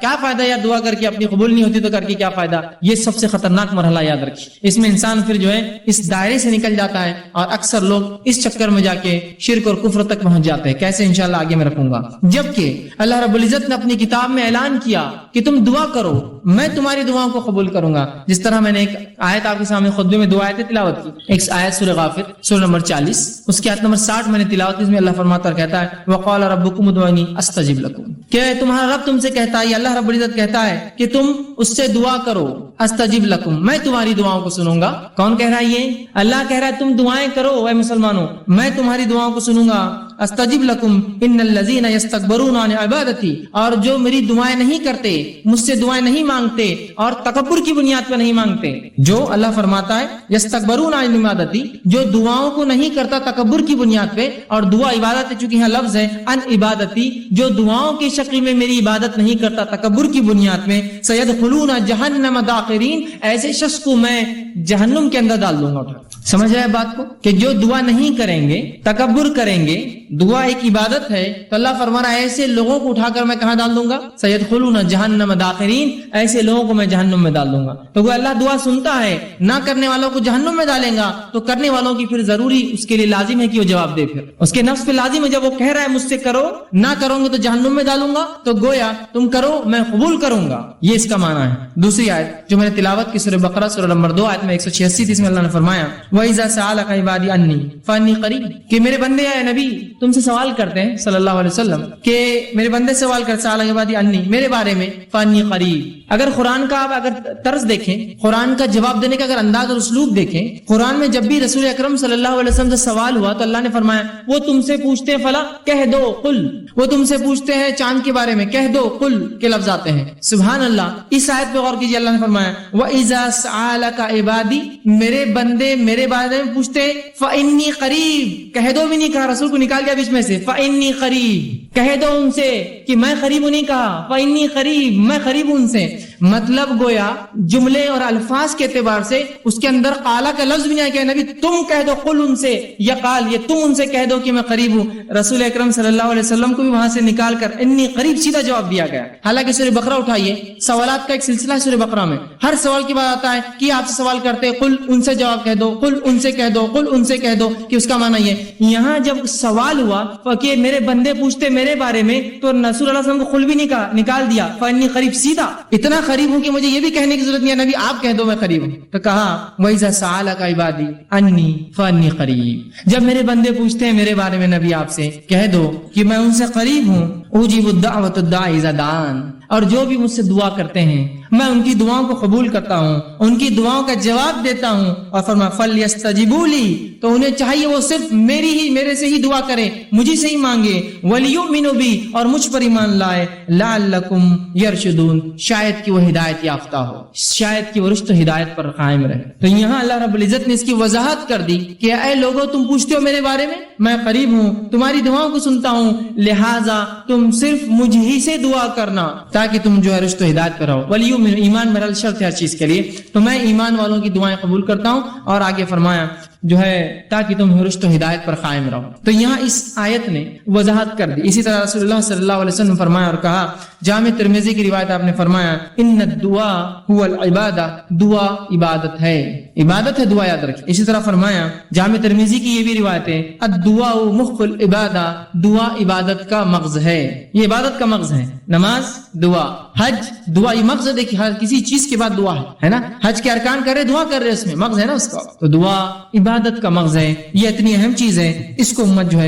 کیا فائدہ یا دعا کر کے اپنی قبول نہیں ہوتی تو کر کے کیا فائدہ. یہ سب سے خطرناک مرحلہ یاد رکھیے. اس میں انسان پھر جو ہے اس دائرے سے نکل جاتا ہے اور اکثر لوگ اس چکر میں جا کے شرک اور کفر تک پہنچ جاتے ہیں. کیسے انشاءاللہ آگے میں رکھوں گا. جبکہ اللہ رب العزت نے اپنی کتاب میں اعلان کیا کہ تم دعا کرو میں تمہاری دعاؤں کو قبول کروں گا. جس طرح میں نے ایک آیت آپ کے سامنے خطبے میں 2 آیتیں تلاوت کی. ایک آیت سورہ غافر سورہ نمبر 40 اس کی آیت نمبر 60 میں نے تلاوت کی. اس میں اللہ فرماتا اور کہتا ہے وقال ربکم ادعونی استجب لکم کہ تمہارا رب تم سے کہتا ہے, اللہ رب العزت کہتا ہے کہ تم اس سے دعا کرو استجب لکم میں تمہاری دعاؤں کو سنوں گا. کون کہہ رہا ہے یہ؟ اللہ کہہ رہا ہے تم دعائیں کرو اے مسلمانوں میں تمہاری دعاؤں کو سنوں گا. استجب لکم ان الذین یستکبرون عن عبادتی اور جو میری دعائیں نہیں کرتے مجھ سے دعائیں نہیں مانگتے اور تکبر کی بنیاد پہ نہیں مانگتے. جو اللہ فرماتا ہے یستکبرون عن عبادتی جو دعاؤں کو نہیں کرتا تکبر کی بنیاد پہ, اور دعا عبادت چونکہ یہاں لفظ ہے ان عبادتی جو دعاؤں کی شکل میں میری عبادت نہیں کرتا تکبر کی بنیاد میں سیدخلون جہنم داخرین ایسے شخص کو میں جہنم کے اندر ڈال دوں گا. سمجھ رہے بات کو کہ جو دعا نہیں کریں گے تکبر کریں گے, دعا ایک عبادت ہے تو اللہ فرما رہا ہے ایسے لوگوں کو اٹھا کر میں کہاں ڈال دوں گا سیدخلون جہنم داخرین ایسے لوگوں کو میں جہنم میں ڈال دوں گا. تو وہ اللہ دعا سنتا ہے نہ کرنے والوں کو جہنم میں ڈالیں گا تو کرنے والوں کی پھر ضروری اس کے لیے لازم ہے کہ وہ جواب دے. پھر اس کے نفس پہ لازم ہے جب وہ کہہ رہا ہے مجھ سے کرو نہ کرو گے تو جہنم میں ڈالوں گا تو گویا تم کرو میں قبول کروں گا. یہ اس کا معنی ہے. دوسری آیت جو میں نے تلاوت کی سورہ بقرہ سورہ نمبر 2 آیت میں 186 اس میں اللہ نے فرمایا وَإِذَا سَأَلَكَ عِبَادِي عَنِّي فَإِنِّي قَرِيبٌ کہ میرے بندے اے نبی تم سے سوال کرتے ہیں صلی اللہ علیہ وسلم کہ میرے بندے سوال کرتے سَأَلَكَ عِبَادِي عَنِّي میرے بارے میں فَإِنِّي قَرِيبٌ. اگر قرآن کا آپ اگر طرز دیکھیں قرآن کا جواب دینے کا اگر انداز اور اسلوب دیکھیں قرآن میں جب بھی رسول اکرم صلی اللہ علیہ وسلم سے سوال ہوا تو اللہ نے فرمایا وہ تم سے پوچھتے ہیں فلا کہہ دو قل وہ تم سے پوچھتے ہیں چاند کے بارے میں کہہ دو قل کے لفظ آتے ہیں. سبحان اللہ. اس آیت پہ غور کیجیے اللہ نے فرمایا وَإِذَا سَأَلَكَ عِبَادِي میرے بندے میرے بارے میں پوچھتے ہیں فَإِنِّي قریب کہہ دو بھی نہیں کہا رسول کو نکال دیا بیچ میں سے فَإِنِّي قریب کہہ دو ان سے کہ میں قریب ہوں نہیں کہا فَإِنِّي قریب میں قریب ہوں ان سے. مطلب گویا جملے اور الفاظ کے اعتبار سے اس کے اندر قالا کا لفظ بھی نہیں ہے کہ نبی تم کہہ دو قل ان سے یا قال یہ تم ان سے کہہ دو کہ میں قریب ہوں. رسول اکرم صلی اللہ علیہ وسلم کو بھی وہاں سے نکال کر انی قریب سیدھا جواب دیا گیا. حالانکہ سورہ بقرہ اٹھائیے سوالات کا ایک سلسلہ ہے. سورہ بقرہ میں ہر سوال کے بعد آتا ہے کہ آپ سے سوال کرتے قل ان سے جواب کہہ دو قل ان سے کہہ دو قل ان سے کہہ دو کہ اس کا معنی یہ. یہاں جب سوال ہوا کہ میرے بندے پوچھتے میرے بارے میں تو رسول اللہ صلی اللہ علیہ وسلم کو قل بھی نہیں کہا نکال دیا فانی قریب سیدھا اتنا قریب ہوں کہ مجھے یہ بھی کہنے کی ضرورت نہیں ہے نبی آپ کہہ دو میں قریب ہوں. تو کہا وَإِذَا سَأَلَكَ عِبَادِي عَنِّي فَإِنِّي قَرِيبٌ جب میرے بندے پوچھتے ہیں میرے بارے میں نبی آپ سے کہہ دو کہ میں ان سے قریب ہوں. اُجِيبُ الدَّعْوَةَ الدَّاعِيَ إِذَا دَعَانِ اور جو بھی مجھ سے دعا کرتے ہیں میں ان کی دعاؤں کو قبول کرتا ہوں ان کی دعاؤں کا جواب دیتا ہوں. اور فرمایا فَلْيَسْتَجِيبُوا لِي تو انہیں چاہیے وہ صرف میرے سے ہی دعا کریں مجھے سے ہی مانگے. وَلْيُؤْمِنُوا بِي اور مجھ پر ایمان لائے. لَعَلَّكُمْ يَرْشُدُونَ شاید کہ وہ ہدایت یافتہ ہو شاید کہ وہ رشد و ہدایت پر قائم رہے. تو یہاں اللہ رب العزت نے اس کی وضاحت کر دی کہ اے لوگو تم پوچھتے ہو میرے بارے میں قریب ہوں تمہاری دعاؤں کو سنتا ہوں لہٰذا تم صرف مجھ ہی سے دعا کرنا تاکہ تم جو ہے رشد و ہدایت پر رہو. وَلْيُؤْمِنُوا ایمان میرا شرط ہے ہر چیز کے لیے تو میں ایمان والوں کی دعائیں قبول کرتا ہوں. اور آگے فرمایا جو ہے تاکہ تم رشد و ہدایت پر قائم رہو. تو یہاں اس آیت نے وضاحت کر دی. اسی طرح رسول اللہ صلی اللہ علیہ وسلم نے فرمایا اور کہا جامع ترمذی کی روایت آپ نے فرمایا ان الدعاء هو العبادہ دعا عبادت ہے دعا یاد رکھیں. اسی طرح فرمایا جامع ترمذی کی یہ بھی روایت ہے الدعاء مخ العبادہ دعا عبادت کا مغز ہے. یہ عبادت کا مغز ہے. نماز دعا حج دعا یہ مغز ہے. دیکھیے ہر کسی چیز کے بعد دعا ہے نا. حج کے ارکان کر رہے دعا کر رہے اس میں مغز ہے نا اس کا. تو دعا عبادت کا مغز ہے. یہ اتنی اہم چیز ہے اس کو امت جو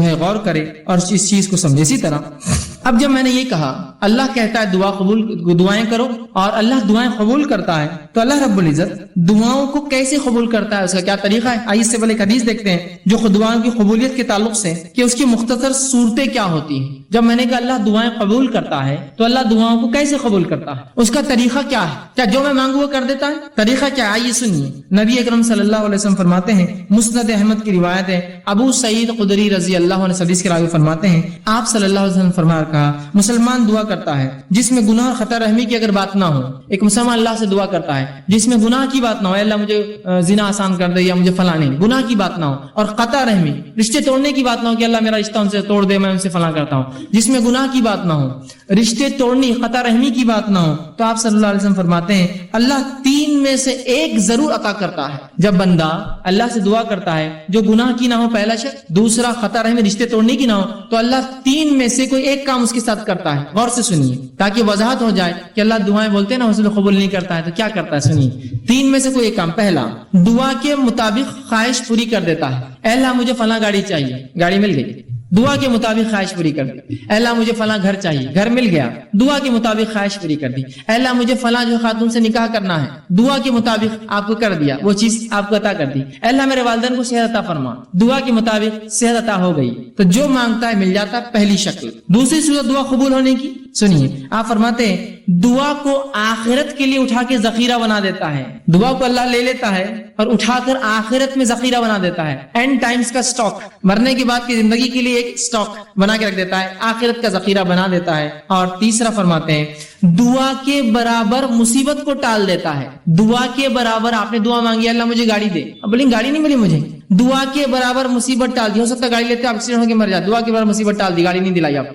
ہے غور کرے اور اس چیز کو سمجھے. اسی طرح اب جب میں نے یہ کہا اللہ کہتا ہے دعائیں کرو اور اللہ دعائیں قبول کرتا ہے تو اللہ رب العزت دعاؤں کو کیسے قبول کرتا ہے اس کا کیا طریقہ ہے. آئیے اس سے پہلے ایک حدیث دیکھتے ہیں جو دعاؤں کی قبولیت کے تعلق سے کہ اس کی مختصر صورتیں کیا ہوتی ہیں. جب میں نے کہا اللہ دعائیں قبول کرتا ہے تو اللہ دعاؤں کو کیسے قبول کرتا ہے اس کا طریقہ کیا ہے. کیا جو میں مانگوں وہ کر دیتا ہے؟ طریقہ کیا ہے آئیے سنیے. نبی اکرم صلی اللہ علیہ وسلم فرماتے ہیں مسند احمد کی روایت ہے ابو سعید خدری رضی اللہ عنہ حدیث کے راوی فرماتے ہیں آپ صلی اللہ علیہ وسلم فرمایا کہا. مسلمان دعا کرتا ہے جس میں گناہ اور خطا رحمی کی اگر بات نہ ہو. ایک مسلمان اللہ سے دعا کرتا ہے جس میں گناہ کی بات نہ ہو, اللہ مجھے زنا آسان کر دے یا مجھے فلاں نہیں, گناہ کی بات نہ ہو, اور قطع رحمی رشتے توڑنے کی بات نہ ہو کہ اللہ میرا رشتہ ان سے توڑ دے, میں ان سے فلاں کرتا ہوں, جس میں گناہ کی بات نہ ہو, رشتے توڑنی قطع رحمی کی بات نہ ہو, تو آپ صلی اللہ علیہ وسلم فرماتے ہیں اللہ 3 میں سے ایک ضرور عطا کرتا ہے. جب بندہ اللہ سے دعا کرتا ہے جو گناہ کی نہ ہو, پہلا شرط, دوسرا قطع رحمی رشتے توڑنے کی نہ ہو, تو اللہ 3 میں سے کوئی ایک کام اس کے ساتھ کرتا ہے. غور سے سنیے تاکہ وضاحت ہو جائے کہ اللہ دعائیں بولتے ہیں نا حضور قبول نہیں کرتا ہے, تو کیا کرتا ہے سنیے. 3 میں سے کوئی ایک کام. پہلا, دعا کے مطابق خواہش پوری کر دیتا ہے. اے اللہ مجھے فلاں گاڑی چاہیے, گاڑی مل گئی, دعا کے مطابق خواہش پوری کر دی. اے اللہ مجھے فلاں گھر چاہیے, گھر مل گیا, دعا کے مطابق خواہش پوری کر دی. اے اللہ مجھے فلاں جو خاتون سے نکاح کرنا ہے, دعا کے مطابق آپ کو کر دیا, وہ چیز آپ کو عطا کر دی. اے اللہ میرے والدین کو صحت عطا فرما, دعا کے مطابق صحت عطا ہو گئی. تو جو مانگتا ہے مل جاتا ہے, پہلی شکل. دوسری صورت دعا قبول ہونے کی, سنیے آپ فرماتے ہیں دعا کو آخرت کے لیے اٹھا کے ذخیرہ بنا دیتا ہے. دعا کو اللہ لے لیتا ہے اور اٹھا کر آخرت میں ذخیرہ بنا دیتا ہے. اینڈ ٹائمز کا سٹاک, مرنے کے بعد کی زندگی کے لیے ایک سٹاک بنا کے رکھ دیتا ہے, آخرت کا ذخیرہ بنا دیتا ہے. اور تیسرا فرماتے ہیں دعا کے برابر مصیبت کو ٹال دیتا ہے. دعا کے برابر آپ نے دعا مانگی اللہ مجھے گاڑی دے, اب بولیں گاڑی نہیں ملی مجھے, دعا کے برابر مصیبت ٹال دی. ہو سکتا ہے گاڑی لیتے آپ ایکسیڈنٹ ہو کے مر جائے, دعا کے برابر مصیبت ٹال دی, گاڑی نہیں دلائی آپ.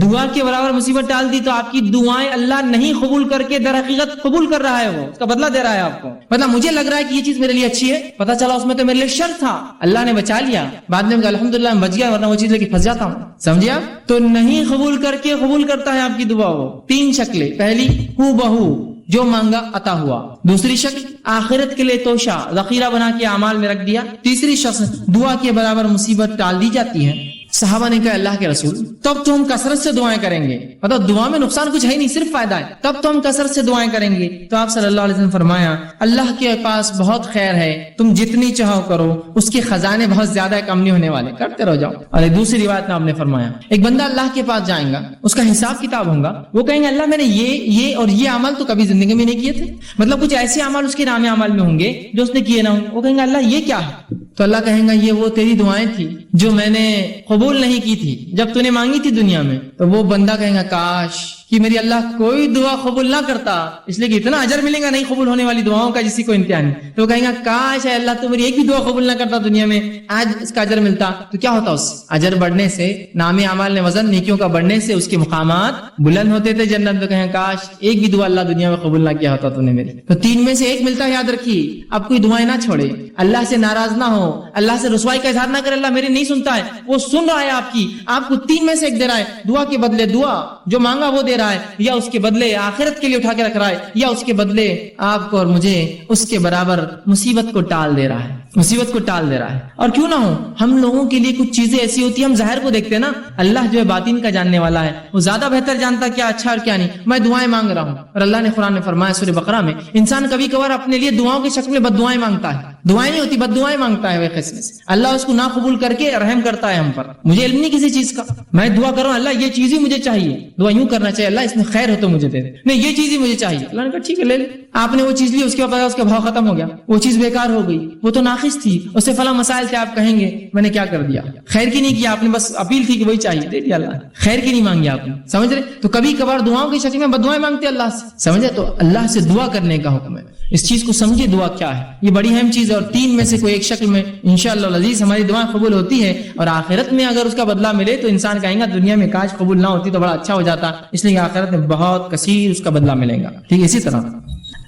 دعا کے برابر مصیبت ٹال دی تو آپ کی دعائیں اللہ نہیں قبول کر کے در حقیقت قبول کر رہا ہے, وہ اس کا بدلہ دے رہا ہے آپ کو. مطلب مجھے لگ رہا ہے کہ یہ چیز میرے لیے اچھی ہے, پتہ چلا اس میں تو میرے لیے شر تھا, اللہ نے بچا لیا, بعد میں الحمدللہ میں بچ گیا, ورنہ وہ چیز لے کے پھنس جاتا ہوں. سمجھے آپ؟ تو نہیں قبول کر کے قبول کرتا ہے آپ کی دعا. وہ 3 شکلیں. پہلی ہو بہو جو مانگا عطا ہوا. دوسری شکل آخرت کے لیے توشہ, ذخیرہ بنا کے اعمال میں رکھ دیا. تیسری شخص دعا کے برابر مصیبت ٹال دی جاتی ہے. صحابہ نے کہا اللہ کے رسول تب تو ہم کثرت سے دعائیں کریں گے, مطلب دعا میں نقصان کچھ ہے نہیں, صرف فائدہ ہے, تب تو ہم کثرت سے دعائیں کریں گے. تو آپ صلی اللہ علیہ وسلم فرمایا اللہ کے پاس بہت خیر ہے, تم جتنی چاہو کرو, اس کے خزانے بہت زیادہ ہے, کم نہیں ہونے والے, کرتے رہ جاؤ. اور ایک دوسری روایت میں آپ نے فرمایا ایک بندہ اللہ کے پاس جائے گا, اس کا حساب کتاب ہوگا, وہ کہیں گے اللہ میں نے یہ اور یہ عمل تو کبھی زندگی میں نہیں کیے تھے, مطلب کچھ ایسے عمل اس کے نام عمل میں ہوں گے جو اس نے کیے نہ ہوں. وہ کہیں گے اللہ یہ کیا ہے, تو اللہ کہیں گا یہ وہ تیری دعائیں تھی جو میں نے قبول نہیں کی تھی جب تو نے مانگی تھی دنیا میں. تو وہ بندہ کہیں گا کاش کہ میری اللہ کوئی دعا قبول نہ کرتا, اس لیے کہ اتنا اجر ملے گا نہیں قبول ہونے والی دعاؤں کا جسی کو امتحان. تو کہیں گا کاش ہے اللہ تو میری ایک بھی دعا قبول نہ کرتا دنیا میں, آج اس کا اجر ملتا. تو کیا ہوتا, اس اجر بڑھنے سے, نام اعمال نے وزن نیکیوں کا بڑھنے سے اس کے مقامات بلند ہوتے تھے جنت. تو کہیں کاش ایک بھی دعا اللہ دنیا میں قبول نہ کیا ہوتا تو نے میری. تو 3 میں سے ایک ملتا ہے, یاد رکھیے. اب کوئی دعائیں نہ چھوڑے, اللہ سے ناراض نہ ہو, اللہ سے رسوائی کا اظہار نہ کرے اللہ میری نہیں سنتا ہے, وہ سن رہا ہے آپ کی, آپ کو 3 میں سے ایک دے رہا ہے. دعا کے بدلے دعا جو مانگا وہ دے رہا ہے, یا اس کے بدلے آخرت کے لیے اٹھا کے رکھ رہا ہے, یا اس کے بدلے آپ کو اور مجھے اس کے برابر مصیبت کو ٹال دے رہا ہے, مصیبت کو ٹال دے رہا ہے. اور کیوں نہ ہو, ہم لوگوں کے لیے کچھ چیزیں ایسی ہوتی ہیں ہم ظاہر کو دیکھتے ہیں نا, اللہ جو ہے باطن کا جاننے والا ہے, وہ زیادہ بہتر جانتا کیا اچھا اور کیا نہیں. میں دعائیں مانگ رہا ہوں, اور اللہ نے قرآن میں فرمایا سورہ بقرہ میں, انسان کبھی کبھار اپنے لیے دعاؤں کی شکل میں بد دعائیں مانگتا ہے, دعائیں نہیں ہوتی بد دعائیں مانگتا ہے. وہ قسم سے اللہ اس کو نہ قبول کر کے رحم کرتا ہے ہم پر. مجھے علم نہیں کسی چیز کا, میں دعا کر رہا ہوں اللہ یہ چیز ہی مجھے چاہیے, دعا یوں کرنا چاہیے اللہ اس میں خیر ہو تو مجھے دے دے, نہیں یہ چیز ہی مجھے چاہیے. اللہ نے کہا ٹھیک ہے لے لے. آپ نے وہ چیز لی, اس کے بعد اس کا بھاؤ ختم ہو گیا, وہ چیز بیکار ہو گئی, وہ تو ناقص تھی, اس سے فلاں مسائل تھے, آپ کہیں گے میں نے کیا کر دیا, خیر کی نہیں کیا آپ نے, بس اپیل تھی کہ وہی چاہیے, دے دیا اللہ, خیر کی نہیں مانگی آپ نے. سمجھ رہے؟ تو کبھی کبھار دعاؤں کی شکل میں بد دعائیں مانگتے اللہ سے, سمجھے؟ تو اللہ سے دعا کرنے کا حکم ہے, اس چیز کو سمجھے دعا کیا ہے, یہ بڑی اہم چیز ہے. اور 3 میں سے کوئی ایک شکل میں انشاءاللہ العزیز ہماری دعا قبول ہوتی ہے, اور آخرت میں اگر اس کا بدلہ ملے تو انسان کہیں گا دنیا میں کاش قبول نہ ہوتی تو بڑا اچھا ہو جاتا, اس لیے آخرت میں بہت کثیر اس کا بدلہ ملے گا. ٹھیک ہے, اسی طرح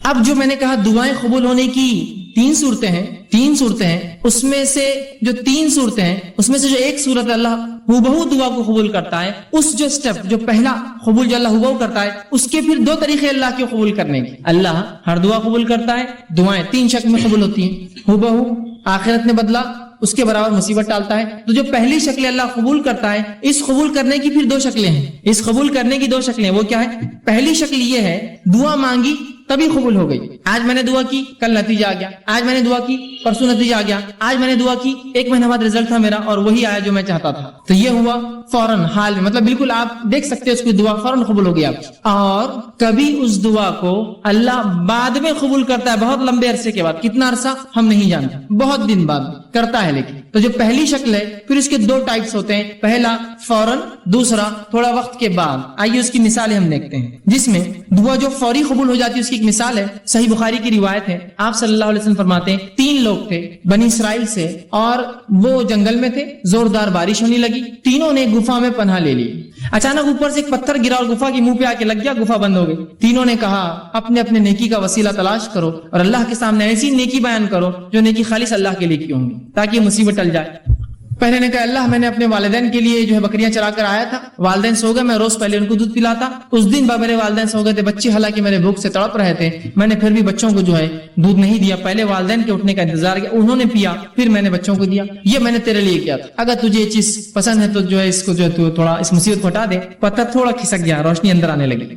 اب جو میں نے کہا دعائیں قبول ہونے کی 3 صورتیں ہیں, 3 صورتیں ہیں, اس میں سے جو 3 صورتیں ہیں اس میں سے جو ایک صورت اللہ ہو دعا کو قبول کرتا ہے, اس جو سٹیپ جو پہلا قبول جو اللہ ہو کرتا ہے, اس کے پھر 2 طریقے اللہ کے قبول کرنے کے. اللہ ہر دعا قبول کرتا ہے, دعائیں 3 شکل میں قبول ہوتی ہیں, ہو آخرت میں بدلا, اس کے برابر مصیبت ٹالتا ہے. تو جو پہلی شکل اللہ قبول کرتا ہے, اس قبول کرنے کی پھر 2 شکلیں ہیں, اس قبول کرنے کی 2 شکلیں, وہ کیا ہے؟ پہلی شکل یہ ہے دعا مانگی تبھی قبول ہو گئی, آج میں نے دعا کی کل نتیجہ آ گیا, آج میں نے دعا کی پرسوں نتیجہ آ گیا, آج میں نے دعا کی 1 مہینہ بعد رزلٹ تھا میرا اور وہی آیا جو میں چاہتا تھا. تو یہ ہوا فوراً حال میں, مطلب بالکل آپ دیکھ سکتے ہیں اس کی دعا فوراً قبول ہو گئی آپ کی. اور کبھی اس دعا کو اللہ بعد میں قبول کرتا ہے, بہت لمبے عرصے کے بعد. کتنا عرصہ ہم نہیں جانتے, بہت دن بعد کرتا ہے. لیکن تو جو پہلی شکل ہے, پھر اس کے 2 ٹائپس ہوتے ہیں, پہلا فوراً, دوسرا تھوڑا وقت کے بعد. آئیے اس کی مثالیں ہم دیکھتے ہیں, جس میں دعا جو فوری قبول ہو جاتی ہے اس کی ایک مثال ہے. صحیح بخاری کی روایت ہے, آپ صلی اللہ علیہ وسلم فرماتے ہیں 3 لوگ تھے بنی اسرائیل سے, اور وہ جنگل میں تھے, زوردار بارش ہونے لگی, تینوں نے گفا میں پناہ لے لی. اچانک اوپر سے ایک پتھر گرا اور گفا کے منہ پہ آ کے لگ گیا, گفا بند ہو گئی. تینوں نے کہا اپنے اپنے نیکی کا وسیلہ تلاش کرو اور اللہ کے سامنے ایسی نیکی بیان کرو جو نیکی خالص اللہ کے لیے کی ہوں گی, تاکہ یہ مصیبت ٹل جائے. پہلے نے کہا اللہ میں نے اپنے والدین کے لیے جو ہے بکریاں چرا کر آیا تھا, والدین سو گئے, میں روز پہلے ان کو دودھ پلاتا. اس دن میرے والدین سو گئے تھے, بچے حالانکہ میرے بھوک سے تڑپ رہے تھے, میں نے پھر بھی بچوں کو جو ہے دودھ نہیں دیا, پہلے والدین کے اٹھنے کا انتظار کیا, انہوں نے پیا, پھر میں نے بچوں کو دیا. یہ میں نے تیرے لیے کیا تھا, اگر تجھے یہ چیز پسند ہے تو جو ہے اس کو جو ہے تو تھوڑا اس مصیبت کو ہٹا دے. پتھر تھوڑا کھسک گیا, روشنی اندر آنے لگی,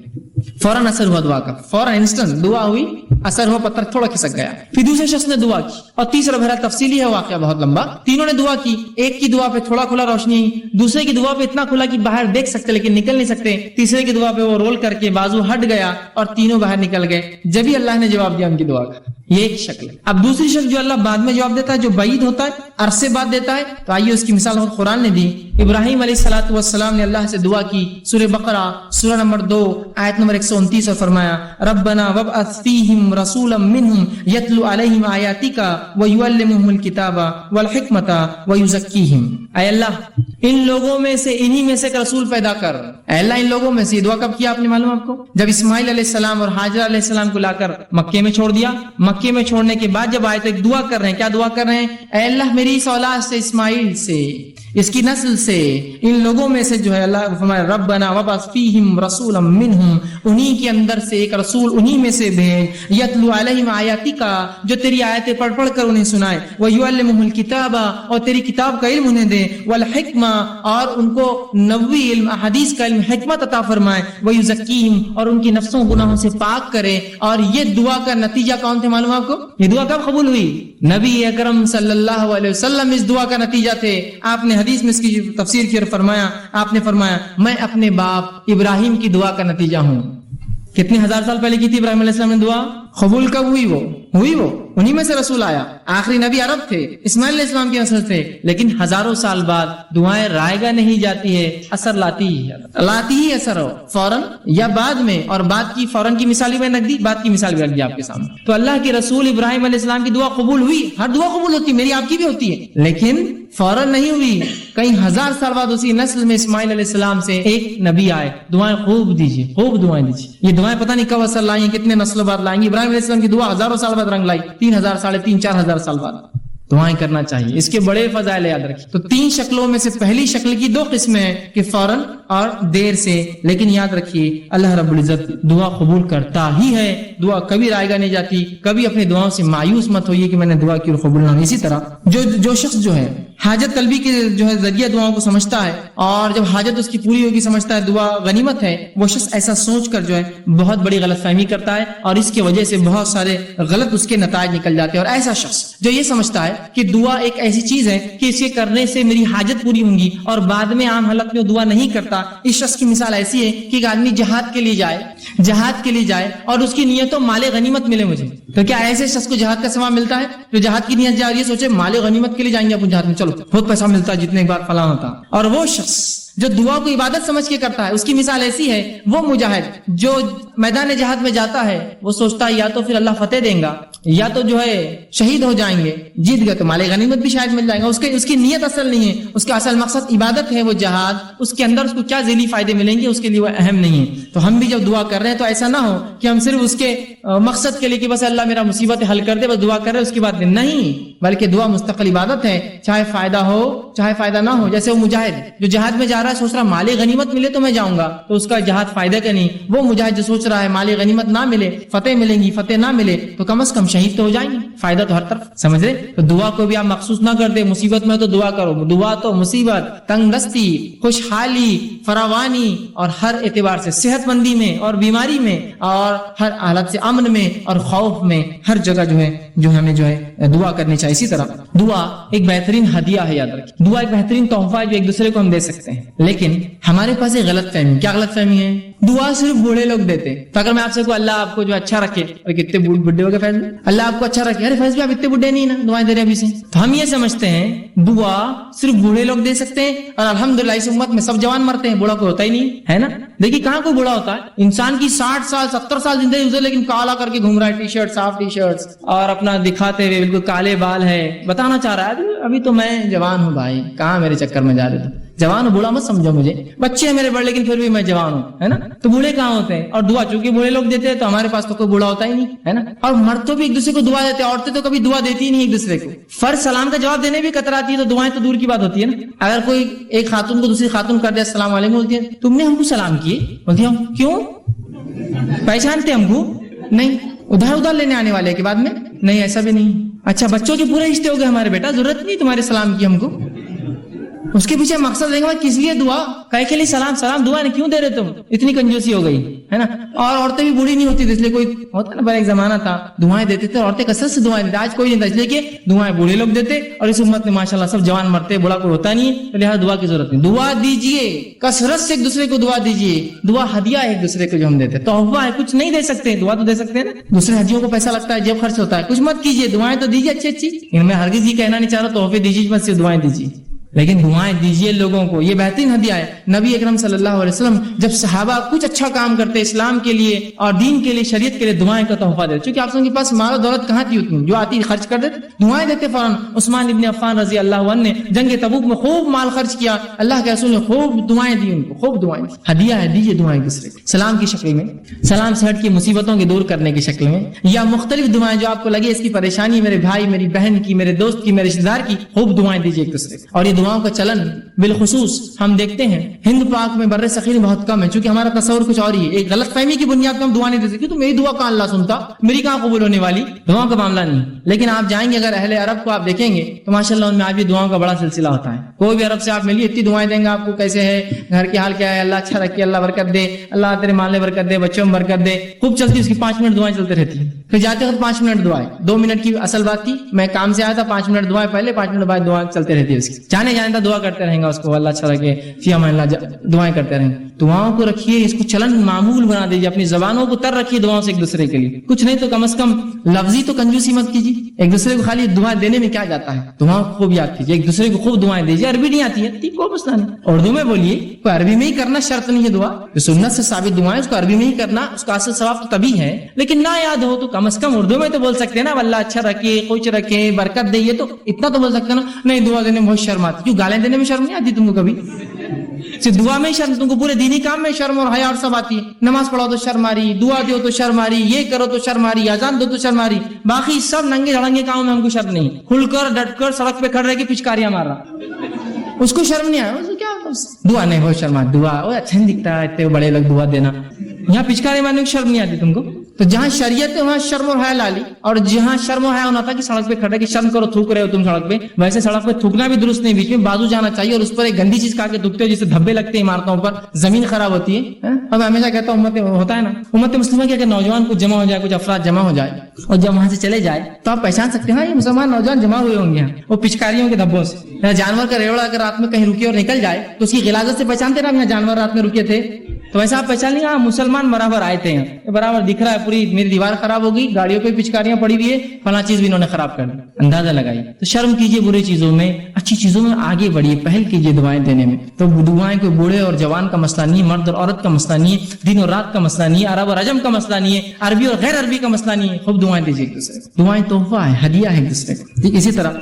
فوراً اثر ہوا دعا کا, فوراً انسٹنٹ دعا ہوئی, اثر ہوا, پتھر تھوڑا کھسک گیا. پھر دوسرے شخص نے دعا کی, اور تیسرا بہرحال تفصیلی ہے واقعہ بہت لمبا. تینوں نے دعا کی, ایک کی دعا پہ تھوڑا کھلا روشنی, دوسرے کی دعا پہ اتنا کھلا کہ باہر دیکھ سکتے لیکن نکل نہیں سکتے, تیسرے کی دعا پہ وہ رول کر کے بازو ہٹ گیا اور تینوں باہر نکل گئے. جبھی اللہ نے جواب دیا ان کی دعا کا. یہ ایک شکل ہے. اب دوسری شکل جو اللہ بعد میں جواب دیتا ہے, جو بعید ہوتا ہے, عرصے بعد دیتا ہے, تو آئیے اس کی مثال قرآن نے دی. ابراہیم علیہ الصلوۃ والسلام نے اللہ سے دعا کی, سورہ بقرہ سورہ نمبر 2 آیت نمبر 129, اور فرمایا ربنا وابعث فیہم رسولا منہم یتلو علیہم آیاتک ویعلمہم الکتاب والحکمۃ ویزکیہم. اے اللہ ان لوگوں میں سے, انہی میں سے ایک رسول پیدا کر. اے اللہ ان لوگوں میں سے. دعا کب کیا آپ نے معلوم آپ کو؟ جب اسماعیل علیہ السلام اور ہاجرہ علیہ السلام کو لا کر مکے میں چھوڑ دیا. مکے میں چھوڑنے کے بعد جب آئے تو ایک دعا کر رہے ہیں. کیا دعا کر رہے ہیں؟ اے اللہ میری اس اولاد سے, اسماعیل سے, اس کی نسل سے, ان لوگوں میں سے جو ہے اللہ فرمایا ربنا وابعث فیہم رسولا منہم, انہی کے اندر سے ایک رسول انہی میں سے بھیج, یتلو علیہم آیاتک, جو تیری آیتیں پڑھ پڑھ کر انہیں سنائے, ویعلمہم الکتاب, اور تیری کتاب کا علم انہیں دے, والحکمہ, اور ان کو نبوی علم حدیث کا علم حکمت عطا فرمائے, ویزکیہم, اور ان کی نفسوں گناہوں سے پاک کرے. اور یہ دعا کا نتیجہ کون تھے معلوم آپ کو؟ یہ دعا کب قبول ہوئی؟ نبی اکرم صلی اللہ علیہ وسلم اس دعا کا نتیجہ تھے. آپ نے حدیث میں اس کی تفسیر کی اور فرمایا, آپ نے فرمایا میں اپنے باپ ابراہیم کی دعا کا نتیجہ ہوں. کتنے ہزار سال پہلے کی تھی ابراہیم علیہ السلام نے دعا؟ قبول کب ہوئی؟ وہ انہی میں سے رسول آیا. آخری نبی عرب تھے, اسماعیل علیہ السلام کی نسل تھے, لیکن ہزاروں سال بعد دعائیں رائے گا نہیں جاتی ہے, اثر لاتی ہی اثر ہو, فوراً یا بعد میں. اور بعد کی فوراً کی مثال بھی میں رکھ دی, بعد کی مثال بھی رکھ دی آپ کے سامنے. تو اللہ کے رسول ابراہیم علیہ السلام کی دعا قبول ہوئی. ہر دعا قبول ہوتی ہے, میری آپ کی بھی ہوتی ہے, لیکن فوراً نہیں ہوئی. کئی ہزار سال بعد اسی نسل میں اسماعیل علیہ السلام سے ایک نبی آئے. دعائیں خوب دیجیے, خوب دعائیں دیجیے. یہ دعائیں پتہ نہیں کب اثر لائیں, کتنے نسلوں بعد لائیں گی. ابراہیم علیہ السلام کی دعا ہزاروں سال بعد رنگ لائی, 3000 ساڑھے 3 4000 سال بعد. دعائیں کرنا چاہیے, اس کے بڑے فضائل یاد رکھیے. تو 3 شکلوں میں سے پہلی شکل کی 2 قسمیں ہیں کہ فوراً اور دیر سے. لیکن یاد رکھیے اللہ رب العزت دعا قبول کرتا ہی ہے. دعا کبھی رائے گا نہیں جاتی. کبھی اپنی دعاؤں سے مایوس مت ہوئیے کہ میں نے دعا کی اور قبول نہ ہوئی. اسی طرح جو شخص جو ہے حاجت طلبی کے جو ہے ذریعہ دعاؤں کو سمجھتا ہے, اور جب حاجت اس کی پوری ہوگی سمجھتا ہے دعا غنیمت ہے, وہ شخص ایسا سوچ کر جو ہے بہت بڑی غلط فہمی کرتا ہے, اور اس کی وجہ سے بہت سارے غلط اس کے نتائج نکل جاتے ہیں. اور ایسا شخص جو یہ سمجھتا ہے کہ دعا ایک ایسی چیز ہے کہ اسے کرنے سے میری حاجت پوری ہوں گی, اور بعد میں عام حالت میں دعا نہیں کرتا, اس شخص کی مثال ایسی ہے کہ ایک آدمی جہاد کے لیے جائے اور اس کی نیت ہو مال غنیمت ملے مجھے. تو کیا ایسے شخص کو جہاد کا ثواب ملتا ہے جو جہاد کی نیت جا رہی ہے, سوچے مال غنیمت کے لیے جائیں گے اپنے جہاد میں, چلو بہت پیسہ ملتا ہے جتنے بار فلاں ہوتا. اور وہ شخص جو دعا کو عبادت سمجھ کے کرتا ہے, اس کی مثال ایسی ہے, وہ مجاہد جو میدان جہاد میں جاتا ہے, وہ سوچتا ہے یا تو پھر اللہ فتح دیں گا, یا تو جو ہے شہید ہو جائیں گے, جیت گئے تو مال غنیمت بھی شاید مل جائے گا. اس کی نیت اصل نہیں ہے, اس کا اصل مقصد عبادت ہے, وہ جہاد, اس کے اندر اس کو کیا ذیلی فائدے ملیں گے اس کے لیے وہ اہم نہیں ہے. تو ہم بھی جب دعا کر رہے ہیں تو ایسا نہ ہو کہ ہم صرف اس کے مقصد کے لیے کہ بس اللہ میرا مصیبت حل کر دے, بس دعا کر رہے اس کی بات نہیں, بلکہ دعا مستقل عبادت ہے, چاہے فائدہ ہو چاہے فائدہ نہ ہو. جیسے وہ مجاہد جو جہاد میں جا رہا ہے سوچ رہا مال غنیمت ملے تو میں جاؤں گا تو اس کا جہاد فائدہ کا نہیں. وہ مجاہد جو سوچ رہا ہے مال غنیمت نہ ملے فتح ملیں گی, فتح نہ ملے تو کم از کم شہید تو ہو جائیں گے, فائدہ تو ہر طرف. سمجھ رہے؟ تو دعا کو بھی آپ مخصوص نہ کر دے, مصیبت میں تو دعا کرو. دعا تو مصیبت, تنگ دستی, خوشحالی, فراوانی اور ہر اعتبار سے, صحت مندی میں اور بیماری میں اور ہر حالت سے امن میں اور خوف میں, ہر جگہ جو ہمیں دعا کرنی چاہیے. اسی طرح دعا ایک بہترین ہدیہ ہے, یاد رکھیں. دعا ایک بہترین تحفہ ہے جو ایک دوسرے کو ہم دے سکتے ہیں. لیکن ہمارے پاس ایک غلط فہمی. کیا غلط فہمی ہے؟ دعا صرف بوڑھے لوگ دیتے ہیں. تو اگر میں آپ سے کہوں اللہ آپ کو جو اچھا رکھے, اور کتنے بڈھے ہو گئے فیض, اللہ آپ کو اچھا رکھے, ارے فیض بھی آپ اتنے بڈھے نہیں نا, دعائیں دے رہے ابھی سے. تو ہم یہ سمجھتے ہیں دعا صرف بوڑھے لوگ دے سکتے ہیں, اور الحمدللہ اس امت میں سب جوان مرتے ہیں, بوڑھا کوئی ہوتا ہی نہیں ہے نا. دیکھیے کہاں کوئی بوڑھا ہوتا ہے. انسان کی 60 سال 70 سال زندگی گزر لیکن کالا کر کے گھوم رہا ہے, ٹی شرٹ, صاف ٹی شرٹس, اور اپنا دکھاتے ہوئے بالکل کالے بال ہے, بتانا چاہ رہا ہے ابھی تو میں جوان ہوں بھائی, کہاں میرے چکر میں جا رہے تھے. جوان بوڑھا مت سمجھو مجھے, بچے ہیں میرے بڑے لیکن پھر بھی میں جوان ہوں, ہے نا. تو بوڑھے کہاں ہوتے ہیں؟ اور دعا چونکہ بوڑھے لوگ دیتے ہیں تو ہمارے پاس تو کوئی بوڑھا ہوتا ہی نہیں, ہے نا. اور مرد تو بھی ایک دوسرے کو دعا دیتے ہیں, عورتیں تو کبھی دعا دیتی ہی نہیں ایک دوسرے کو. فرض سلام کا جواب دینے بھی کتراتی ہے تو دعائیں تو دور کی بات ہوتی ہے نا. اگر کوئی ایک خاتون کو دوسری خاتون کر دے السلام علیکم, بولتی ہے تم نے ہم کو سلام کیے, بولتی ہوں کیوں, پہچانتے ہم کو نہیں, ادھر لینے آنے والے کے بعد میں نہیں, ایسا بھی نہیں. اچھا بچوں کے پورے رشتے ہو گئے ہمارے, بیٹا ضرورت نہیں تمہارے سلام کی ہم کو. اس کے پیچھے مقصد دیں گے کس لیے دعا, کہے کے لیے سلام, سلام دعا نہیں کیوں دے رہے تم, اتنی کنجوسی ہو گئی, ہے نا. اور عورتیں بھی بوڑھی نہیں ہوتی, اس لیے کوئی ہوتا نا پہلے ایک زمانہ تھا دعائیں دیتے تھے, عورتیں کثرت سے دعائیں دیتے, آج کوئی نہیں تھا, اس لیے کہ دعائیں بوڑھے لوگ دیتے, اور اس امت میں ماشاءاللہ سب جوان مرتے, بوڑھا کوئی ہوتا نہیں ہے, تو لہٰذا دعا کی ضرورت نہیں. دعا دیجیے کثرت سے, ایک دوسرے کو دعا دیجیے. دعا ہدیہ ہے ایک دوسرے کو جو ہم دیتے, تحفہ ہے, کچھ نہیں دے سکتے, دعا تو دے سکتے ہیں نا. دوسرے ہدیوں کو پیسہ لگتا ہے, جب خرچ ہوتا ہے, کچھ مت کیجیے, دعائیں تو دیجیے اچھی اچھی. ان میں ہرگز یہ کہنا نہیں چاہ رہا تحفے دیجیے مت, صرف دعائیں دیجیے, لیکن دعائیں دیجیے لوگوں کو, یہ بہترین ہدیہ ہے. نبی اکرم صلی اللہ علیہ وسلم جب صحابہ کچھ اچھا کام کرتے اسلام کے لیے اور دین کے لیے, شریعت کے لیے, دعائیں کا تحفہ دیتے. چونکہ آپ کے پاس مال و دولت کہاں تھی اتنی, جو آتی خرچ کر دیتے, دعائیں دیتے فوراً. عثمان ابن عفان رضی اللہ عنہ نے جنگ تبوک میں خوب مال خرچ کیا, اللہ کے رسول نے خوب دعائیں دی ان کو, خوب دعائیں دی. ہدیہ ہے, دیجیے دعائیں دوسرے کو, سلام کی شکل میں, سلام سے ہٹ کی مصیبتوں کے دور کرنے کی شکل میں, یا مختلف دعائیں جو آپ کو لگے اس کی پریشانی میرے بھائی, میری بہن کی, میرے دوست کی, میرے رشتے دار کی, خوب دعائیں دیجیے ایک دوسرے کو. اور یہ دعاؤں کا چلن بالخصوص ہم دیکھتے ہیں ہند پاک میں, بر صغیر میں بہت کم ہے, چونکہ ہمارا تصور کچھ اور ہی ہے. ایک غلط فہمی کی بنیاد پر ہم دعا نہیں دے سکتے, تو میری دعا کہاں اللہ سنتا, میری کہاں قبول ہونے والی, دعاؤں کا معاملہ نہیں. لیکن آپ جائیں گے اگر اہل عرب کو آپ دیکھیں گے تو ماشاءاللہ ان میں آج بھی دعاؤں کا بڑا سلسلہ ہوتا ہے. کوئی بھی عرب سے آپ ملیے اتنی دعائیں دیں گے آپ کو, کیسے ہے, گھر کے حال کیا ہے, اللہ اچھا رکھے, اللہ برکت دے, اللہ تیرے مال میں برکت دے, بچوں میں برکت دے, خوب چلتی. اس کی 5 منٹ دعائیں چلتے رہتی ہیں. پھر جاتے وقت 5 منٹ دعائیں, 2 منٹ کی اصل بات تھی, میں کام سے آیا تھا, 5 منٹ دعائیں پہلے, 5 منٹ بعد دعائیں چلتے رہتی ہے. اس کی جانے جانے تک دعا کرتے رہیں گا اس کو, اللہ اچھا رکھے, فی امان اللہ, دعائیں کرتے رہیں. دعاؤں کو رکھیے, اس کو چلن معمول بنا دیجیے, اپنی زبانوں کو تر رکھیے دعاؤں سے ایک دوسرے کے لیے. کچھ نہیں تو کم از کم لفظی تو کنجوسی مت کیجیے. ایک دوسرے کو خالی دعائیں دینے میں کیا جاتا ہے, دعاؤں کو خوب یاد کیجیے, ایک دوسرے کو خوب دعائیں دیجیے. عربی نہیں آتی ہے کوئی مسئلہ نہیں, اردو میں بولیے, کوئی عربی میں ہی کرنا شرط نہیں ہے. دعا جو سنت سے ثابت دعائیں اس کو عربی میں ہی کرنا, اس کا اصل ثواب تو تبھی ہے. لیکن نہ یاد ہو تو کم از کم اردو میں تو بول سکتے ہیں نا, اللہ اچھا رکھے, خوش رکھے, برکت دے, یہ تو اتنا تو بول سکتے ہیں نا. نہیں, دعا دینے میں بہت شرم آتی. کیوں گالیں دینے میں شرم نہیں آتی تم کو کبھی؟ صرف دعا میں شرم, تم کو پورے دینی کام میں شرم اور حیا اور سب آتی ہے. نماز پڑھو تو شرم آ رہی, دعا دو تو شرم آ رہی, یہ کرو تو شرم آ رہی, اذان دو تو شرم آ رہی. باقی سب ننگے دھڑنگے کاموں میں ہم کو شرم نہیں. کھل کر ڈٹ کر سڑک پہ کھڑ رہ کے پچکاریاں مار رہا, اس کو شرم نہیں آیا. کیا دعا نہیں, بہت شرم آتی. دعا اچھا نہیں دکھتا ہے, اتنے بڑے لوگ دعا دینا. یہاں پچکارے مارنے کی شرم نہیں آتی تم کو. تو جہاں شریعت ہے وہاں شرم اور حیا لالی, اور جہاں شرم و حیا ہونا تھا کہ سڑک پہ کھڑے کہ شرم کرو, تھوک رہے ہو تم سڑک پہ, ویسے سڑک پہ تھوکنا بھی درست نہیں, بیچ میں بازو جانا چاہیے, اور اس پر ایک گندی چیز کھا کے تھوکتے ہو جسے دھبے لگتے ہیں عمارتوں پر, زمین خراب ہوتی ہے. اب ہمیشہ کہتا ہوں امت ہوتا ہے نا, امت مسلمہ کیا کہ نوجوان کچھ جمع ہو جائے, کچھ افراد جمع ہو جائے, اور جب وہاں سے چلے جائے تو آپ پہچان سکتے ہیں یہ مسلمان نوجوان جمع ہوئے ہوں گے وہ پچکاریوں کے دھبوں سے. جانور کا ریوڑا اگر رات میں کہیں رکے اور نکل جائے تو اس کی غلاظت سے پہچانتے نا یہاں جانور رات میں رکے تھے, تو ویسا آپ پہچان لیں مسلمان برابر آئے تھے, برابر دکھ رہا ہے, پوری میری دیوار خراب ہو گئی, گاڑیوں پہ پچکاریاں پڑی ہوئی ہے, فلاں چیز بھی انہوں نے خراب کر دی, اندازہ لگائی. تو شرم کیجیے برے چیزوں میں, اچھی چیزوں میں آگے بڑھیے, پہل کیجیے دعائیں دینے میں. تو دعائیں کوئی بوڑھے اور جوان کا مسئلہ نہیں ہے, مرد اور عورت کا مسئلہ نہیں ہے, دن اور رات کا مسئلہ نہیں ہے, عرب اور عجم کا مسئلہ نہیں ہے, عربی اور غیر عربی کا مسئلہ نہیں ہے. خوب دعائیں دیجیے ایک دوسرے کو, دعائیں تحفہ ہے, ہدیہ ہے ایک دوسرے کو. ٹھیک اسی طرح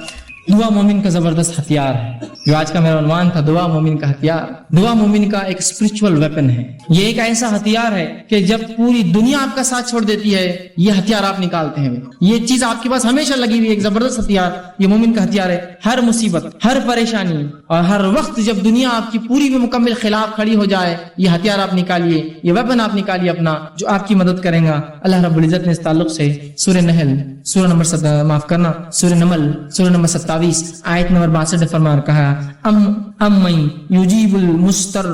دعا مومن کا زبردست ہتھیار ہے. جو آج کا میرا عنوان تھا دعا مومن کا ہتھیار. دعا مومن کا ایک اسپرچول ویپن ہے. یہ ایک ایسا ہتھیار ہے کہ جب پوری دنیا آپ کا ساتھ چھوڑ دیتی ہے یہ ہتھیار آپ نکالتے ہیں. یہ چیز آپ کے پاس ہمیشہ لگی ہوئی, ایک زبردست ہتھیار یہ مومن کا ہتھیار ہے. ہر مصیبت, ہر پریشانی اور ہر وقت جب دنیا آپ کی پوری بھی مکمل خلاف کھڑی ہو جائے, یہ ہتھیار آپ نکالیے, یہ ویپن آپ نکالیے اپنا, جو آپ کی مدد کرے گا. اللہ رب العزت نے اس تعلق سے سورہ نحل سورہ نمبر سورہ نمل سورہ نمبر 27 آیت نمبر 62 فرما کہا ام یجیب المستر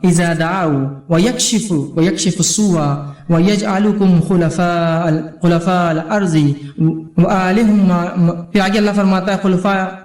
اذا دعوا ویکشف السوء ویجعلکم خلفاء الارض وآلہم. پھر آگے اللہ فرماتا ہے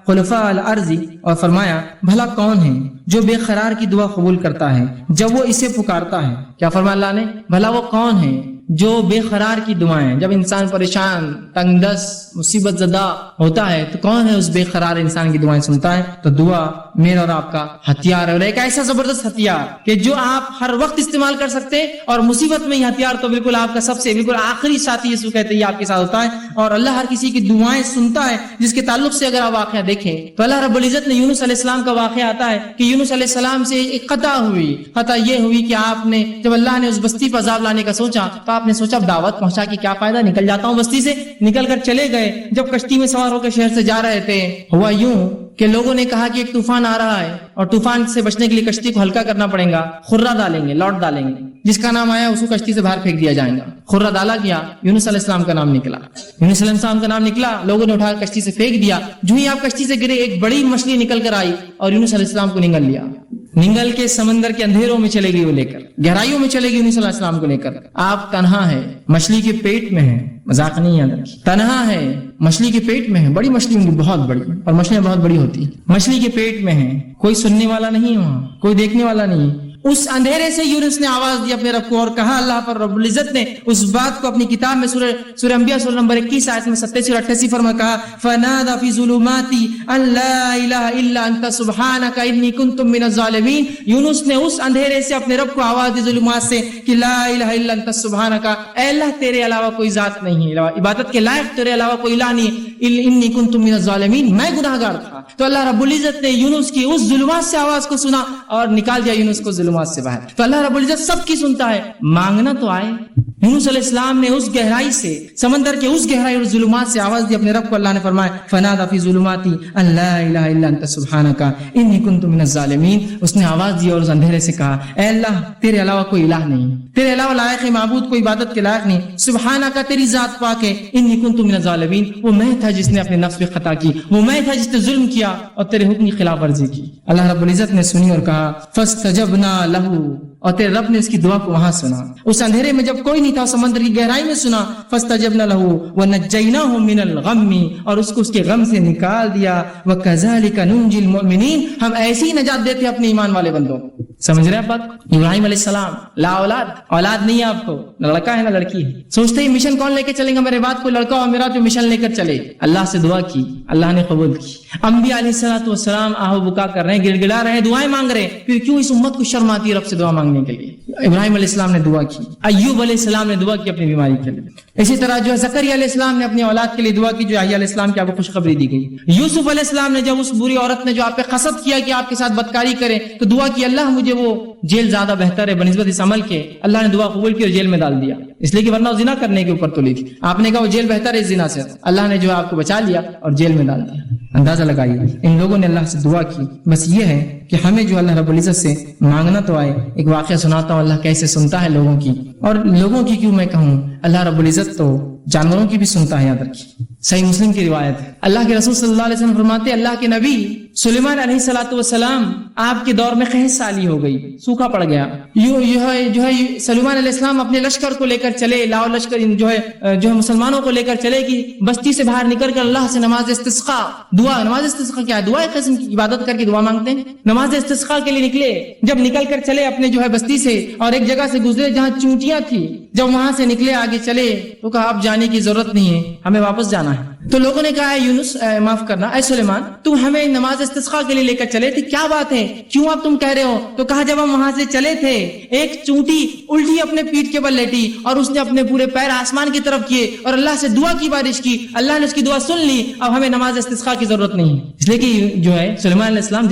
خلفاء الارض, اور فرمایا بھلا کون ہے جو بے قرار کی دعا قبول کرتا ہے جب وہ اسے پکارتا ہے. کیا فرمایا اللہ نے؟ بھلا وہ کون ہے جو بے قرار کی دعائیں, جب انسان پریشان, تنگ دست, مصیبت زدہ ہوتا ہے تو کون ہے اس بے قرار انسان کی دعائیں سنتا ہے؟ تو دعا میرا اور آپ کا ہتھیار ہے, اور ایک ایسا زبردست ہتھیار کہ جو آپ ہر وقت استعمال کر سکتے ہیں. اور مصیبت میں یہ ہتھیار تو بالکل آپ کا سب سے بالکل آخری ساتھی یسوع کہتے ہیں آپ کے ساتھ ہوتا ہے. اور اللہ ہر کسی کی دعائیں سنتا ہے, جس کے تعلق سے اگر آپ واقعہ دیکھیں تو اللہ رب العزت نے یونس علیہ السلام کا واقعہ آتا ہے کہ یونس علیہ السلام سے ایک خطا ہوئی. خطا یہ ہوئی کہ آپ نے جب اللہ نے اس بستی پر عذاب لانے کا سوچا تو آپ نے سوچا اب دعوت پہنچا کے کیا فائدہ, نکل جاتا ہوں بستی سے. نکل کر چلے گئے. جب کشتی میں سوار ہو کے شہر سے جا رہے تھے, ہوا یوں کہ لوگوں نے کہا کہ ایک طوفان آ رہا ہے اور طوفان سے بچنے کے لیے کشتی کو ہلکا کرنا پڑے گا, خرہ ڈالیں گے, لوٹ ڈالیں گے, جس کا نام آیا اس کو کشتی سے باہر پھینک دیا جائے گا. خرہ ڈالا گیا, یونس علیہ السلام کا نام نکلا. یونس علیہ السلام کا نام نکلا, لوگوں نے اٹھا کر کشتی سے پھینک دیا. جو ہی آپ کشتی سے گرے ایک بڑی مچھلی نکل کر آئی اور یونس علیہ السلام کو نگل لیا. نگل کے سمندر کے اندھیروں میں چلے گئی, وہ لے کر گہرائیوں میں چلے گئی یونس علیہ السلام کو لے کر. آپ تنہا ہے, مچھلی کے پیٹ میں ہے, مذاق نہیں ہے, تنہا ہے, مچھلی کے پیٹ میں ہے. بڑی مچھلی ہوں گی, بہت بڑی, اور مچھلیاں بہت بڑی ہوتی ہیں. مچھلی کے پیٹ میں ہے, کوئی سننے والا نہیں, وہاں کوئی دیکھنے والا نہیں. اس اندھیرے سے یونس نے آواز دی اپنے رب کو اور کہا. اللہ پر رب العزت نے اس بات کو اپنی کتاب میں سورہ انبیاء سورہ نمبر 21 آیت میں 87 اور 88 فرما کہا فنادى في ظلمات ان لا الہ الا انت سبحانک انی کنت من الظالمین. یونس نے اس اندھیرے سے اپنے رب کو آواز دی ظلمات سے کہ لا الہ الا انت سبحانک, اے اللہ تیرے علاوہ کوئی ذات نہیں ہے, عبادت کے لائق تیرے علاوہ کوئی الہ نہیں, انی کنت من الظالمین, میں گناہگار تھا. تو اللہ رب العزت نے یونس کی اس ظلمات سے آواز کو سنا اور نکال دیا یونس کو ظلمات سے باہر. تو اللہ رب العزت سب کی سنتا ہے, مانگنا تو آئے. یونس علیہ السلام نے اس گہرائی سے, سمندر کے اس گہرائی اور ظلمات سے آواز دی اپنے رب کو. اللہ نے فرمایا فنادى في ظلمات ان لا الہ الا انت سبحانک انی کنت من الظالمین. اس نے آواز دی اور اس اندھیرے سے کہا اے اللہ تیرے علاوہ کوئی الہ نہیں, تیرے علاوہ لائق معبود کوئی عبادت کے لائق نہیں, سبحانک تیری ذات پاک ہے, انی کنت من الظالمین, وہ میں تھا جس نے اپنے نفس پہ خطا کی, وہ میں تھا جس نے ظلم کیا اور تیرے حکم کی خلاف ورزی کی. اللہ رب العزت نے سنی اور کہا فاستجبنا له, اور تیرے رب نے اس کی دعا کو وہاں سنا. اس اندھیرے میں جب کوئی نہیں تھا, سمندر کی گہرائی میں سنا. فاستجبنا له ونجيناه من الغم, اور اس کو اس کے غم سے نکال دیا. وكذلك ننجي المؤمنين, ہم ایسی ہی نجات دیتے اپنے ایمان والے بندوں. سمجھ رہے ہیں بات؟ ابراہیم علیہ السلام لا اولاد, اولاد نہیں ہے آپ کو, نہ لڑکا ہے نہ لڑکی ہے. سوچتے ہی مشن کون لے کے چلیں گا, میرے بعد کوئی لڑکا اور میرا جو مشن لے کر چلے. اللہ سے دعا کی, اللہ نے قبول کی. انبیاء علیہ الصلوۃ والسلام آہو بکا کر رہے ہیں, گڑ گڑا رہے ہیں, دعائیں مانگ رہے ہیں. پھر کیوں اس امت کو شرم آتی ہے رب سے دعا مانگنے کے لیے؟ ابراہیم علیہ السلام نے دعا کی, ایوب علیہ السلام نے دعا کی اپنی بیماری کے لیے. اسی طرح جو زکریا علیہ السلام نے اپنی اولاد کے لیے دعا کی, جو یحییٰ علیہ السلام کی آپ کو خوشخبری دی گئی. یوسف علیہ السلام نے جب اس بری عورت نے جو آپ پہ قصد کیا کہ آپ کے ساتھ بدکاری کرے تو دعا کی اللہ مجھے وہ جیل زیادہ بہتر ہے بنسبت اس عمل کے. اللہ نے دعا قبول کی اور جیل میں ڈال دیا, اس لیے کہ ورنہ زنا کرنے کے اوپر تولی تھی. آپ نے کہا وہ جیل بہتر ہے اس زنا سے, اللہ نے جو آپ کو بچا لیا اور جیل میں ڈال دیا. اندازہ لگائیے ان لوگوں نے اللہ سے دعا کی. بس یہ ہے کہ ہمیں جو اللہ رب العزت سے مانگنا تو آئے. ایک واقعہ سناتا ہوں اللہ کیسے سنتا ہے لوگوں کی, اور لوگوں کی کیوں میں کہوں, اللہ رب العزت تو جانوروں کی بھی سنتا ہے. یاد رکھیے, صحیح مسلم کی روایت ہے, اللہ کے رسول صلی اللہ علیہ وسلم فرماتے ہیں اللہ کے نبی سلیمان علیہ الصلوۃ والسلام آپ کے دور میں قحط سالی ہو گئی, سوکھا پڑ گیا. جو ہے سلیمان علیہ السلام اپنے لشکر کو لے کر چلے, لاؤ لشکر جو ہے مسلمانوں کو لے کر چلے کہ بستی سے باہر نکل کر اللہ سے نماز استسقاء دعا. نماز استسقاء کیا ہے؟ دعا قسم کی عبادت کر کے دعا مانگتے ہیں. نماز استسقاء کے لیے نکلے, جب نکل کر چلے اپنے جو ہے بستی سے اور ایک جگہ سے گزرے جہاں چونٹیاں تھی, جب وہاں سے نکلے آگے چلے تو کہا اب جانے کی ضرورت نہیں ہے, ہمیں واپس جانا ہے. تو لوگوں نے کہا یونس معاف کرنا, اے سلیمان تم ہمیں نماز استسقاء کے لیے لے کر چلے تھے, کیا بات ہے, کیوں اب تم کہہ رہے ہو؟ تو کہا جب ہم وہاں سے چلے تھے ایک چونٹی الٹی اپنے پیٹھ کے بل لیٹی اور اس نے اپنے پورے پیر آسمان کی طرف کیے اور اللہ سے دعا کی بارش کی, اللہ نے اس کی دعا سن لی, اب ہمیں نماز استسقاء کی ضرورت نہیں. اس لیے کہ جو ہے سلیمان علیہ السلام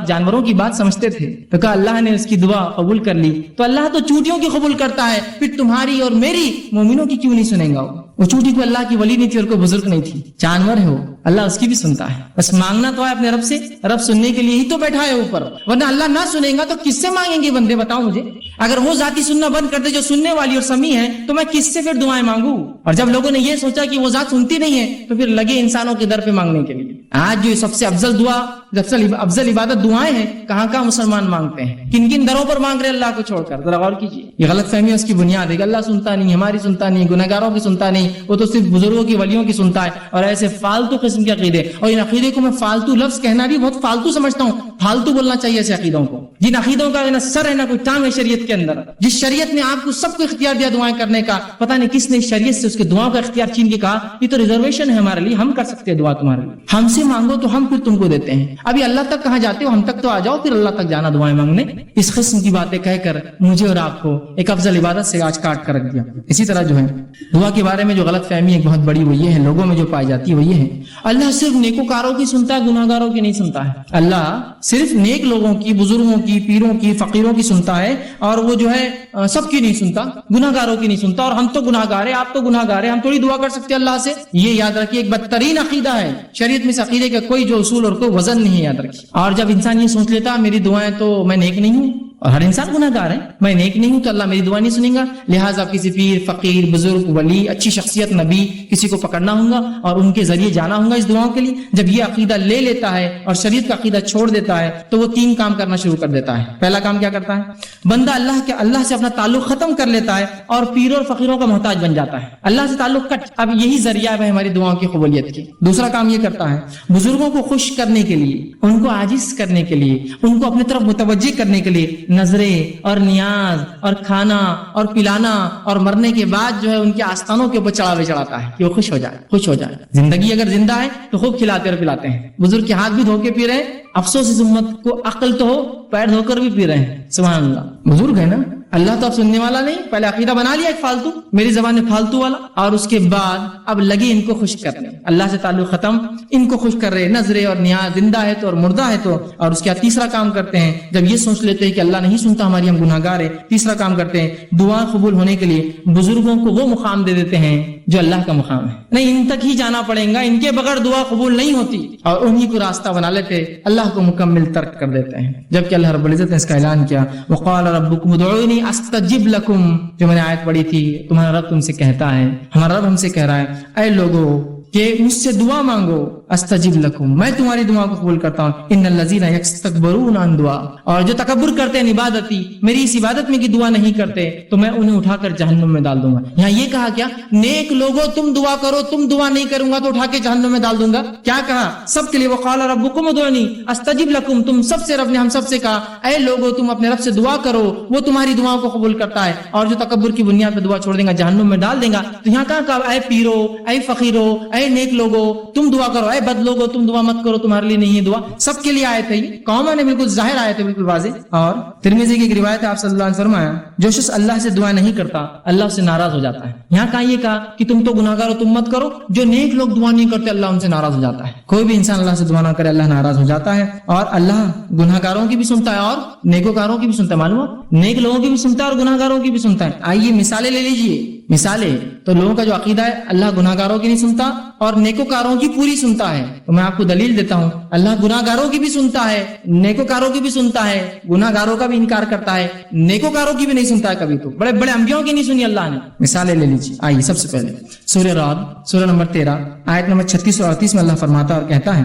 جانوروں کی بات سمجھتے تھے, تو کہا اللہ نے اس کی دعا قبول کر لی, تو اللہ تو چونٹیوں کی قبول کرتا ہے, پھر تمہاری اور میری مومنوں کی کیوں نہیں سنیں گا؟ وہ چونٹی کو اللہ کی ولی نہیں تھی اور کوئی بزرگ نہیں تھی, جانور ہے وہ, اللہ اس کی بھی سنتا ہے. بس مانگنا تو ہے اپنے رب سے, رب سننے کے لیے ہی تو بیٹھا ہے اوپر, ورنہ اللہ نہ سنے گا تو کس سے مانگیں گے بندے؟ بتاؤ مجھے. اگر وہ ذاتی سننا بند کر دے جو سننے والی اور سمیع ہے تو میں کس سے پھر دعائیں مانگوں؟ اور جب لوگوں نے یہ سوچا کہ وہ ذات سنتی نہیں ہے تو پھر لگے انسانوں کے در پہ مانگنے کے لیے. آج جو سب سے افضل دعا, افضل عبادت دعائیں ہیں, کہاں مسلمان مانگتے ہیں, کن کن دروں پر مانگ رہے اللہ کو چھوڑ کر؟ ذرا غور کیجیے. یہ غلط فہمی ہے, اس کی بنیاد ہے کہ اللہ سنتا نہیں, ہماری سنتا نہیں, گنہگاروں کی سنتا نہیں, وہ تو صرف بزرگوں کی ولیوں کی سنتا ہے, اور ایسے فالتو قسم کے عقیدے. اور ان عقیدے کو میں فالتو لفظ کہنا بھی بہت فالتو سمجھتا ہوں, فالتو بولنا چاہیے ایسے عقیدوں کو, جن عقیدوں کا نہ سر ہے نہ کوئی ٹانگ ہے شریعت کے اندر. جس شریعت نے آپ کو سب کو اختیار دیا دعائیں کرنے کا, پتہ نہیں کس نے شریعت سے اس کے دعاؤں کا اختیار چھین کے کہا یہ تو ریزرویشن ہے ہمارے لیے, ہم کر سکتے ہیں دعا تمہارے لیے, ہم سے مانگو تو ہم پھر تم کو دیتے ہیں. ابھی اللہ تک کہاں جاتے ہو, ہم تک تو آ جاؤ, پھر اللہ تک جانا دعائیں مانگنے. اس قسم کی باتیں کہہ کر مجھے اور آپ کو ایک افضل عبادت سے آج کاٹ کر رکھ دیا. اسی طرح جو ہے دعا کے بارے میں جو غلط فہمی ایک بہت بڑی وہ یہ ہے, لوگوں میں جو پائی جاتی ہے وہ یہ ہے, اللہ صرف نیکوکاروں کی سنتا ہے, گناہگاروں کی نہیں سنتا ہے. اللہ صرف نیک لوگوں کی, بزرگوں کی, پیروں کی, فقیروں کی سنتا ہے, اور وہ جو ہے سب کی نہیں سنتا, گناہگاروں کی نہیں سنتا. اور ہم تو گناہگار ہیں, آپ تو گناہگار ہیں, ہم تھوڑی دعا کر سکتے ہیں اللہ سے. یہ یاد رکھیے ایک بدترین عقیدہ ہے شریعت میں, اس عقیدے کا کوئی جو اصول اور کوئی وزن نہیں ہے, یاد رکھیے. اور جب انسان یہ سوچ لیتا میری دعائیں تو میں نیک نہیں ہوں, اور ہر انسان گناہگار ہے, میں نیک نہیں ہوں تو اللہ میری دعا نہیں سنیں گا, لہٰذا کسی پیر, فقیر, بزرگ, ولی, اچھی شخصیت, نبی, کسی کو پکڑنا ہوگا اور ان کے ذریعے جانا ہوگا اس دعاؤں کے لیے. جب یہ عقیدہ لے لیتا ہے اور شریعت کا عقیدہ چھوڑ دیتا ہے تو وہ 3 کام کرنا شروع کر دیتا ہے. پہلا کام کیا کرتا ہے؟ بندہ اللہ سے اپنا تعلق ختم کر لیتا ہے اور پیروں اور فقیروں کا محتاج بن جاتا ہے. اللہ سے تعلق کٹ, اب یہی ذریعہ ہے ہماری دعاؤں کی قبولیت کی. دوسرا کام یہ کرتا ہے, بزرگوں کو خوش کرنے کے لیے, ان کو عاجز کرنے کے لیے, ان کو اپنی طرف متوجہ کرنے کے لیے نظریں اور نیاز اور کھانا اور پلانا, اور مرنے کے بعد جو ہے ان کے آستانوں کے اوپر چڑھاتا ہے کہ وہ خوش ہو جائے. زندگی اگر زندہ ہے تو خوب کھلاتے اور پلاتے ہیں. بزرگ کے ہاتھ بھی دھو کے پی رہے ہیں, افسوس اس امت کو عقل تو ہو, پیر دھو کر بھی پی رہے ہیں. سبحان اللہ, بزرگ ہے نا. اللہ تو اب سننے والا نہیں, پہلے عقیدہ بنا لیا ایک فالتو, میری زبان میں فالتو والا, اور اس کے بعد اب لگے ان کو خوش کرنے. اللہ سے تعلق ختم, ان کو خوش کر رہے, نظریں اور نیاز, زندہ ہے تو اور مردہ ہے تو. اور اس کے بعد تیسرا کام کرتے ہیں, جب یہ سوچ لیتے ہیں کہ اللہ نہیں سنتا ہماری, ہم گناہگار ہیں, تیسرا کام کرتے ہیں, دعا قبول ہونے کے لیے بزرگوں کو وہ مقام دے دیتے ہیں جو اللہ کا مقام ہے. نہیں, ان تک ہی جانا پڑے گا, ان کے بغیر دعا قبول نہیں ہوتی, اور انہی کو راستہ بنا لیتے, اللہ کو مکمل ترک کر دیتے ہیں. جبکہ اللہ رب العزت نے اس کا اعلان کیا, وقال ربکم ادعونی استجب لکم, جو میں نے آیت پڑھی تھی, تمہارا رب تم سے کہتا ہے, ہمارا رب ہم سے کہہ رہا ہے, اے لوگو کہ مجھ سے دعا مانگو, استجب لکم, میں تمہاری دعا کو قبول کرتا ہوں. ان الذین یستکبرون عن دعا, اور جو تکبر کرتے ہیں عبادتی, میری اس عبادت میں کی دعا نہیں کرتے تو میں انہیں اٹھا کر جہنم میں ڈال دوں گا. یہاں یہ کہا کیا, نیک لوگوں تم دعا کرو, تم دعا نہیں کروں گا تو اٹھا کے جہنم میں ڈال دوں گا. کیا کہا؟ سب کے لیے. وقال ربکم ادعونی استجب لکم, تم سب سے, رب نے ہم سب سے کہا اے لوگوں تم اپنے رب سے دعا کرو, وہ تمہاری دعاؤں کو قبول کرتا ہے, اور جو تکبر کی بنیاد پہ دعا چھوڑ دیں گا جہنم میں ڈال دیں گا. تو یہاں کہا اے پیرو, اے فقیرو, اے نیک لوگو تم دعا کرو, اے بد لوگو تم دعا مت کرو, تمہارے لیے نہیں ہے دعا. سب کے لیے آیت ہے, کامن ہے, بالکل ظاہر آیت ہے, بالکل واضح. اور ترمذی کی ایک روایت ہے, آپ صلی اللہ علیہ وسلم فرمایا, جو شخص اللہ سے دعا نہیں کرتا اللہ اس سے ناراض ہو جاتا ہے. یہاں کہا یہ کہا کہ تم تو گناہگار ہو, تم مت کرو. جو نیک لوگ دعا نہیں کرتے اللہ ان سے ناراض ہو جاتا ہے. کوئی بھی انسان اللہ سے دعا نہ کرے اللہ ناراض ہو جاتا ہے. اور اللہ گناہگاروں کی بھی سنتا ہے اور نیکوکاروں کی بھی سنتا ہے. معلوم, نیک لوگوں کی بھی سنتا ہے اور گناہگاروں کی بھی سنتا ہے. آئیے مثالیں لے لیجئے, مثالیں. تو لوگوں کا جو عقیدہ ہے اللہ گناہگاروں کی نہیں سنتا اور نیکوکاروں کی پوری سنتا ہے, تو میں آپ کو دلیل دیتا ہوں, اللہ گناہگاروں کی بھی سنتا ہے, نیکوکاروں کی بھی سنتا ہے, گناہگاروں کا بھی انکار کرتا ہے, نیکوکاروں کی بھی نہیں سنتا ہے کبھی. تو بڑے بڑے انبیاءوں کی نہیں سنی اللہ نے. مثالیں لے لیجیے. آئیے سب سے پہلے سورہ رعد, سورہ نمبر 13 آیت نمبر 36 اور 38 میں اللہ فرماتا اور کہتا ہے,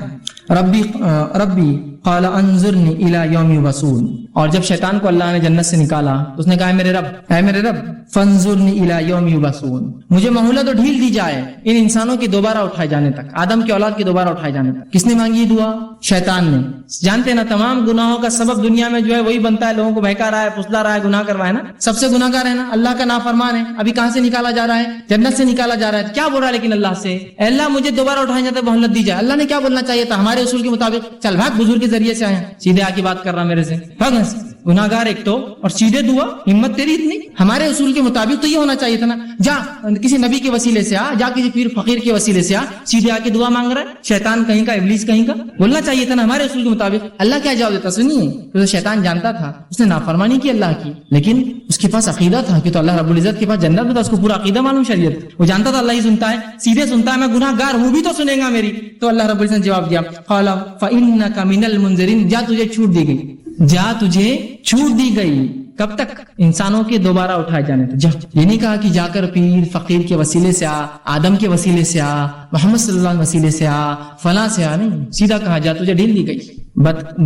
ربی قال انظرنی الی یوم یبعثون. اور جب شیطان کو اللہ نے جنت سے نکالا تو اس نے کہا اے میرے رب فانظرنی الی یوم یبعثون، مجھے مہلت اور ڈھیل دی جائے ان انسانوں کے دوبارہ اٹھائے جانے تک، آدم کی اولاد کے دوبارہ اٹھائے جانے تک. کس نے مانگی یہ دعا؟ شیطان نے. جانتے نا تمام گناہوں کا سبب دنیا میں جو ہے وہی بنتا ہے، لوگوں کو بہکا رہا ہے، پھسلا رہا ہے، گناہ کروا ہے نا. سب سے گناہ گار ہے نا، اللہ کا نافرمان ہے. ابھی کہاں سے نکالا جا رہا ہے؟ جنت سے نکالا جا رہا ہے. کیا بول رہا ہے لیکن اللہ سے، اے اللہ مجھے دوبارہ اٹھایا جاتا ہے، مہلت دی جائے. اللہ نے کیا بولنا چاہیے تھا؟ ہمارے اصول کے مطابق چل بھاگ، بزرگ کے ذریعے سے آیا، سیدھے آ کے بات کر رہا میرے سے، بھاگ گناہ گار ایک تو، اور سیدھے دعا. ہمت تیری اتنی؟ ہمارے اصول کے مطابق تو یہ ہونا چاہیے تھا نا، جا کسی نبی کے وسیلے سے آ، جا کسی پیر فقیر کے وسیلے سے آ، سیدھے آ کے دعا مانگ رہا ہے. شیطان کہیں کا، ابلیس کہیں کا. بولنا چاہیے تھا نا ہمارے اصول کے مطابق. اللہ کیا جواب دیتا؟ سنیے، تو شیطان جانتا تھا اس نے نافرمانی کی اللہ کی، لیکن اس کے پاس عقیدہ تھا کہ تو اللہ رب العزت کے پاس جنت تھا، اس کو پورا عقیدہ معلوم شریعت. وہ جانتا تھا اللہ ہی سنتا ہے، سیدھے سنتا ہے، میں گناہ گار ہوں بھی تو سنے گا میری. تو اللہ رب العزت نے جواب دیا قال فإنك من المنذرين، جا تجھے چھوٹ دی گئی، جا تجھے چھوٹ دی گئی. کب تک؟ انسانوں کے دوبارہ اٹھائے جانے تک. جا، یہ نہیں کہا کہ جا کر پیر فقیر کے وسیلے سے آ، آدم کے وسیلے سے آ، محمد صلی اللہ علیہ وسیلے سے آ، فلاں سے آ. نہیں، سیدھا کہا جا تجھے ڈھیل دی گئی.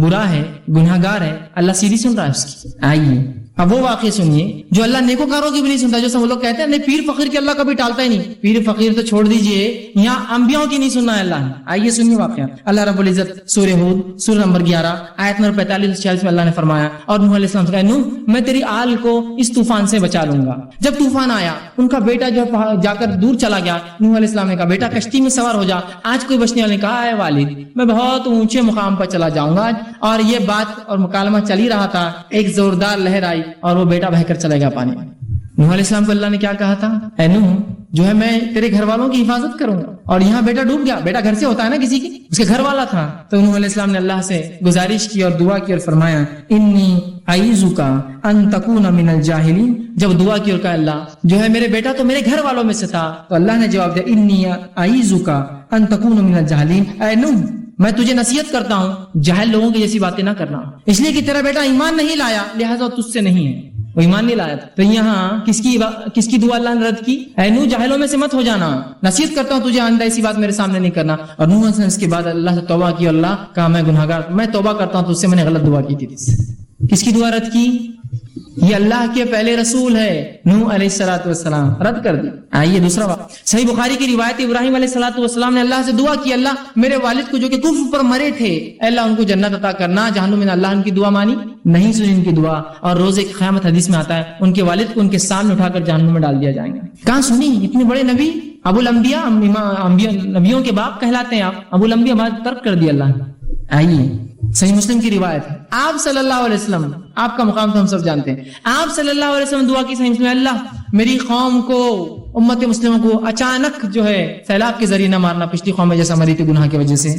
برا ہے، گناہ گار ہے، اللہ سیدھی سن رہا ہے اس کی. آئیے اب وہ واقعہ سنیے جو اللہ نیکوکاروں کی بھی نہیں سنتا. جو سب لوگ کہتے ہیں نہیں پیر فقیر کے اللہ کبھی ٹالتا ہی نہیں. پیر فقیر تو چھوڑ دیجئے، یہاں انبیاء کی نہیں سننا ہے اللہ نے. آئیے سنیے واقعہ. اللہ رب العزت سورہ ہود سورہ نمبر 11 آیت نمبر 45-46 میں اللہ نے فرمایا، اور نوح علیہ السلام سے کہا نوح میں تیری آل کو اس طوفان سے بچا لوں گا. جب طوفان آیا ان کا بیٹا جو جا کر دور چلا گیا، نوح علیہ السلام نے کہا بیٹا کشتی میں سوار ہو جا. آج کوئی بچنے والے نے کہا اے والد میں بہت اونچے مقام پر چلا جاؤں گا. اور یہ بات اور مکالمہ چل ہی رہا تھا، ایک زوردار لہر آئی اور وہ بیٹا بہ کر چلے گا پانی میں. نوح علیہ السلام کو اللہ نے کیا کہا تھا؟ اے نوح جو ہے میں تیرے گھر والوں کی حفاظت کروں گا. اور یہاں بیٹا ڈوب گیا. بیٹا گھر سے ہوتا ہے نا کسی کی، اس کے گھر والا تھا. تو نوح علیہ السلام نے اللہ سے گزارش کی اور دعا کی اور فرمایا انی اعیذک ان تکون من الجاہلین. جب دعا کی اور کہا اللہ جو ہے میرے بیٹا تو میرے گھر والوں میں سے تھا، تو اللہ نے جواب دیا انی اعیذک ان تکون من الجاہلین. اے نوح میں تجھے نصیحت کرتا ہوں جاہل لوگوں کی جیسی باتیں نہ کرنا، اس لیے کہ تیرا بیٹا ایمان نہیں لایا لہذا تجھ سے نہیں ہے، وہ ایمان نہیں لایا تھا. تو یہاں کس کی دعا اللہ نے رد کی؟ اے نوح جاہلوں میں سے مت ہو جانا، نصیحت کرتا ہوں تجھے آئندہ ایسی بات میرے سامنے نہیں کرنا. اور نوح نے اس کے بعد اللہ سے توبہ کی اور اللہ کہا میں گناہگار، میں توبہ کرتا ہوں تجھ سے، میں نے غلط دعا کی تھی. کس کی دعا رد کی؟ یہ اللہ کے پہلے رسول ہے نوح علیہ الصلوۃ والسلام، رد کر دی. آئیے دوسرا بات، صحیح بخاری کی روایت ابراہیم علیہ الصلوۃ والسلام نے اللہ سے دعا کی اللہ میرے والد کو جو کہ کفر پر مرے تھے اے اللہ ان کو جنت عطا کرنا، جہنم میں. اللہ ان کی دعا مانی نہیں، سنی ان کی دعا. اور روز قیامت حدیث میں آتا ہے ان کے والد کو ان کے سامنے اٹھا کر جہنم میں ڈال دیا جائیں گے. کہاں سنی؟ اتنے بڑے نبی ابو الانبیاء، نبیوں کے باپ کہلاتے ہیں آپ، ابو الانبیاء ہمارا ترک کر دیا اللہ نے. آئیے صحیح مسلم کی روایت ہے، آپ صلی اللہ علیہ وسلم، آپ کا مقام تو ہم سب جانتے ہیں، آپ صلی اللہ علیہ وسلم دعا کی صحیح مسلم، اللہ میری قوم کو، امت مسلموں کو اچانک جو ہے سیلاب کے ذریعے نہ مارنا، پچھلی قوم میں جیسا مری تھی گناہ کی وجہ سے،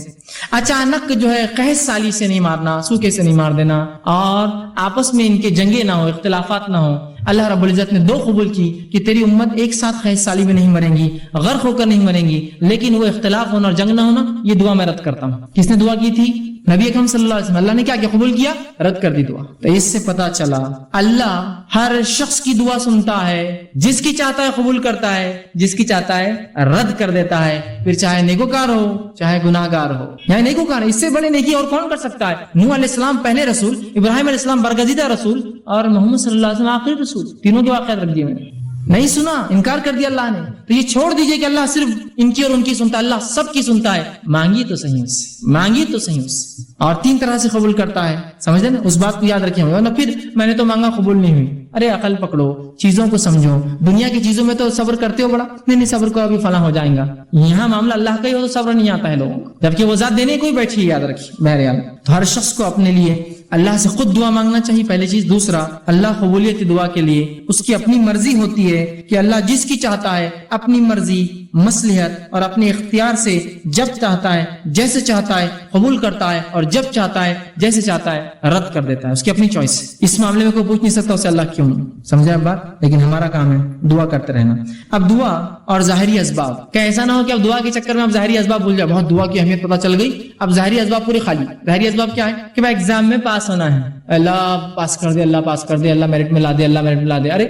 اچانک جو ہے قحط سالی سے نہیں مارنا، سوکھے سے نہیں مار دینا، اور آپس میں ان کے جنگیں نہ ہو، اختلافات نہ ہو. اللہ رب العزت نے دو قبول کی کہ تیری امت ایک ساتھ قحط سالی میں نہیں مریں گی، غرق ہو کر نہیں مریں گی، لیکن وہ اختلاف ہونا اور جنگ نہ ہونا یہ دعا میں رد کرتا ہوں. کس نے دعا کی تھی؟ نبی اکرم صلی اللہ علیہ وسلم. اللہ نے کیا کیا؟ قبول کیا، رد کر دی دعا. تو اس سے پتا چلا اللہ ہر شخص کی دعا سنتا ہے، جس کی چاہتا ہے قبول کرتا ہے، جس کی چاہتا ہے رد کر دیتا ہے، پھر چاہے نیکوکار ہو چاہے گناہگار ہو. یعنی نیکوکار، اس سے بڑے نیکی اور کون کر سکتا ہے؟ نوح علیہ السلام پہلے رسول، ابراہیم علیہ السلام برگزیدہ رسول، اور محمد صلی اللہ علیہ وسلم آخری رسول. تینوں کے واقعات رکھ دیے میں نے. نہیں سنا، انکار کر دیا اللہ نے. تو یہ چھوڑ دیجئے کہ اللہ صرف ان کی اور ان کی سنتا، اللہ سب کی سنتا ہے. مانگی تو صحیح اس سے، مانگی تو صحیح اس سے، اور 3 طرح سے قبول کرتا ہے. سمجھ لیں نا، اس بات کو یاد رکھیں. ورنہ پھر میں نے تو مانگا قبول نہیں ہوئی. ارے عقل پکڑو، چیزوں کو سمجھو. دنیا کی چیزوں میں تو صبر کرتے ہو بڑا، نہیں صبر کو ابھی فلاں ہو جائیں گا. یہاں معاملہ اللہ کا ہی ہو تو صبر نہیں آتا ہے لوگوں کو، جبکہ وہ ذات دینے کو ہی بیٹھی. یاد رکھیے بہرحال تو ہر شخص کو اپنے لیے اللہ سے خود دعا مانگنا چاہیے، پہلی چیز. دوسرا، اللہ قبولیت دعا کے لیے اس کی اپنی مرضی ہوتی ہے کہ اللہ جس کی چاہتا ہے اپنی مرضی، مصلحت اور اپنے اختیار سے جب چاہتا ہے جیسے چاہتا ہے قبول کرتا ہے، اور جب چاہتا ہے جیسے چاہتا ہے رد کر دیتا ہے. اس کی اپنی چوائس ہے. اس معاملے میں کوئی پوچھ نہیں سکتا اسے اللہ کیوں نہیں. سمجھے اب بات؟ لیکن ہمارا کام ہے دعا کرتے رہنا. اب دعا اور ظاہری اسباب، کہ ایسا نہ ہو کہ اب دعا کے چکر میں اب ظاہری اسباب بھول جائے. بہت دعا کی اہمیت پتہ چل گئی، اب ظاہری اسباب پوری خالی. ظاہری اسباب کیا ہے؟ کہ بھائی ایگزام میں پاس ہونا ہے، اللہ پاس کر دے، اللہ پاس کر دے، اللہ میرٹ میں لا دے، اللہ میرٹ میں لا دے. ارے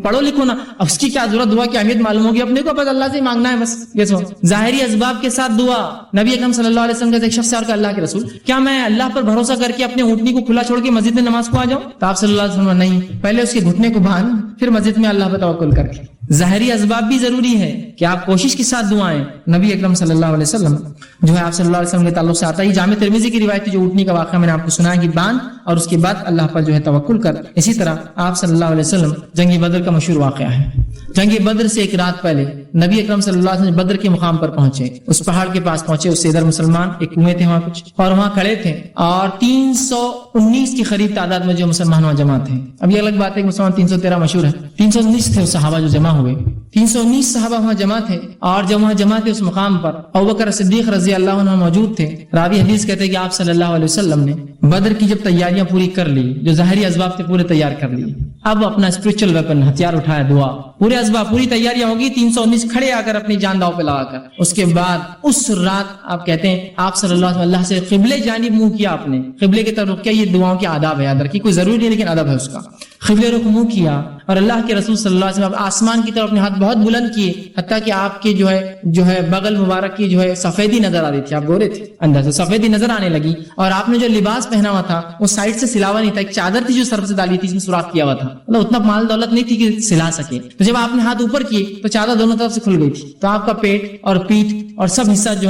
پڑھو لکھو نا، اب اس کی کیا ضرورت؟ دعا کی اہمیت معلوم ہوگی اپنے کو، بس اللہ سے مانگنا ہے بس. یہ سو ظاہری اسباب کے ساتھ دعا. نبی اکرم صلی اللہ علیہ وسلم کے ایک شخص سے اور کہا اللہ کے رسول کیا میں اللہ پر بھروسہ کر کے اپنے اونٹنی کو کھلا چھوڑ کے مسجد میں نماز کو آ جاؤں؟ تو آپ صلی اللہ علیہ وسلم نہیں، پہلے اس کے گھٹنے کو باندھ پھر مسجد میں اللہ پہ توکل کر کے. ظاہری اسباب بھی ضروری ہے کہ آپ کوشش کے ساتھ دعائیں. نبی اکرم صلی اللہ علیہ وسلم جو ہے آپ صلی اللہ علیہ وسلم کے تعلق سے آتا ہے، جامع ترمذی کی روایت جو اونٹنی کا واقعہ میں نے آپ کو سنا ہے کہ باندھ اور اس کے بعد اللہ پر جو ہے توکل کر. اسی طرح آپ صلی اللہ علیہ وسلم جنگ بدر کا مشہور واقعہ ہے. جنگ بدر سے ایک رات پہلے نبی اکرم صلی اللہ علیہ وسلم بدر کے مقام پر پہنچے، اس پہاڑ کے پاس پہنچے، اس سے ادھر مسلمان ایک کنویں تھے وہاں کچھ، اور وہاں کھڑے تھے، اور 319 کی قریب تعداد میں جو مسلمان وہاں جمع تھے. اب یہ الگ بات ہے کہ مسلمان 313 مشہور ہے، 319 تھے صحابہ جو جمع ہوئے. 319 صحابہ وہاں جمع تھے، اور جب وہاں جمع تھے اس مقام پر ابوبکر صدیق رضی اللہ عنہ موجود تھے. راوی حدیث کہتے ہیں کہ آپ صلی اللہ علیہ وسلم نے بدر کی جب تیاریاں پوری کر لی، جو ظاہری اسباب تھے پورے تیار کر لیے، اب اپنا اسپرچل ویپن ہتھیار اٹھایا، دعا. پورے اسباب پوری تیاریاں ہوگی، 319 کھڑے آ کر اپنی جان داؤ پہ لگا کر. اس کے بعد اس رات آپ کہتے ہیں آپ صلی اللہ علیہ وسلم اللہ سے قبلے جانب منہ کیا، آپ نے قبلے کی طرف کیا. یہ دعاؤں کے آداب ہے، یاد رکھیے، کوئی ضروری نہیں لیکن ادب ہے اس کا. قبلے رخ منہ کیا اور اللہ کے رسول صلی اللہ علیہ وسلم آسمان کی طرف اپنے ہاتھ بہت بلند کیے، حتیٰ کہ آپ کے جو ہے بغل مبارک کی جو ہے سفیدی نظر آ رہی تھی. آپ گورے تھے، اندر سے سفیدی نظر آنے لگی، اور آپ نے جو لباس پہنا ہوا تھا وہ سائڈ سے سلاوا نہیں تھا، ایک چادر تھی جو سر سے ڈالی تھی، اس میں سوراخ کیا ہوا تھا. مطلب اتنا مال دولت نہیں تھی کہ سلا سکے. تو جب آپ نے ہاتھ اوپر کیے تو چادر دونوں طرف سے کھل گئی تھی، تو آپ کا پیٹ اور پیٹھ اور سب حصہ جو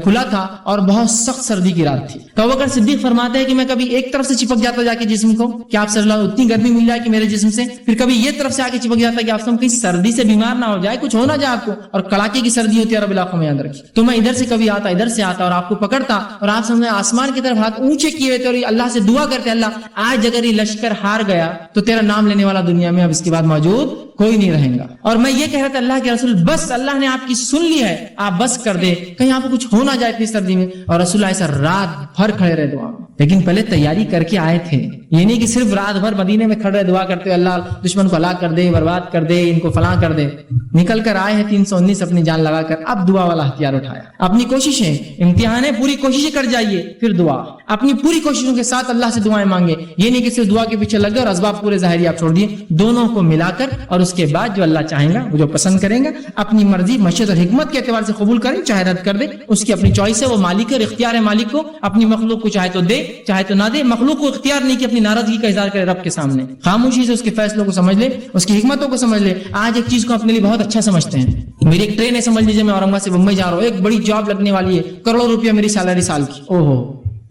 کھلا تھا، اور بہت سخت سردی کی رات تھی. تو ابوبکر صدیق فرماتے ہیں کہ میں کبھی ایک طرف سے چپک جاتا جا کے جسم کو کہ آپ صلی اللہ علیہ وسلم اتنی گرمی مل جائے کہ میرے جسم سے، پھر کبھی یہ طرف سے آ کے چپک جاتا کہ آپ کہیں سردی سے بیمار نہ ہو جائے، کچھ ہو نہ جائے آپ کو، اور کڑاکے کی سردی ہوتی ہے عرب علاقوں میں، یاد رکھیے. تو میں ادھر سے کبھی آتا ادھر سے آتا اور آپ کو پکڑتا، اور آپ سامنے آسمان کی طرف ہاتھ اونچے کیے ہوئے تھے اور اللہ سے دعا کرتے اللہ آج اگر یہ لشکر ہار گیا تو تیرا نام لینے والا دنیا میں اب اس کے بعد موجود کوئی نہیں رہیں گا. اور میں یہ کہہ رہا تھا اللہ کے رسول بس اللہ نے آپ کی سن لی ہے، آپ بس کر دے، کہیں آپ کو کچھ ہو نہ جائے اتنی سردی میں. اور رسول ایسا رات بھر کھڑے رہے دعا میں، لیکن پہلے تیاری کر کے آئے تھے. یہ نہیں کہ صرف رات بھر مدینے میں کھڑے دعا کرتے ہوئے اللہ دشمن کو ہلاک کر دے، برباد کر دے، ان کو فلاں کر دے. نکل کر آئے ہیں 319 اپنی جان لگا کر، اب دعا والا ہتھیار اٹھایا. اپنی کوششیں، امتحان ہے، پوری کوششیں کر جائیے، پھر دعا. اپنی پوری کوششوں کے ساتھ اللہ سے دعائیں مانگے. یہ نہیں کہ صرف دعا کے پیچھے لگ گئے اور اسباب پورے ظاہری آپ چھوڑ دیے. دونوں کو ملا کر اور اس کے بعد جو اللہ چاہیں گا، وہ جو پسند کریں گا، اپنی مرضی مشیت اور حکمت کے اعتبار سے قبول کریں، چاہے رد کر دے، اس کی اپنی چوائس ہے، وہ مالک ہے اور اختیار ہے مالک کو. اپنی مخلوق کو چاہے تو دے چاہے تو نہ دے، مخلوق کو اختیار نہیں کہ اپنی ناراضگی کا اظہار کرے رب کے سامنے. خاموشی سے اس کے فیصلوں کو سمجھ لے، اس کی حکمتوں کو سمجھ لے. آج ایک چیز کو اپنے لیے بہت اچھا سمجھتے ہیں، میری ایک ٹرین ہے، سمجھ لیجیے میں اورنگ آباد سے بمبئی جا رہا ہوں، ایک بڑی جاب لگنے والی ہے، کروڑوں روپیہ میری سیلری سال کی، اوہو،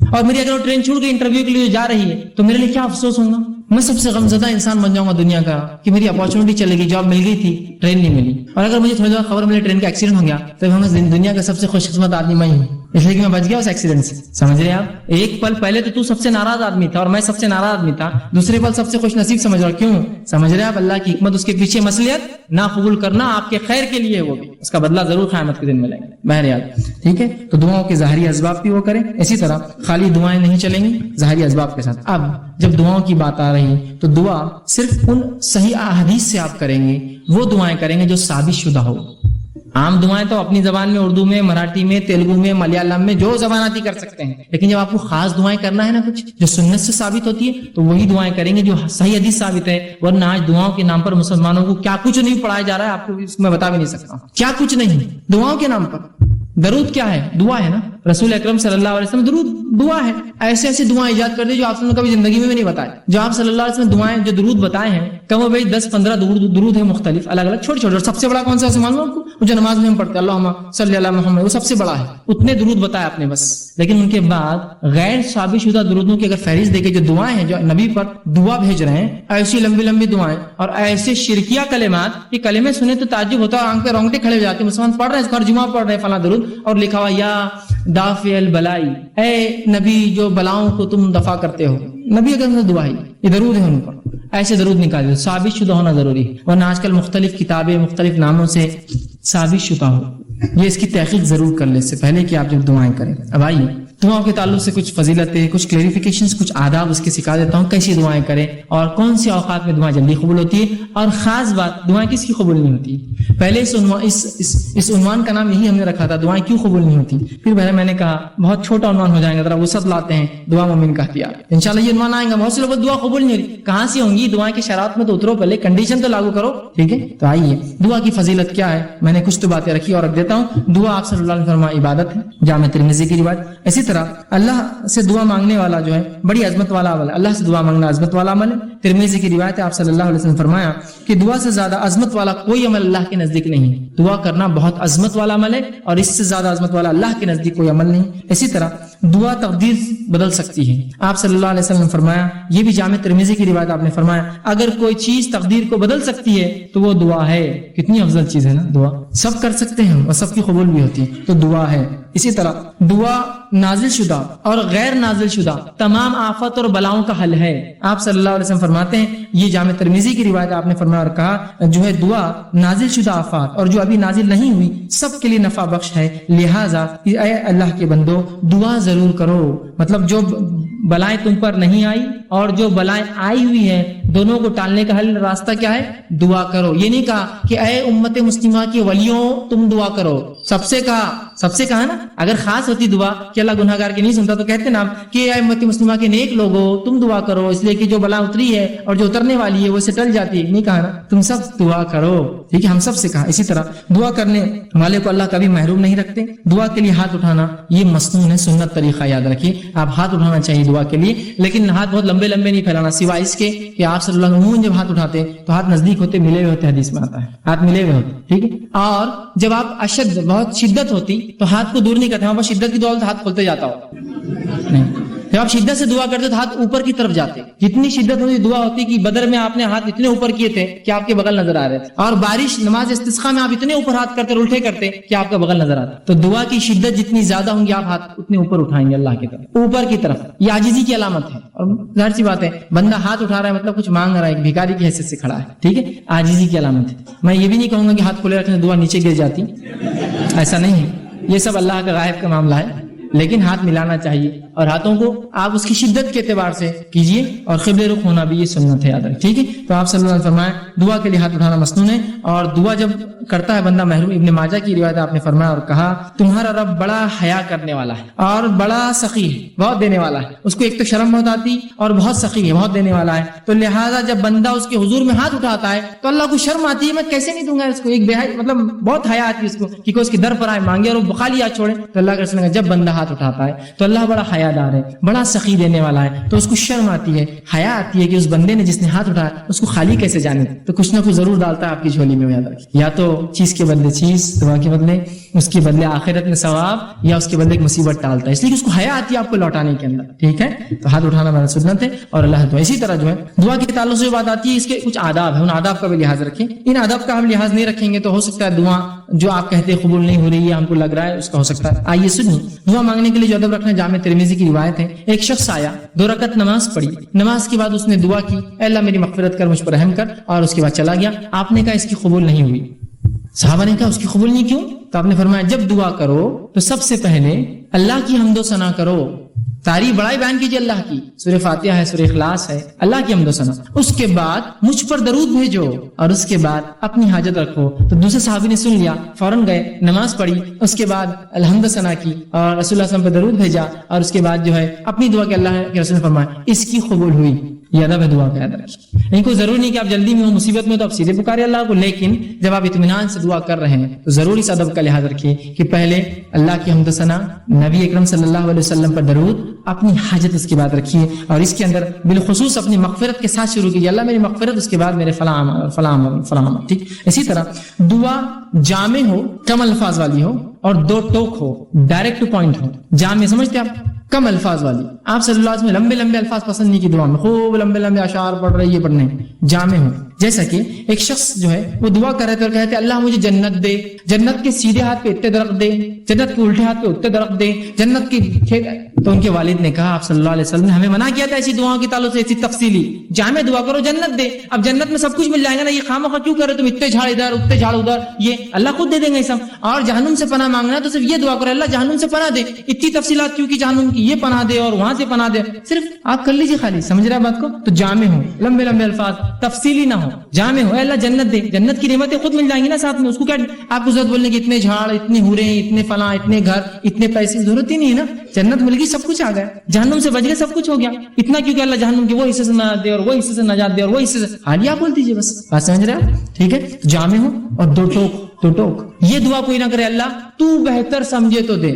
اور میری اگر وہ ٹرین چھوٹ گئی انٹرویو کے لیے جا رہی ہے تو میرے لیے کیا افسوس ہوگا. میں سب سے غمزدہ انسان بن جاؤں گا دنیا کا کہ میری اپارچونٹی چلے گی، جاب مل گئی تھی، ٹرین نہیں ملی. اور اگر مجھے تھوڑی دیر خبر ملی ٹرین کا ایکسیڈنٹ ہو گیا تو دنیا کا سب سے خوش قسمت آدمی میں ہوں، اس لیے کہ میں بچ گیا اس ایکسیڈنٹ سے. سمجھ رہے آپ؟ ایک پل پہلے تو سب سے ناراض آدمی تھا اور میں سب سے ناراض آدمی تھا، دوسرے پل سب سے خوش نصیب سمجھ رہا. کیوں سمجھ رہے آپ؟ اللہ کی حکمت، اس کے پیچھے مصلحت نہ قبول کرنا آپ کے خیر کے لیے، وہ بھی اس کا بدلہ ضرور قیامت کے دن ملے گا. بہرحال ٹھیک ہے، تو دعاؤں کے ظاہری اسباب بھی وہ کریں. اسی طرح خالی دعائیں نہیں چلیں گی، ظاہری اسباب کے ساتھ. اب جب دعاؤں کی بات آ رہی تو دعا صرف ان صحیح احادیث سے آپ کریں گے، وہ دعائیں کریں گے جو ثابت شدہ ہو. عام دعائیں تو اپنی زبان میں، اردو میں، مراٹھی میں، تیلگو میں، ملیالم میں، جو زبان آتی کر سکتے ہیں، لیکن جب آپ کو خاص دعائیں کرنا ہے نا، کچھ جو سنت سے ثابت ہوتی ہے، تو وہی دعائیں کریں گے جو صحیح حدیث ثابت ہے. ورنہ آج دعاؤں کے نام پر مسلمانوں کو کیا کچھ نہیں پڑھایا جا رہا ہے، آپ کو اس میں بتا بھی نہیں سکتا کیا کچھ نہیں. دعاؤں کے نام پر درود کیا ہے؟ دعا ہے نا. رسول اکرم صلی اللہ علیہ وسلم درود دعا ہے. ایسے ایسے دعائیں ایجاد کر دی جو آپ نے کبھی زندگی میں نہیں بتائے. جو آپ صلی اللہ علیہ وسلم دعائیں جو درود بتائے ہیں، کم و بیش 10-15 درود ہیں مختلف، الگ الگ، چھوٹے چھوٹے. اور سب سے بڑا کون سا ہے معلوم آپ کو؟ وہ جو نماز میں ہم پڑھتے ہیں اللہم صلی علی محمد، وہ سب سے بڑا ہے. اتنے درود بتائے آپ نے بس. لیکن ان کے بعد غیر ثابت شدہ درودوں کی اگر فہرست دیکھیں، جو دعائیں ہیں جو نبی پر دعا بھیج رہے ہیں، ایسی لمبی لمبی دعائیں اور ایسے شرکیہ کلمات، یہ کلمے سنے تو تعجب ہوتا ہے، آنکھ پہ رونگٹے کھڑے ہو جاتے ہیں. مسلمان پڑھ رہے ہیں، ہر جمعہ پڑھ رہے ہیں فلاں درود، اور لکھا ہوا یا دافع البلائی، اے نبی جو بلاؤں کو تم دفع کرتے ہو. نبی اگر دعا ہے، یہ درود ہے ان پر. ایسے درود نکالے، ثابت شدہ ہونا ضروری ہے، ورنہ آج کل مختلف کتابیں مختلف ناموں سے ثابت شدہ ہو. یہ اس کی تحقیق ضرور کر لیں اس سے پہلے کہ آپ جب دعائیں کریں. اب آئیے دعاؤں کے تعلق سے کچھ فضیلتیں، کچھ کلیریفیکیشنز، کچھ آداب اس کے سکھا دیتا ہوں، کیسی دعائیں کریں اور کون سے اوقات میں دعائیں جلدی قبول ہوتی ہے، اور خاص بات دعائیں کس کی قبول نہیں ہوتی۔ پہلے اس عنوان کا نام یہی ہم نے رکھا تھا، دعائیں کیوں قبول نہیں ہوتی۔ پھر پہلے میں نے کہا بہت چھوٹا عنوان ہو جائے گا، ذرا وسعت لاتے ہیں، دعا مومن کا اختیار۔ انشاءاللہ یہ عنوان آئے گا، بہت سے لوگ دعا قبول نہیں ہوتی، کہاں سے ہوں گی دعائیں کی شرائط میں تو اترو، پہلے کنڈیشن تو لاگو کرو، ٹھیک ہے۔ تو آئیے دعا کی فضیلت کیا ہے، میں نے کچھ تو باتیں رکھی اور رکھ دیتا ہوں۔ دعا آپ صلی اللہ علیہ وسلم عبادت ہے، جامع ترمذی کی روایت۔ اسی طرح اللہ سے دعا مانگنے والا جو ہے بڑی عظمت والا عمل ہے، اللہ سے دعا مانگنا عظمت والا عمل ہے۔ ترمذی کی روایت ہے، آپ صلی اللہ علیہ وسلم فرمایا کہ دعا سے زیادہ عظمت والا کوئی عمل اللہ کے نزدیک نہیں ہے۔ دعا کرنا بہت عظمت والا عمل ہے اور اس سے زیادہ عظمت والا اللہ کے نزدیک کوئی عمل نہیں۔ اسی طرح دعا تقدیر بدل سکتی ہے، آپ صلی اللہ علیہ وسلم فرمایا، یہ بھی جامع ترمذی کی روایت، آپ نے فرمایا اگر کوئی چیز تقدیر کو بدل سکتی ہے تو وہ دعا ہے۔ کتنی افضل چیز ہے نا دعا، سب کر سکتے ہیں اور سب کی قبول بھی ہوتی ہے، تو دعا ہے۔ اسی طرح دعا نازل شدہ اور غیر نازل شدہ تمام آفات اور بلاؤں کا حل ہے، آپ صلی اللہ علیہ وسلم فرماتے ہیں، یہ جامع ترمذی کی روایت، آپ نے فرمایا اور کہا جو ہے دعا نازل شدہ آفات اور جو ابھی نازل نہیں ہوئی سب کے لیے نفع بخش ہے، لہٰذا اے اللہ کے بندو دعا ضرور کرو۔ مطلب جو بلائیں تم پر نہیں آئی اور جو بلائیں آئی ہوئی ہیں دونوں کو ٹالنے کا حل راستہ کیا ہے، دعا کرو۔ یہ نہیں کہا کہ اے امت مسلمہ کے ولیوں تم دعا کرو، سب سے کہا نا، اگر خاص ہوتی دعا کہ اللہ گناہ گار کی نہیں سنتا تو کہتے نا کہ اے امت مسلمہ کے نیک لوگوں تم دعا کرو، اس لیے کہ جو بلا اتری ہے اور جو اترنے والی ہے وہ سے ٹل جاتی ہے، نہیں کہا نا، تم سب دعا کرو، ٹھیک ہے، ہم سب سے کہا۔ اسی طرح دعا کرنے والے کو اللہ کبھی محروم نہیں رکھتے۔ دعا کے لیے ہاتھ اٹھانا یہ مسنون ہے، سنت طریقہ یاد رکھیے، آپ ہاتھ اٹھانا چاہیے دعا کے لیے، لیکن ہاتھ بہت لمبے لمبے نہیں پھیلانا، سوائے اس کے کہ آپ صلی اللہ علیہ وسلم جب ہاتھ اٹھاتے تو ہاتھ نزدیک ہوتے، ملے ہوئے ہوتے، حدیث میں آتا ہے ہاتھ ملے ہوئے ہوتے، ٹھیک ہے۔ اور جب آپ اشد بہت شدت ہوتی تو ہاتھ کو دور نہیں کرتے، بہت شدت کی دعا تو ہاتھ کھولتے جاتا ہو نہیں، جب آپ شدت سے دعا کرتے تو ہاتھ اوپر کی طرف جاتے، جتنی شدت ہوتی دعا ہوتی کہ بدر میں آپ نے ہاتھ اتنے اوپر کیے تھے کہ آپ کے بغل نظر آ رہے تھے، اور بارش نماز استسقاء میں آپ اتنے اوپر ہاتھ کرتے الٹے کرتے کہ آپ کا بغل نظر آتا۔ تو دعا کی شدت جتنی زیادہ ہوں گی آپ ہاتھ اتنے اوپر اٹھائیں گے اللہ کی طرف، اوپر کی طرف، یہ عاجزی کی علامت ہے۔ اور ظاہر سی بات ہے بندہ ہاتھ اٹھا رہا ہے مطلب کچھ مانگ رہا ہے، ایک بھکاری کی حیثیت سے کھڑا ہے، ٹھیک ہے، عاجزی کی علامت ہے۔ میں یہ بھی نہیں کہوں گا کہ ہاتھ کھلے رکھنے دعا نیچے گر جاتی، ایسا نہیں ہے، یہ سب اللہ کا غائب کا معاملہ ہے، لیکن ہاتھ ملانا چاہیے اور ہاتھوں کو آپ اس کی شدت کے اعتبار سے کیجیے، اور قبلے رخ ہونا بھی یہ سنت ہے، یاد رکھیں، ٹھیک ہے۔ تو آپ صلی اللہ علیہ وسلم فرمایا دعا کے لیے ہاتھ اٹھانا مسنون ہے، اور دعا جب کرتا ہے بندہ محروم، ابن ماجہ کی روایت آپ نے فرمایا اور کہا تمہارا رب بڑا حیا کرنے والا ہے اور بڑا سخی ہے، بہت دینے والا ہے، اس کو ایک تو شرم بہت آتی اور بہت سخی ہے، بہت دینے والا ہے، تو لہٰذا جب بندہ اس کے حضور میں ہاتھ اٹھاتا ہے تو اللہ کو شرم آتی ہے، میں کیسے نہیں دوں گا اس کو، ایک مطلب بہت حیا آتی ہے اس کو کہ کوئی اس کے در پر آئے مانگے اور وہ خالی ہاتھ چھوڑے، تو اللہ کے رسول نے جب بندہ ہاتھ اٹھاتا ہے تو اللہ بڑا حیا دار ہے، بڑا سخی دینے والا ہے، تو اس کو شرم آتی ہے، حیا آتی ہے کہ اس بندے نے جس نے ہاتھ اٹھایا اس کو خالی کیسے جانے، تو کچھ نہ کچھ ضرور ڈالتا ہے آپ کی جھولی میں، یاد رکھیے، یا تو چیز کے بدلے چیز، دعا کے بدلے اس کے بدلے آخرت میں ثواب، یا اس کے بدلے ایک مصیبت ٹالتا ہے، اس لیے کہ اس کو حیا آتی ہے آپ کو لوٹانے کے اندر، ٹھیک ہے۔ تو ہاتھ اٹھانا ہمارا سنت ہے اور اللہ دعا۔ اسی طرح جو ہے دعا کے تعلق سے بات آتی ہے، اس کے کچھ آداب ہیں، ان آداب کا بھی لحاظ رکھیں، ان آداب کا ہم لحاظ نہیں رکھیں گے تو ہو سکتا ہے دعا جو آپ کہتے قبول نہیں ہو رہی ہے، ہم کو لگ رہا ہے اس کا ہو سکتا ہے۔ آئیے سنیے دعا مانگنے کے لیے جو ادب رکھنا، جامع ترمذی کی روایت ہے، ایک شخص آیا، 2 رکعت نماز پڑھی، نماز کے بعد اس نے دعا کی اے اللہ میری مغفرت کر، مجھ پر رحم کر، اور اس کے بعد چلا گیا۔ آپ نے کہا اس کی قبول نہیں ہوئی، صحابہ نے کہا اس کی قبول نہیں کیوں؟ تو آپ نے فرمایا جب دعا کرو تو سب سے پہلے اللہ کی حمد و ثنا کرو، تعریف بڑائی بیان کیجیے اللہ کی، سورہ فاتحہ ہے، سورہ اخلاص ہے، اللہ کی حمد و ثنا، اس کے بعد مجھ پر درود بھیجو، اور اس کے بعد اپنی حاجت رکھو۔ تو دوسرے صحابی نے سن لیا، فوراً گئے، نماز پڑھی، اس کے بعد الحمد ثنا کی اور رسول اللہ صلی اللہ علیہ وسلم پر درود بھیجا، اور اس کے بعد جو ہے اپنی دعا کہ اللہ کے رسول نے فرمایا اس کی قبول ہوئی۔ یہ ادب ہے دعا کا، یاد رکھیے، نہیں کوئی ضروری نہیں کہ آپ جلدی میں ہو، مصیبت میں تو آپ سیدھے پکارے اللہ کو، لیکن جب آپ اطمینان سے دعا کر رہے ہیں تو ضرور اس ادب کا لحاظ رکھیے کہ پہلے اللہ کی حمد و ثنا، نبی اکرم صلی اللہ علیہ وسلم پر درود، اپنی حاجت اس کے بعد رکھیے، اور اس کے اندر بالخصوص اپنی مغفرت کے ساتھ شروع کیجیے، اللہ میری مغفرت، اس کے بعد میرے فلاں، ٹھیک۔ اسی طرح دعا جامع ہو، کم الفاظ والی ہو، اور 2 ٹوک ہو، ڈائریکٹ ٹو پوائنٹ ہو۔ جامع سمجھتے آپ، کم الفاظ والی، آپ صلی اللہ علیہ وسلم لمبے لمبے الفاظ پسند نہیں کی دعا میں، خوب لمبے لمبے اشعار پڑھ رہے، یہ پڑھنے، جامع ہو۔ جیسا کہ ایک شخص جو ہے وہ دعا کر رہے تھے اور کہتے اللہ مجھے جنت دے، جنت کے سیدھے ہاتھ پہ اتنے درخت دے، جنت کے الٹے ہاتھ پہ اتنے درخت دے، جنت کے تو ان کے والد نے کہا آپ صلی اللہ علیہ وسلم نے ہمیں منع کیا تھا ایسی دعاؤں کے تعلق سے ایسی تفصیلی، جامع دعا کرو جنت دے. اب جنت میں سب کچھ مل جائے گا نا، یہ خواہ مخواہ کیوں کر رہے تم اتنے جھاڑ ادھر اتنے جھاڑ ادھر، یہ اللہ خود دے دیں گے سب. اور جہنم سے پناہ مانگنا ہے تو صرف یہ دعا کرو اللہ جہنم سے پناہ دے. اتنی تفصیلات کیوں کہ جہنم کی یہ پناہ دے اور وہاں سے پناہ دے، صرف آپ کر لیجیے خالی. سمجھ رہے ہیں بات کو؟ تو جامع ہو، لمبے لمبے الفاظ، تفصیلی نہ ہو، جامع ہو. اے اللہ جنت دے، جنت کی نعمتیں خود مل جائیں گی نا ساتھ میں. اس کو کیا آپ کو ضرورت بولنے کی اتنے جھاڑ اتنے ہورے اتنے فلاں اتنے گھر اتنے پیسے، ضرورت ہی نہیں ہے نا. جنت مل گئی، سب کچھ آ گیا، جہنم سے بچ گئے، سب کچھ ہو گیا. اتنا کیوں کہ اللہ جہنم کے وہ حصے سے نجات دے اور وہ حصے سے نجات دے اور وہ حصے سے، حالی آپ بول دیجیے بس. بات سمجھ رہے آپ؟ ٹھیک ہے. جامع ہو اور دو ٹوک. یہ دعا کوئی نہ کرے اللہ تو بہتر سمجھے تو دے.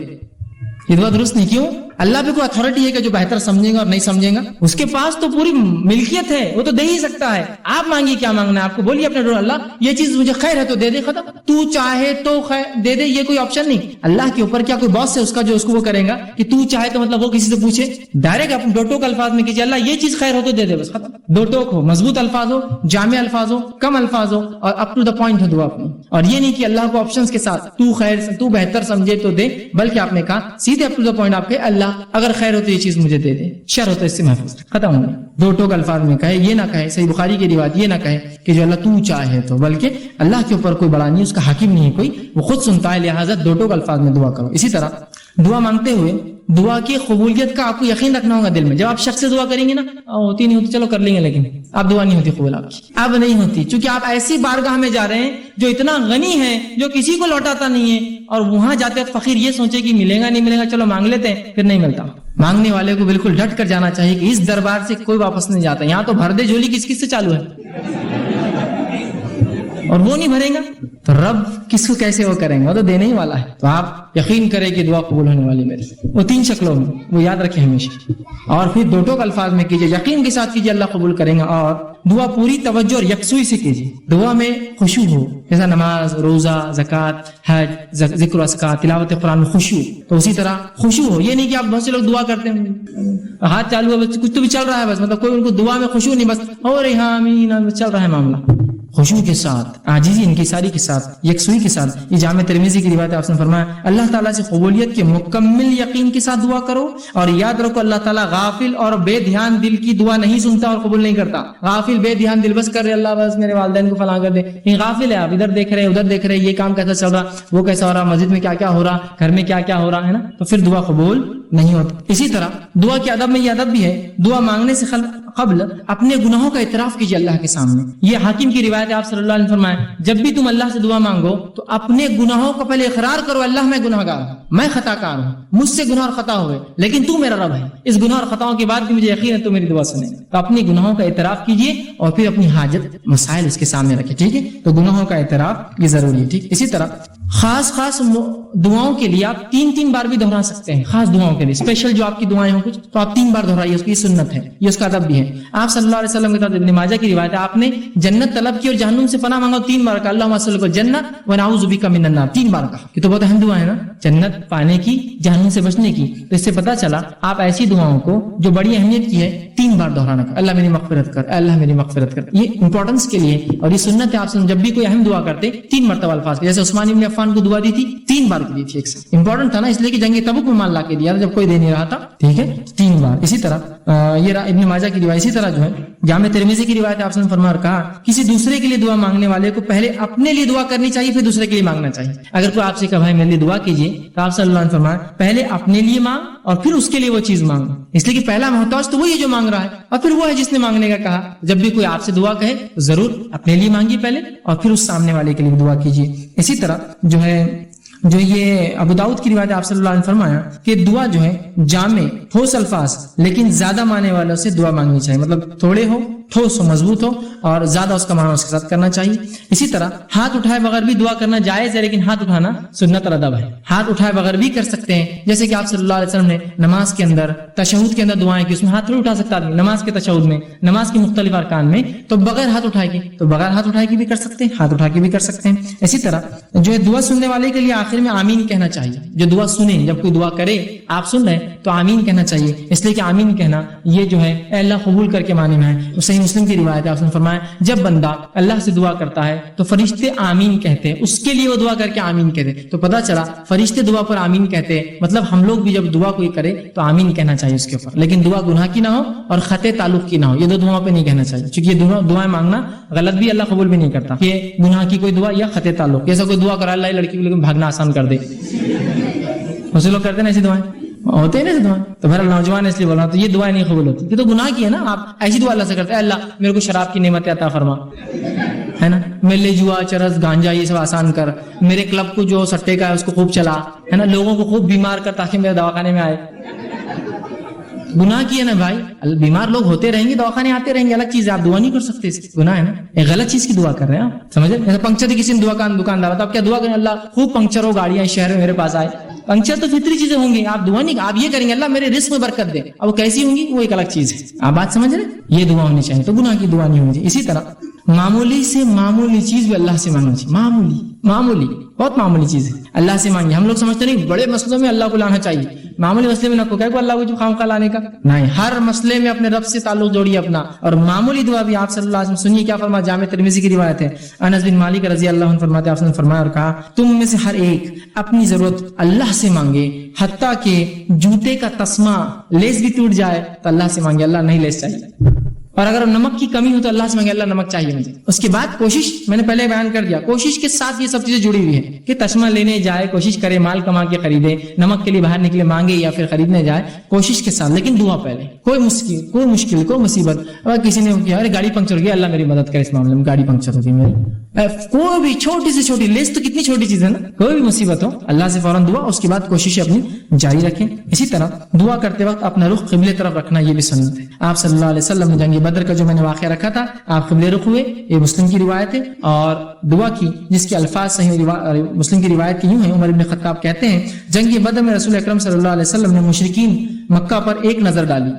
یہ دعا درست نہیں. کیوں؟ اللہ پہ کوئی اتھارٹی ہے کہ جو بہتر سمجھے گا اور نہیں سمجھے گا؟ اس کے پاس تو پوری ملکیت ہے، وہ تو دے ہی سکتا ہے. آپ مانگیے کیا مانگنا ہے آپ کو، بولیے اپنے ڈور اللہ یہ چیز مجھے خیر ہے تو دے دے، ختم. تو چاہے تو خیر دے دے، یہ کوئی آپشن نہیں. اللہ کے اوپر کیا کوئی باس ہے اس کا جو اس کو وہ کرے گا کہ تو چاہے تو مطلب وہ کسی سے پوچھے؟ ڈائریکٹ اپنے دو ٹوک الفاظ میں کیجیے اللہ یہ چیز خیر ہو تو دے دے، بس ختم. دو ٹوک ہو، مضبوط الفاظ ہو، جامع الفاظ ہو، کم الفاظ ہو اور اپ ٹو دا پوائنٹ ہو دعا اپنی. اور یہ نہیں کہ اللہ کو آپشنز کے ساتھ تو خیر تو بہتر سمجھے تو دے، بلکہ آپ نے کہا سیدھے اپ ٹو دا پوائنٹ آپ کے اللہ اگر خیر ہو تو یہ چیز مجھے دے دے، شر ہوتا ہے اس سے محفوظ، ختم ہو گیا. دو ٹوک الفاظ میں کہے، یہ نہ کہے صحیح بخاری کی روایت یہ نہ کہے کہ جو اللہ تو چاہے تو، بلکہ اللہ کے اوپر کوئی بڑا نہیں، اس کا حاکم نہیں ہے کوئی، وہ خود سنتا ہے، لہٰذا دو ٹوک الفاظ میں دعا کرو. اسی طرح دعا مانگتے ہوئے دعا کی قبولیت کا آپ کو یقین رکھنا ہوگا دل میں. جب آپ شخص سے دعا کریں گے نا ہوتی نہیں ہوتی چلو کر لیں گے، لیکن اب دعا نہیں ہوتی قبول آپ کی، اب نہیں ہوتی، چونکہ آپ ایسی بارگاہ میں جا رہے ہیں جو اتنا غنی ہے جو کسی کو لوٹاتا نہیں ہے، اور وہاں جاتے وقت فقیر یہ سوچے کہ ملے گا نہیں ملے گا چلو مانگ لیتے ہیں، پھر نہیں ملتا. مانگنے والے کو بالکل ڈٹ کر جانا چاہیے کہ اس دربار سے کوئی واپس نہیں جاتا. یہاں تو بھر دے جھولی کس کس سے چالو ہے، اور وہ نہیں بھرے گا تو رب کس کو کیسے وہ کریں گے، وہ تو دینے ہی والا ہے. تو آپ یقین کریں کہ دعا قبول ہونے والی میری، وہ 3 شکلوں میں، وہ یاد رکھیں ہمیشہ. اور پھر دو ٹوک الفاظ میں کیجیے، یقین کے ساتھ کیجیے اللہ قبول کریں گا. اور دعا پوری توجہ اور یکسوئی سے کیجیے، دعا میں خشوع ہو، جیسا نماز روزہ زکوٰۃ حج ذکر و اذکار تلاوت قرآن میں خشوع، تو اسی طرح خشوع ہو. یہ نہیں کہ آپ بہت سے لوگ دعا کرتے ہیں ہاتھ چالو ہے کچھ تو بھی چل رہا ہے بس، مطلب کوئی ان کو دعا میں خشوع نہیں، بس اور ہاں آمین چل رہا ہے معاملہ. خشوع کے ساتھ، عاجزی انکساری کے ساتھ، یکسوئی کے ساتھ. یہ جامع ترمذی کی روایت ہے، آپ نے فرمایا اللہ تعالیٰ سے قبولیت کے مکمل یقین کے ساتھ دعا کرو، اور یاد رکھو اللہ تعالیٰ غافل اور بے دھیان دل کی دعا نہیں سنتا اور قبول نہیں کرتا. غافل بے دھیان دل بس کر رہے اللہ بس میرے والدین کو فلاں کر دے، یہ غافل ہے. آپ ادھر دیکھ رہے ادھر دیکھ رہے، یہ کام کیسا چل رہا وہ کیسا ہو رہا، مسجد میں کیا کیا ہو رہا، گھر میں کیا کیا ہو رہا ہے نا، تو پھر دعا قبول نہیں ہوتا. اسی طرح دعا کے ادب میں یہ ادب بھی ہے، دعا مانگنے سے قبل اپنے گناہوں کا اعتراف کیجیے اللہ کے سامنے. یہ حاکم کی روایت ہے، آپ صلی اللہ علیہ وسلم فرمایا جب بھی تم اللہ سے دعا مانگو تو اپنے گناہوں کا پہلے اقرار کرو، اللہ میں گناہ گار ہوں، میں خطا کار ہوں، مجھ سے گناہ اور خطا ہوئے، لیکن تو میرا رب ہے، اس گناہ اور خطاؤں کے بعد بھی مجھے یقین ہے تو میری دعا سنے. تو اپنے گناہوں کا اعتراف کیجیے اور پھر اپنی حاجت مسائل اس کے سامنے رکھے. ٹھیک ہے، تو گناہوں کا اعتراف یہ ضروری ہے. ٹھیک، اسی طرح خاص دعاؤں کے لیے آپ 3 بار بھی دہرا سکتے ہیں. خاص دعاؤں کے لیے اسپیشل جو آپ کی دعائیں ہوں کچھ تو آپ 3 بار دہرائیے، اس کی سنت ہے، یہ اس کا ادب بھی ہے. آپ صلی اللہ علیہ وسلم کے طرف ابن ماجہ کی روایت ہے، آپ نے جنت طلب کی اور جہنم سے پناہ مانگا 3 بار کا، اللہم صلی اللہ جنت ونعوذ بک من النار 3 بار کہا. یہ تو بہت اہم دعا ہے نا، جنت پانے کی جہنم سے بچنے کی. تو اس سے پتہ چلا آپ ایسی دعاؤں کو جو بڑی اہمیت کی ہے 3 بار دہرانا، اللہ میری مغفرت کر، اللہ میری مغفرت کر. یہ امپورٹنس کے لیے اور یہ سنت ہے. آپ جب بھی کوئی اہم دعا کرتے 3 مرتبہ الفاظ، جیسے عثمان بن عفان کو دعا دی تھی 3 بار کی دی تھی. ایک سے امپورٹنٹ تھا نا، اس لیے کہ جنگ تبوک میں مال لا کے دیا تھا جب کوئی دے نہیں رہا تھا. ٹھیک ہے، 3 بار. اسی طرح یہ ابن ماجہ کی روایت. اسی طرح جو ہے جامع ترمذی کی روایت ہے، آپ نے فرمایا کہا کسی دوسرے کے لیے دعا مانگنے والے کو پہلے اپنے لیے دعا کرنی چاہیے پھر دوسرے کے لیے مانگنا چاہیے. اگر کوئی آپ سے کہا بھائی میرے لیے دعا کیجیے تو آپ صلی اللہ علیہ وسلم فرمایا پہلے اپنے لیے مانگ اور پھر اس کے لیے وہ چیز مانگ، اس لیے کہ پہلا محتاج تو وہی جو مانگ رہا ہے اور پھر وہ ہے جس نے مانگنے کا کہا. جب بھی کوئی آپ سے دعا کہے تو ضرور اپنے لیے مانگیے پہلے اور پھر اس سامنے والے کے لیے دعا کیجیے. اسی طرح جو یہ ابو داؤد کی روایت ہے، آپ صلی اللہ علیہ وسلم فرمایا کہ دعا جو ہے جامع ٹھوس الفاظ لیکن زیادہ معنی والوں سے دعا مانگنی چاہیے، مطلب تھوڑے ہو، ٹھوس ہو، مضبوط ہو اور زیادہ اس کا معنی اس کے ساتھ کرنا چاہیے. اسی طرح ہاتھ اٹھائے بغیر بھی دعا کرنا جائز ہے، لیکن ہاتھ اٹھانا سنت اور ادب ہے. ہاتھ اٹھائے بغیر بھی کر سکتے ہیں، جیسے کہ آپ صلی اللہ علیہ وسلم نے نماز کے اندر تشہد کے اندر دعائیں کی، اس میں ہاتھ تھوڑی اٹھا سکتا آدمی نماز کے تشہد میں، نماز کی مختلف ارکان میں، تو بغیر ہاتھ اٹھائے کی تو بغیر ہاتھ اٹھائے کی بھی کر سکتے ہیں، ہاتھ اٹھا کے بھی کر سکتے ہیں. اسی طرح جو ہے دعا سننے والے کے لیے آخر میں آمین کہنا چاہیے. جو دعا سنیں، جب کوئی دعا کرے آپ سن رہے تو آمین کہنا چاہیے. اس لیے کہ آمین کہنا یہ جو ہے اے اللہ قبول کر کے معنی میں ہے. وہ صحیح مسلم کی روایت ہے, آپ نے فرمایا جب بندہ اللہ سے دعا کرتا ہے تو فرشتے آمین کہتے ہیں, اس کے لیے وہ دعا کر کے آمین کہتے ہیں. تو پتہ چلا فرشتے دعا پر آمین کہتے ہیں, مطلب ہم لوگ بھی جب دعا کوئی کرے تو آمین کہنا چاہیے اس کے اوپر, لیکن دعا گناہ کی نہ ہو اور خطے تعلق کی نہ ہو. یہ دو دعاؤں پہ نہیں کہنا چاہیے, کیونکہ یہ دعائیں مانگنا غلط بھی, اللہ قبول بھی نہیں کرتا. یہ گناہ کی کوئی دعا یا خطے تعلق, جیسا کوئی دعا کرا اللہ لڑکی کو بھاگنا آسان کر دے, اسے لوگ کرتے ہیں ایسی دعائیں, ہوتے ہیں نا ایسی دعائیں. تو بہرحال نوجوان اس لیے بول رہا ہوں, تو یہ دعائیں نہیں قبول ہوتی, یہ تو گناہ کی ہے نا. آپ ایسی دعا اللہ سے کرتے ہیں اللہ میرے کو شراب کی نعمت عطا فرما, ہے نا, میرے لیے جوا چرس گانجا یہ سب آسان کر, میرے کلب کو جو سٹے کا ہے اس کو خوب چلا, ہے نا, لوگوں کو خوب بیمار کر تاکہ میرے دواخانے میں آئے. گناہ کی ہے نا بھائی, بیمار لوگ ہوتے رہیں گے, دواخانے آتے رہیں گے, الگ چیز ہے, آپ دعا نہیں کر سکتے, اس کی گناہ ہے نا, ایک غلط چیز کی دعا کر رہے ہیں آپ, سمجھے. جیسے پنکچر کی کسی نے دکاندار, تو آپ کیا دعا کریں اللہ خوب پنکچر ہو گاڑیاں اس شہر میں میرے پاس آئے. پنکچر تو فطری چیزیں ہوں گی, آپ دعا نہیں, آپ یہ کریں گے اللہ میرے رزق میں برکت دے, اب وہ کیسی ہوں گی وہ ایک الگ چیز ہے. آپ بات سمجھ رہے, یہ دعا ہونی چاہیے, تو گناہ کی دعا نہیں ہونی چاہیے. اسی طرح معمولی سے معمولی چیز بھی اللہ سے مانگنی چاہیے, معمولی بہت معمولی چیز ہے اللہ سے مانگی. ہم لوگ سمجھتے نہیں بڑے مسئلوں میں اللہ کو لانا چاہیے, معمولی مسئلے میں نہ کو اللہ کو جو خواہ لانے کا نہیں, ہر مسئلے میں اپنے رب سے تعلق جوڑیے اپنا. اور معمولی دعا بھی آپ صلی اللہ علیہ وسلم سنیے کیا فرمایا, جامع ترمذی کی روایت ہے, انس بن مالک رضی اللہ عنہ فرماتے ہیں آپ نے فرمایا اور کہا تم میں سے ہر ایک اپنی ضرورت اللہ سے مانگے, حتیٰ کہ جوتے کا تسمہ لیس بھی ٹوٹ جائے تو اللہ سے مانگے اللہ نہیں لیس چاہیے, اور اگر نمک کی کمی ہو تو اللہ سے مانگے اللہ نمک چاہیے مجھے. اس کے بعد کوشش, میں نے پہلے بیان کر دیا, کوشش کے ساتھ یہ سب چیزیں جڑی ہوئی ہیں کہ تسمہ لینے جائے, کوشش کرے مال کما کے خریدے, نمک کے لیے باہر نکلے مانگے یا پھر خریدنے جائے, کوشش کے ساتھ, لیکن دعا پہلے. کوئی مشکل کوئی مصیبت, اگر کسی نے کیا ارے گاڑی پنکچر ہو گیا, اللہ میری مدد کرے اس معاملے میں, گاڑی پنکچر ہوگی میری, کوئی بھی چھوٹی سے چھوٹی لیس تو کتنی چھوٹی چیز ہے نا, کوئی بھی مصیبت ہو اللہ سے فوراً دعا, اس کے بعد کوشش اپنی جاری رکھیں. اسی طرح دعا کرتے وقت اپنا رخ قبلے طرف رکھنا یہ بھی سنت ہے. آپ صلی اللہ علیہ وسلم نے جنگ بدر کا جو میں نے واقعہ رکھا تھا, آپ قبلے رخ ہوئے, یہ مسلم کی روایت ہے, اور دعا کی جس کے الفاظ صحیح مسلم کی روایت کی یوں ہیں. عمر بن خطاب کہتے ہیں جنگ بدر میں رسول اکرم صلی اللہ علیہ وسلم نے مشرکین مکہ پر ایک نظر ڈالی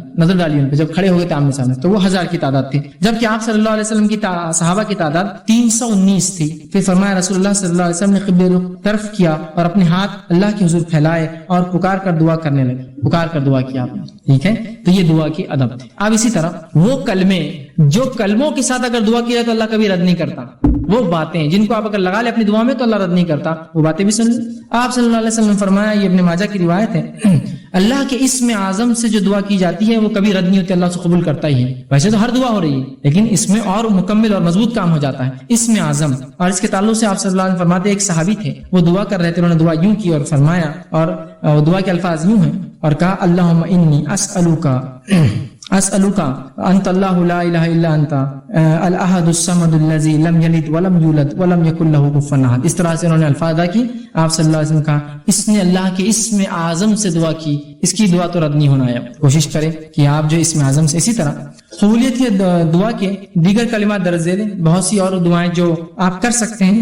ان پہ جب کھڑے ہو گئے تھے آمنے سامنے, تو وہ 1000 کی تعداد تھی, جبکہ آپ صلی اللہ علیہ وسلم کی صحابہ کی تعداد 319 تھی. پھر فرمایا رسول اللہ صلی اللہ علیہ وسلم نے قبلے رخ طرف کیا اور اپنے ہاتھ اللہ کے حضور پھیلائے اور پکار کر دعا کرنے لگے, پکار کر دعا کیا آپ نے, ٹھیک ہے. تو یہ دعا کی ادب تھی. اب اسی طرح وہ کلمے جو کلموں کے ساتھ اگر دعا کیا تو اللہ کبھی رد نہیں کرتا, وہ باتیں جن کو آپ اگر لگا لے اپنی دعا میں تو اللہ رد نہیں کرتا, وہ باتیں بھی سن لیں. آپ صلی اللہ علیہ وسلم نے فرمایا, یہ ابن ماجہ کی روایت ہے, اللہ کے اسم اعظم سے جو دعا کی جاتی ہے وہ کبھی رد نہیں ہوتی, اللہ سے قبول کرتا ہی ہے. ویسے تو ہر دعا ہو رہی ہے, لیکن اس میں اور مکمل اور مضبوط کام ہو جاتا ہے اسم اعظم. اور اس کے تعلق سے آپ صلی اللہ علیہ وسلم فرماتے ایک صحابی تھے, وہ دعا کر رہے تھے, انہوں نے دعا یوں کی اور فرمایا, اور دعا کے الفاظ یوں ہیں, اور کہا اللہم انی اسألوکا انت اللہ لا الہ الا انت الاحد الصمد الذی لم یلد ولم یولد ولم یکن لہ کفوا احد. اس طرح سے انہوں نے الفاظ ادا کی. آپ صلی اللہ علیہ وسلم کہا اس نے اللہ کے اسم اعظم سے دعا کی, اس کی دعا تو رد نہیں ہونا ہے. کوشش کریں کہ آپ جو اسم اعظم سے. اسی طرح قبولیت کی دعا کے دیگر کلمات درج ذیل, بہت سی اور دعائیں جو آپ کر سکتے ہیں,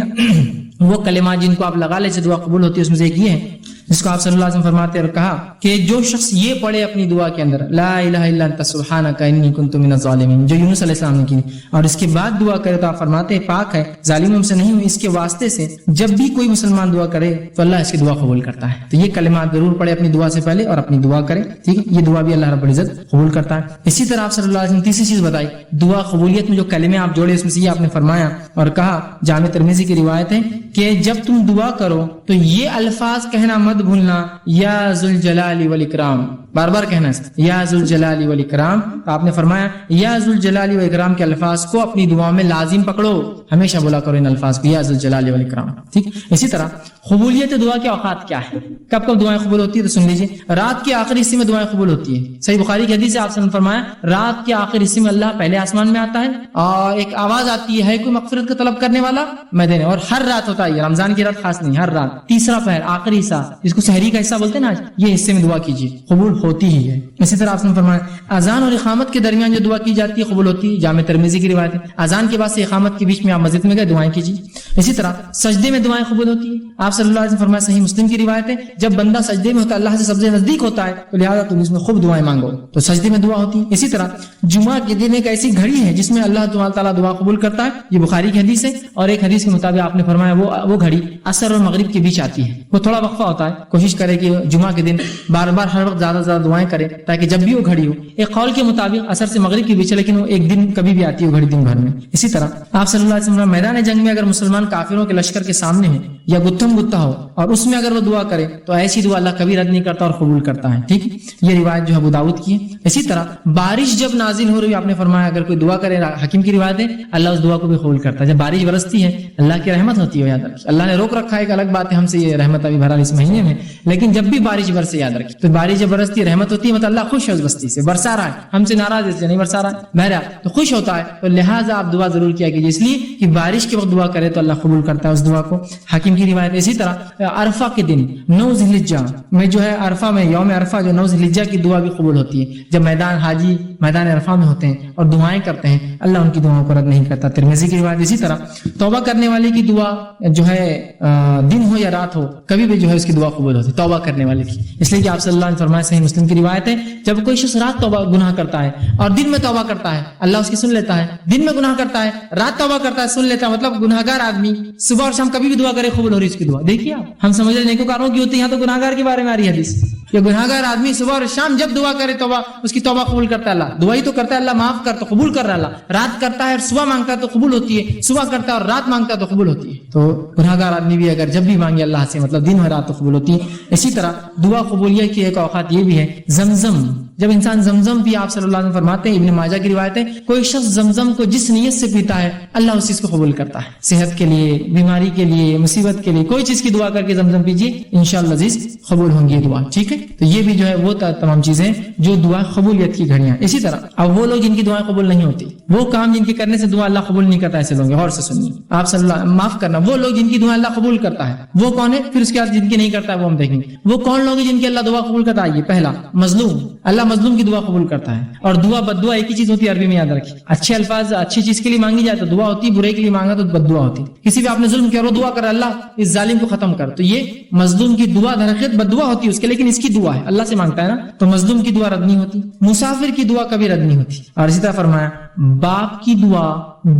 وہ کلمات جن کو آپ لگا لے سے دعا قبول ہوتی ہے, اس میں سے ایک یہ ہے جس کو آپ صلی اللہ علیہ وسلم فرماتے ہیں اور کہا کہ جو شخص یہ پڑھے اپنی دعا کے اندر لا الہ الا انت سبحانک انی کنت من الظالمین, جو یونس علیہ السلام نے کی, اور اس کے بعد دعا کرے تو آپ فرماتے ہیں پاک ہے ظالموں سے نہیں ہوں, اس کے واسطے سے جب بھی کوئی مسلمان دعا کرے تو اللہ اس کی دعا قبول کرتا ہے. تو یہ کلمات ضرور پڑھے اپنی دعا سے پہلے اور اپنی دعا کرے, ٹھیک ہے. یہ دعا بھی اللہ رب العزت قبول کرتا ہے. اسی طرح آپ صلی اللہ علیہ وسلم تیسری چیز بتائی, دعا قبولیت میں جو کلمے آپ جوڑے اس میں سے یہ آپ نے فرمایا اور کہا, جامع ترمذی کی روایت ہے کہ جب تم دعا کرو تو یہ الفاظ کہنا مت بھولنا, یا ذوالجلال والاکرام, بار بار کہنا ہے یا ذوالجلال والاکرام. تو آپ نے فرمایا یا ذوالجلال والاکرام کے الفاظ کو اپنی دعا میں لازم پکڑو, ہمیشہ بولا کرو ان الفاظ کو, یا ذوالجلال والاکرام, ٹھیک. اسی طرح قبولیت دعا کے اوقات کیا ہے, کب کب دعائیں قبول ہوتی ہے, تو سن لیجیے. رات کے آخری حصے میں دعائیں قبول ہوتی ہے. صحیح بخاری کی حدیث ہے, آپ نے فرمایا رات کے آخری حصے میں اللہ پہلے آسمان میں آتا ہے اور ایک آواز آتی ہے کوئی مغفرت کا طلب کرنے والا میں دینے, اور ہر رات ہوتا ہے, رمضان کی رات خاص نہیں, ہر رات تیسرا پہر آخری حصہ جس کو سحری کا حصہ بولتے ہیں نا, یہ حصے میں دعا کیجیے, قبول ہوتی ہی ہے. اسی طرح آپ نے فرمایا اذان اور اقامت کے درمیان جو دعا کی جاتی ہے قبول ہوتی ہے, جامع ترمذی کی روایت ہے. اذان کے بعد سے اقامت کے بیچ میں آپ مسجد میں گئے دعائیں کیجیے. اسی طرح سجدے میں دعائیں قبول ہوتی ہیں. آپ صلی اللہ علیہ وسلم فرمایا, صحیح مسلم کی روایت ہے, جب بندہ سجدے میں ہوتا ہے اللہ سے سب سے نزدیک ہوتا ہے, تو لہٰذا تم اس میں خوب دعائیں مانگو, تو سجدے میں دعا ہوتی ہے. اسی طرح جمعہ کے دن ایک ایسی گھڑی ہے جس میں اللہ تعالیٰ دعا قبول کرتا ہے, یہ بخاری کی حدیث ہے. اور ایک حدیث کے مطابق آپ نے فرمایا وہ گھڑی عصر اور مغرب کے بیچ آتی ہے, وہ تھوڑا وقفہ ہوتا ہے, کوشش کرے کہ جمعہ کے دن بار بار ہر وقت زیادہ سے زیادہ دعائیں کرے تاکہ جب بھی وہ گھڑی ہو، ایک قول کے مطابق عصر سے مغرب کے بیچ ہے، لیکن وہ ایک دن کبھی بھی آتی ہے گھڑی دن بھر میں۔ اسی طرح آپ صلی اللہ علیہ وسلم میدان جنگ میں اگر مسلمان کافروں کے لشکر کے سامنے ہو یا گتھم گتھا ہو اور اس میں اگر وہ دعا کرے تو ایسی دعا اللہ کبھی رد نہیں کرتا اور قبول کرتا ہے، ٹھیک۔ یہ روایت جو ہے ابو داؤد کی ہے۔ اسی طرح بارش جب نازل ہو رہی، آپ نے فرمایا اگر کوئی دعا کرے، حکیم کی روایت ہے، اللہ اس دعا کو بھی قبول کرتا ہے۔ جب بارش برستی ہے اللہ کی رحمت ہوتی ہے، یاد رکھیے اللہ نے روک رکھا ہے، ایک الگ بات ہے ہم سے یہ رحمت ابھی بھرا اس مہینے میں، لیکن جب بھی بارش برسے یاد رکھیے تو بارش جب برستی ہے رحمت ہوتی ہے، مطلب اللہ خوش ہے اس بستی سے، برسا رہا ہے، ہم سے ناراض ہے نہیں برسا رہا ہے، بہرحال تو خوش ہوتا ہے، تو لہٰذا آپ دعا ضرور کیا کیجیے، اس لیے کہ بارش کے وقت دعا کرے تو اللہ قبول کرتا ہے اس دعا کو، حکیم کی روایت۔ اسی طرح عرفہ کے دن 9 ذی الحجہ میں جو ہے عرفہ میں یوم عرفہ جو 9 ذی الحجہ کی دعا بھی قبول ہوتی ہے، جب حاجی میدان عرفہ میں ہوتے ہیں اور دعائیں کرتے ہیں اللہ ان کی دعاؤں کو رد نہیں کرتا، ترمذی کی روایت۔ اسی طرح توبہ کرنے والے کی دعا جو ہے دن ہو یا رات ہو کبھی بھی جو ہے اس کی دعا قبول ہوتی ہے، توبہ کرنے والے کی، اس لیے کہ آپ صلی اللہ علیہ وسلم فرمایا، صحیح مسلم کی روایت ہے، جب کوئی شخص رات توبہ گناہ کرتا ہے اور دن میں توبہ کرتا ہے اللہ اس کی سن لیتا ہے، دن میں گناہ کرتا ہے رات توبہ کرتا ہے سن لیتا ہے، مطلب گناہگار آدمی صبح اور شام کبھی بھی دعا کرے قبول ہو رہی اس کی دعا۔ دیکھیے آپ، ہم سمجھ رہے نیکوکاروں کی ہوتی ہے، یہاں تو گناہگار کے بارے میں آ رہی ہے حدیث کہ گناہگار آدمی صبح اور شام جب دعا کرے توبہ اس کی توبہ قبول کرتا ہے اللہ، دعا ہی تو کرتا ہے اللہ معاف کر تو قبول کر رہا ہے اللہ، رات کرتا ہے اور صبح مانگتا ہے تو قبول ہوتی ہے، صبح کرتا ہے اور رات مانگتا ہے تو قبول ہوتی ہے، تو گناہگار آدمی بھی اگر جب بھی مانگے اللہ سے مطلب دن اور رات تو قبول ہوتی ہے۔ اسی طرح دعا قبولیت کی ایک اوقات یہ بھی ہے، زمزم، جب انسان زمزم بھی آپ صلی اللہ علیہ وسلم فرماتے ہیں، ابن ماجہ کی روایت ہے، کوئی شخص زمزم کو جس نیت سے پیتا ہے اللہ اس چیز کو قبول کرتا ہے، صحت کے لیے، بیماری کے لیے، مصیبت کے لیے، کوئی چیز کی دعا کر کے زمزم پیجیے انشاءاللہ عزیز قبول ہوں گی یہ دعا، ٹھیک ہے۔ تو یہ بھی جو ہے وہ تمام چیزیں جو دعا قبولیت کی گھڑیاں۔ اسی طرح اب وہ لوگ جن کی دعائیں قبول نہیں ہوتی، وہ کام جن کے کرنے سے دعا اللہ قبول نہیں کرتا، ایسے لوگ غور سے سنیے، آپ صلی اللہ معاف کرنا، وہ لوگ جن کی دعا اللہ قبول کرتا ہے وہ کون ہے، پھر اس کے بعد جن کی نہیں کرتا ہے وہ ہم دیکھیں گے وہ کون لوگ ہیں جن کی اللہ دعا قبول کرتا ہے۔ یہ پہلا مظلوم، اللہ مظلوم کی دعا قبول کرتا ہے، اور دعا بد دعا ایک ہی چیز ہوتی ہے، عربی میں یاد رکھیے، اچھے الفاظ اچھی چیز کے لیے مانگی جائے تو دعا ہوتی ہے، برے کے لیے مانگا تو بد دعا ہوتی ہے۔ کسی بھی آپ نے ظلم کیا وہ دعا کر اللہ اس ظالم کو ختم کر، تو یہ مظلوم کی دعا در حقیقت بد دعا ہوتی ہے اس کے، لیکن اس کی دعا ہے اللہ سے مانگتا ہے نا، تو مظلوم کی دعا رد نہیں ہوتی، مسافر کی دعا کبھی رد نہیں ہوتی، اور اسی طرح فرمایا باپ کی دعا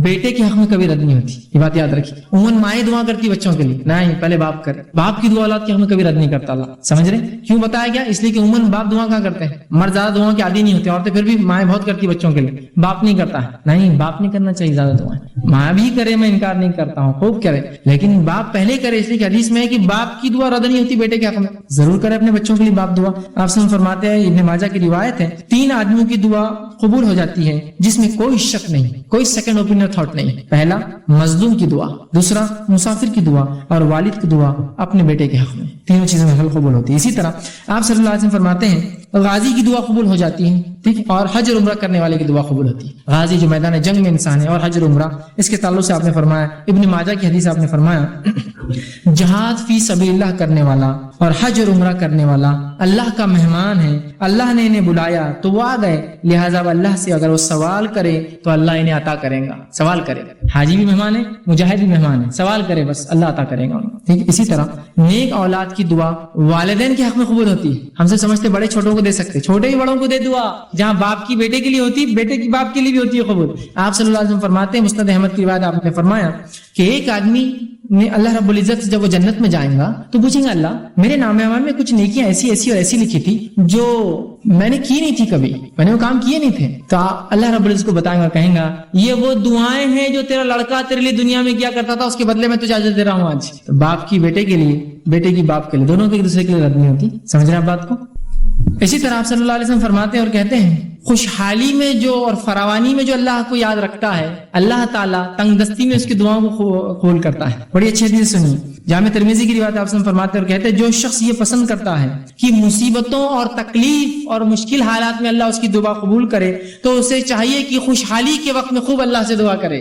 بیٹے کے حق میں کبھی رد نہیں ہوتی، یہ بات یاد رکھیے۔ عموماً مائیں دعا کرتی بچوں کے لیے، نہیں پہلے باپ کرے، باپ کی دعا اولاد کے حق میں کبھی رد نہیں کرتا اللہ، سمجھ رہے کیوں بتایا گیا؟ اس لیے کہ عموماً باپ دعا کہاں کرتے ہیں، مرد زیادہ دعا کے عادی نہیں ہوتے، عورتیں پھر بھی مائیں بہت کرتی بچوں کے لیے، باپ نہیں کرتا ہے، نہیں باپ نہیں کرنا چاہیے زیادہ دعائیں، ماں بھی کرے میں انکار نہیں کرتا ہوں خوب کرے، لیکن باپ پہلے کرے، اس لیے کہ حدیث میں ہے کہ باپ کی دعا رد نہیں ہوتی بیٹے کے حق میں، ضرور کرے اپنے بچوں کے لیے باپ دعا۔ آپ سے فرماتے ہیں ابن ماجہ کی روایت ہے 3 آدمیوں کی دعا قبول ہو جاتی ہے جس میں کوئی شک نہیں، کوئی سیکنڈ اوپینین تھاٹ نہیں، پہلا مظلوم کی دعا، دوسرا مسافر کی دعا، اور والد کی دعا اپنے بیٹے کے حق میں، تینوں چیزیں میں قبول ہوتی ہے۔ اسی طرح آپ صلی اللہ علیہ وسلم فرماتے ہیں غازی کی دعا قبول ہو جاتی ہے، ٹھیک ہے، اور حج اور عمرہ کرنے والے کی دعا قبول ہوتی ہے۔ غازی جو میدان جنگ میں انسان ہے، اور حج اور عمرہ اس کے تعلق سے آپ نے فرمایا، ابن ماجہ کی حدیث آپ نے فرمایا جہاد فی سبیل اللہ کرنے والا اور حج اور عمرہ کرنے والا اللہ کا مہمان ہے، اللہ نے انہیں بلایا تو وہ آ گئے، لہٰذا اللہ سے اگر وہ سوال کرے تو اللہ انہیں عطا کرے گا، سوال کرے گا، حاجی بھی مہمان ہے مجاہد بھی مہمان ہے، سوال کرے بس اللہ عطا کرے گا، ٹھیک ہے۔ اسی طرح نیک اولاد کی دعا والدین کے حق میں قبول ہوتی ہے، ہم سے سمجھتے بڑے چھوٹوں کو دے سکتے، چھوٹے ہی بڑوں کو دے دعا، جہاں باپ کی بیٹے کے لیے ہوتی بیٹے کی باپ کے لیے بھی ہوتی ہے قبول۔ آپ صلی اللہ علیہ وسلم فرماتے ہیں، مسند احمد کی روایت آپ نے فرمایا کہ ایک آدمی نے اللہ رب العزت سے جب وہ جنت میں جائیں گا تو پوچھیں گا اللہ میرے نام اعمال میں کچھ نیکیاں ایسی ایسی اور ایسی لکھی تھی جو میں نے کی نہیں تھی، کبھی میں نے وہ کام کیے نہیں تھے، تو اللہ رب العزت کو بتائیں گا، کہیں گا یہ وہ دعائیں ہیں جو تیرا لڑکا تیرے لیے دنیا میں کیا کرتا تھا، اس کے بدلے میں تجھے اجر دے رہا ہوں آج۔ تو باپ کی بیٹے کے لیے، بیٹے کی باپ کے لیے، دونوں کے ایک دوسرے کے لیے رد نہیں ہوتی، سمجھ رہے ہیں آپ بات کو۔ اسی طرح آپ صلی اللہ علیہ وسلم فرماتے ہیں اور کہتے ہیں خوشحالی میں جو اور فراوانی میں جو اللہ کو یاد رکھتا ہے اللہ تعالیٰ تنگ دستی میں اس کی دعاؤں کو قبول کرتا ہے۔ بڑی اچھی حدیث سنیے، جامع ترمذی کی روایت آپ سے فرماتے ہیں اور کہتے ہیں جو شخص یہ پسند کرتا ہے کہ مصیبتوں اور تکلیف اور مشکل حالات میں اللہ اس کی دعا قبول کرے تو اسے چاہیے کہ خوشحالی کے وقت میں خوب اللہ سے دعا کرے،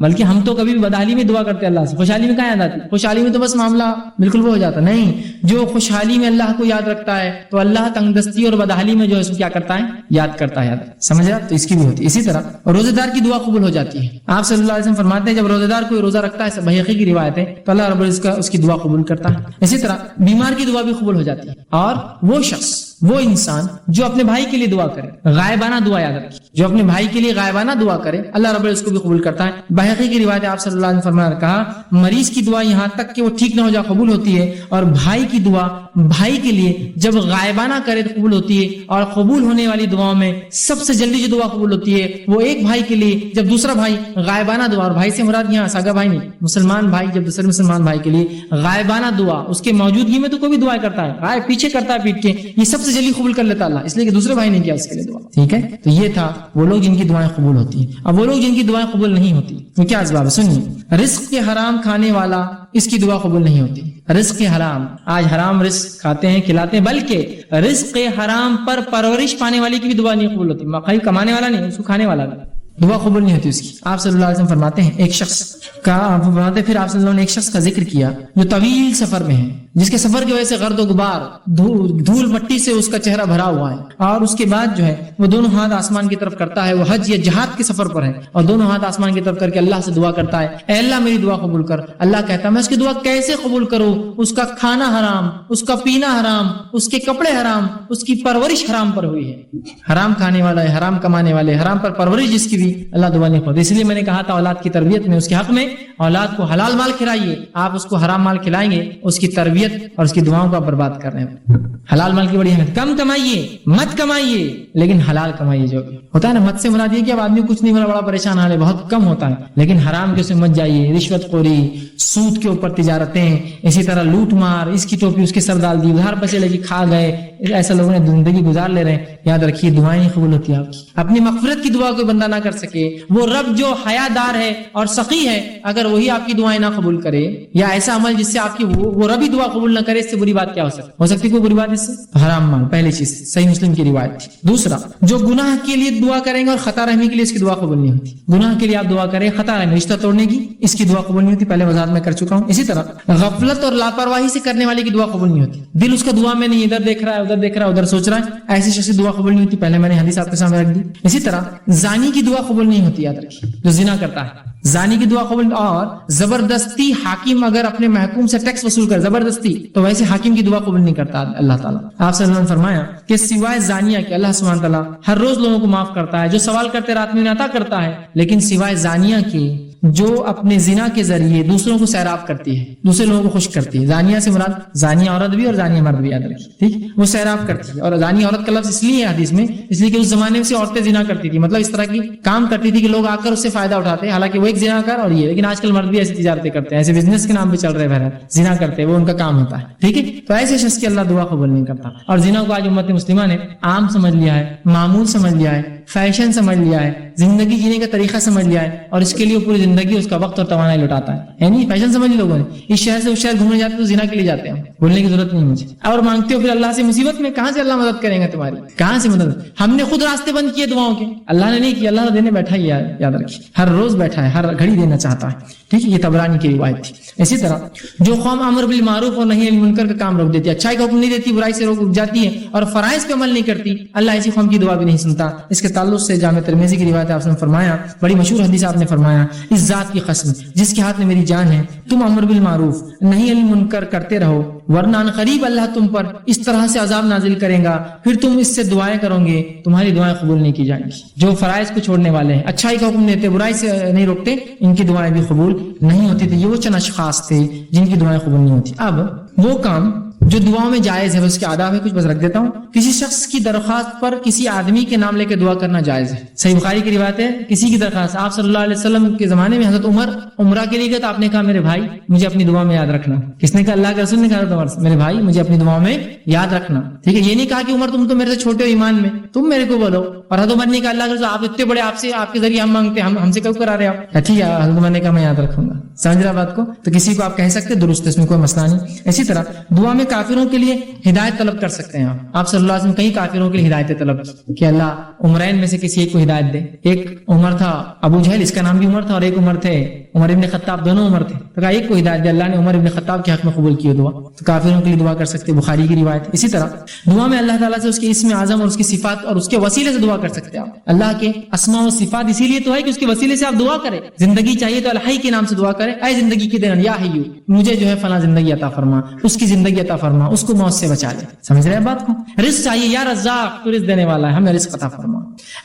بلکہ ہم تو کبھی بھی بدحالی میں دعا کرتے اللہ سے، خوشحالی میں کہاں یاد آتی؟ خوشحالی میں تو بس معاملہ بالکل وہ ہو جاتا، نہیں، جو خوشحالی میں اللہ کو یاد رکھتا ہے تو اللہ تنگ دستی اور بدحالی میں جو ہے اس کو کیا کرتا ہے، یاد کرتا ہے، یاد سمجھ رہا؟ تو اس کی بھی ہوتی ہے۔ اسی طرح روزے دار کی دعا قبول ہو جاتی ہے، آپ صلی اللہ علیہ وسلم فرماتے ہیں جب روزے دار کوئی روزہ رکھتا ہے، بحقی کی روایت ہے، تو اللہ رب العزت اس کی دعا قبول کرتا ہے۔ اسی طرح بیمار کی دعا بھی قبول ہو جاتی ہے، اور وہ شخص وہ انسان جو اپنے بھائی کے لیے دعا کرے، غائبانہ دعا یاد رکھیے، جو اپنے بھائی کے لیے غائبانہ دعا کرے اللہ رب العزت اس کو بھی قبول کرتا ہے۔ بحقی کی روایت آپ صلی اللہ علیہ وسلم نے کہا مریض کی دعا یہاں تک کہ وہ ٹھیک نہ ہو جائے قبول ہوتی ہے، اور بھائی کی دعا بھائی کے لیے جب غائبانہ کرے تو قبول ہوتی ہے، اور قبول ہونے والی دعاؤں میں سب سے جلدی جو دعا قبول ہوتی ہے وہ ایک بھائی کے لیے جب دوسرا بھائی غائبانہ دعا، اور بھائی سے مراد یہاں سگا بھائی نہیں، مسلمان بھائی جب دوسرے مسلمان بھائی کے لیے غائبانہ دعا، اس کے موجودگی میں تو کوئی بھی دعا کرتا ہے، غائب پیچھے کرتا ہے پیٹ کے، یہ سب سے جلدی قبول کر لیتا اللہ، اس لیے کہ دوسرے بھائی نے کیا اس کے لیے دعا، ٹھیک ہے۔ تو یہ تھا وہ لوگ جن کی دعائیں قبول ہوتی ہیں۔ اب وہ لوگ جن کی دعائیں قبول نہیں ہوتی وہ کیا اسباب ہے؟ سنیے، رزق کے حرام کھانے والا اس کی دعا قبول نہیں ہوتی۔ رزق حرام، آج حرام رزق کھاتے ہیں کھلاتے ہیں، بلکہ رزق حرام پر پرورش پانے والی کی بھی دعا نہیں قبول ہوتی، مقائی کمانے والا نہیں، اس کو کھانے والا بھی دعا قبول نہیں ہوتی اس کی۔ آپ صلی اللہ علیہ وسلم فرماتے ہیں ایک شخص کا پھر آپ صلی اللہ علیہ وسلم نے ایک شخص کا ذکر کیا جو طویل سفر میں ہے، جس کے سفر کی وجہ سے گرد و غبار دھول مٹی سے اس کا چہرہ بھرا ہوا ہے، اور اس کے بعد جو ہے وہ دونوں ہاتھ آسمان کی طرف کرتا ہے، وہ حج یا جہاد کے سفر پر ہے اور دونوں ہاتھ آسمان کی طرف کر کے اللہ سے دعا کرتا ہے اے اللہ میری دعا قبول کر۔ اللہ کہتا ہے میں اس کی دعا کیسے قبول کروں؟ اس کا کھانا حرام، اس کا پینا حرام، اس کے کپڑے حرام، اس کی پرورش حرام پر ہوئی ہے۔ حرام کھانے والا ہے، حرام کمانے والے، حرام پر پرورش جس کی بھی اللہ دعا نہیں ہوتی۔ اس لیے میں نے کہا تھا اولاد کی تربیت میں اس کے حق میں اولاد کو حلال مال کھلائیے، آپ اس کو حرام مال کھلائیں گے اس کی تربیت اور اس کی دعاؤں کو آپ برباد کر رہے ہیں۔ حلال مال کی بڑی اہمیت، کم کمائیے مت کمائیے لیکن حلال کمائیے۔ جو ہوتا ہے نا مت سے مراد یہ کہ اب آدمی کچھ نہیں بنا بڑا پریشان حال ہے، بہت کم ہوتا ہے، لیکن حرام کے اسے مت جائیے، رشوت خوری، سود کے اوپر تجارتیں، اسی طرح لوٹ مار، اس کی ٹوپی اس کے سر ڈال دی، ادھار پچے لگی کھا گئے، ایسا لوگوں نے زندگی گزار لے رہے ہیں۔ یاد رکھیے دعائیں نہیں قبول ہوتی آپ کی، اپنی مغفرت کی دعا کوئی بندہ نہ کر سکے، وہ رب جو حیا دار ہے اور سخی ہے اگر وہی آپ کی دعائیں نہ قبول کرے، یا ایسا عمل جس سے آپ کی وہ رب ہی دعا قبول نہ کرے، اس سے بری بات کیا ہو سکتی کوئی بری بات اس سے؟ حرام مال پہلی چیز، صحیح مسلم کی روایت تھی۔ دوسرا، جو گناہ کے لیے دعا کریں گے اور خطا رحمی کے لیے اس کی دعا قبول نہیں ہوتی۔ گناہ کے لیے آپ دعا کریں، خطا رحمی رشتہ توڑنے کی، اس کی دعا قبول نہیں ہوتی، پہلے وضاحت میں کر چکا ہوں۔ اسی طرح غفلت اور لاپرواہی سے کرنے والے کی دعا قبول نہیں ہوتی، دل اس کا دعا میں نہیں، ادھر دیکھ رہا ہے ادھر دیکھ رہا ہے ادھر سوچ رہا ہے، ایسی شخص کی دعا قبول نہیں ہوتی، پہلے میں نے حدیث آپ کے سامنے رکھ دی۔ اسی طرح زانی کی دعا قبول نہیں ہوتی، یاد رکھیے جو زنا کرتا ہے زانی کی دعا قبول، اور زبردستی حاکم اگر اپنے محکوم سے ٹیکس وصول کر زبردستی تو ویسے حاکم کی دعا قبول نہیں کرتا اللہ تعالیٰ۔ آپ صلی اللہ علیہ وسلم نے فرمایا کہ سوائے زانیہ کے اللہ سبحانہ تعالیٰ ہر روز لوگوں کو معاف کرتا ہے، جو سوال کرتے رات میں عطا کرتا ہے، لیکن سوائے زانیہ کے جو اپنے زنا کے ذریعے دوسروں کو سیراب کرتی ہے، دوسرے لوگوں کو خوش کرتی ہے، زانیہ سے مراد زانیہ عورت بھی اور زانیہ مرد بھی، یاد رکھیے ٹھیک، وہ سیراب کرتی ہے۔ اور زانیہ عورت کا لفظ اس لیے ہے حدیث میں، اس لیے کہ اس زمانے میں سے عورتیں زنا کرتی تھی، مطلب اس طرح کی کام کرتی تھی کہ لوگ آ کر اس سے فائدہ اٹھاتے ہیں، حالانکہ وہ ایک زنا کر اور یہ، لیکن آج کل مرد بھی ایسی تجارتیں کرتے ہیں، ایسے بزنس کے نام پہ چل رہے ہیں، زنا کرتے ہیں، وہ ان کا کام ہوتا ہے، ٹھیک ہے۔ تو ایسے شخص کی اللہ دعا قبول نہیں کرتا، اور زنا کو آج امت مسلمہ نے عام سمجھ لیا ہے، معمول سمجھ لیا ہے، فیشن سمجھ لیا ہے، زندگی جینے کا طریقہ سمجھ لیا ہے، اور اس کے لیے پوری زندگی اس کا وقت اور توانائی لٹاتا ہے، یعنی فیشن سمجھ لوگوں نے، اس شہر سے اس شہر گھومنے جاتے تو زنا کے لیے جاتے ہیں، بولنے کی ضرورت نہیں مجھے، اور مانگتے ہو پھر اللہ سے مصیبت میں، کہاں سے اللہ مدد کرے گا تمہاری، کہاں سے مدد؟ ہم نے خود راستے بند کیے دعاؤں کے، اللہ نے نہیں کیا، اللہ دینے بیٹھا ہی ہے، یاد رکھیے ہر روز بیٹھا ہے، ہر گھڑی دینا چاہتا ہے، ٹھیک ہے، یہ طبرانی کی روایت تھی۔ اسی طرح جو قوم امر بالمعروف اور نہی عن المنکر کا کام روک دیتی ہے، اچھائی کا حکم نہیں دیتی، برائی سے روک جاتی ہے، اور فرائض پہ عمل نہیں کرتی، اللہ ایسی قوم کی دعا بھی نہیں سنتا۔ اس کے تعلق سے جامع ترمذی کی روایت آپ نے فرمایا، بڑی مشہور حدیث آپ نے فرمایا، اس ذات کی قسم جس کے ہاتھ میں میری جان ہے، تم امر بالمعروف نہی عن المنکر کرتے رہو، ورنہ ان قریب اللہ تم پر اس طرح سے عذاب نازل کرے گا، پھر تم اس سے دعائیں کرو گے، تمہاری دعائیں قبول نہیں کی جائیں گی۔ جو فرائض کو چھوڑنے والے ہیں، اچھائی کا حکم دیتے، برائی سے نہیں روکتے، ان کی دعائیں بھی قبول نہیں ہوتی تھی۔ یہ وہ چند اشخاص تھے جن کی دعائیں قبول نہیں ہوتی۔ اب وہ کام جو دعاؤں میں جائز ہے، اس کے آداب ہے، کچھ بس رکھ دیتا ہوں۔ کسی شخص کی درخواست پر کسی آدمی کے نام لے کے دعا کرنا جائز ہے، صحیح بخاری کی روایت ہے، کسی کی درخواست، آپ صلی اللہ علیہ وسلم کے زمانے میں حضرت عمر عمرہ کے لیے گئے تو آپ نے کہا میرے بھائی مجھے اپنی دعا میں یاد رکھنا۔ کس نے کہا؟ اللہ کے رسول نے کہا عمر سے، میرے بھائی مجھے اپنی دعا میں یاد رکھنا، ٹھیک ہے۔ یہ نہیں کہا کہ عمر تم تو میرے سے چھوٹے ہو ایمان میں، تم میرے کو بولو، اور حضرت عمر نے کہا اللہ کے رسول آپ اتنے بڑے، آپ سے آپ کے ذریعے ہم مانگتے ہیں، ہم سے کب کرا رہے آپ؟ ٹھیک ہے، حضرت عمر نے کہا میں یاد رکھوں گا، سمجھ رہا بات کو؟ تو کسی کو آپ کہہ سکتے درست، اس میں کوئی مسئلہ نہیں۔ اسی طرح دعا میں کافروں کے لیے ہدایت طلب کر سکتے ہیں آپ صلی اللہ علیہ وسلم کئی کافروں کے لیے ہدایتیں طلب کہ اللہ عمرین میں سے کسی ایک کو ہدایت دے۔ ایک عمر تھا ابو جہل، اس کا نام بھی عمر تھا، اور ایک عمر تھے عمر ابن خطاب، دونوں عمر تھے، تو کہا ایک کو ہدایت دے، اللہ نے عمر ابن خطاب کے حق میں قبول کی دعا، تو کافروں کے لیے دعا کر سکتے، بخاری کی روایت۔ اسی طرح دعا میں اللہ تعالیٰ سے اس کے اسم اعظم اور اس کی صفات اور اس کے وسیلے سے دعا کر سکتے ہیں آپ۔ اللہ کے اسماء و صفات اسی لیے تو ہے کہ اس کے وسیلے سے آپ دعا کریں۔ زندگی چاہیے تو الحی کے نام سے دعا کریں، اے زندگی کے دین یا حیو مجھے جو ہے فلاں زندگی عطا فرما، اس کی زندگی عطا فرما۔ فرما, اس کو موت سے بچا لے. سمجھ رہے ہیں بات کو؟ رزق چاہیے, یا رزاق تو رزق دینے والا ہے, ہمیں رزق عطا فرما.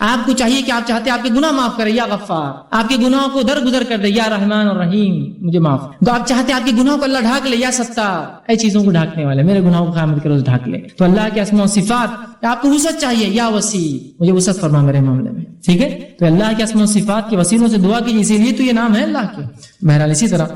آپ کو چاہیے کہ آپ چاہتے ہیں آپ کے گناہ معاف کرے, یا غفار آپ کے گناہوں کو درگزر کر دے, یا رحمان اور رحیم مجھے معاف. تو آپ چاہتے ہیں آپ کے گناہوں کو اللہ ڈھانک لے, یا ستار اے چیزوں کو ڈھانکنے والے, میرے گناہوں کو قیامت کے روز ڈھانک لے. تو اللہ کے اسماء و صفات. آپ کو وسعت چاہیے, یا وسیع مجھے وسعت فرما میرے معاملے میں. ٹھیک ہے, تو اللہ کے اسماء و صفات کے وسیلوں سے دعا کیجیے, اسی لیے تو یہ نام ہے اللہ کے. بہرحال اسی طرح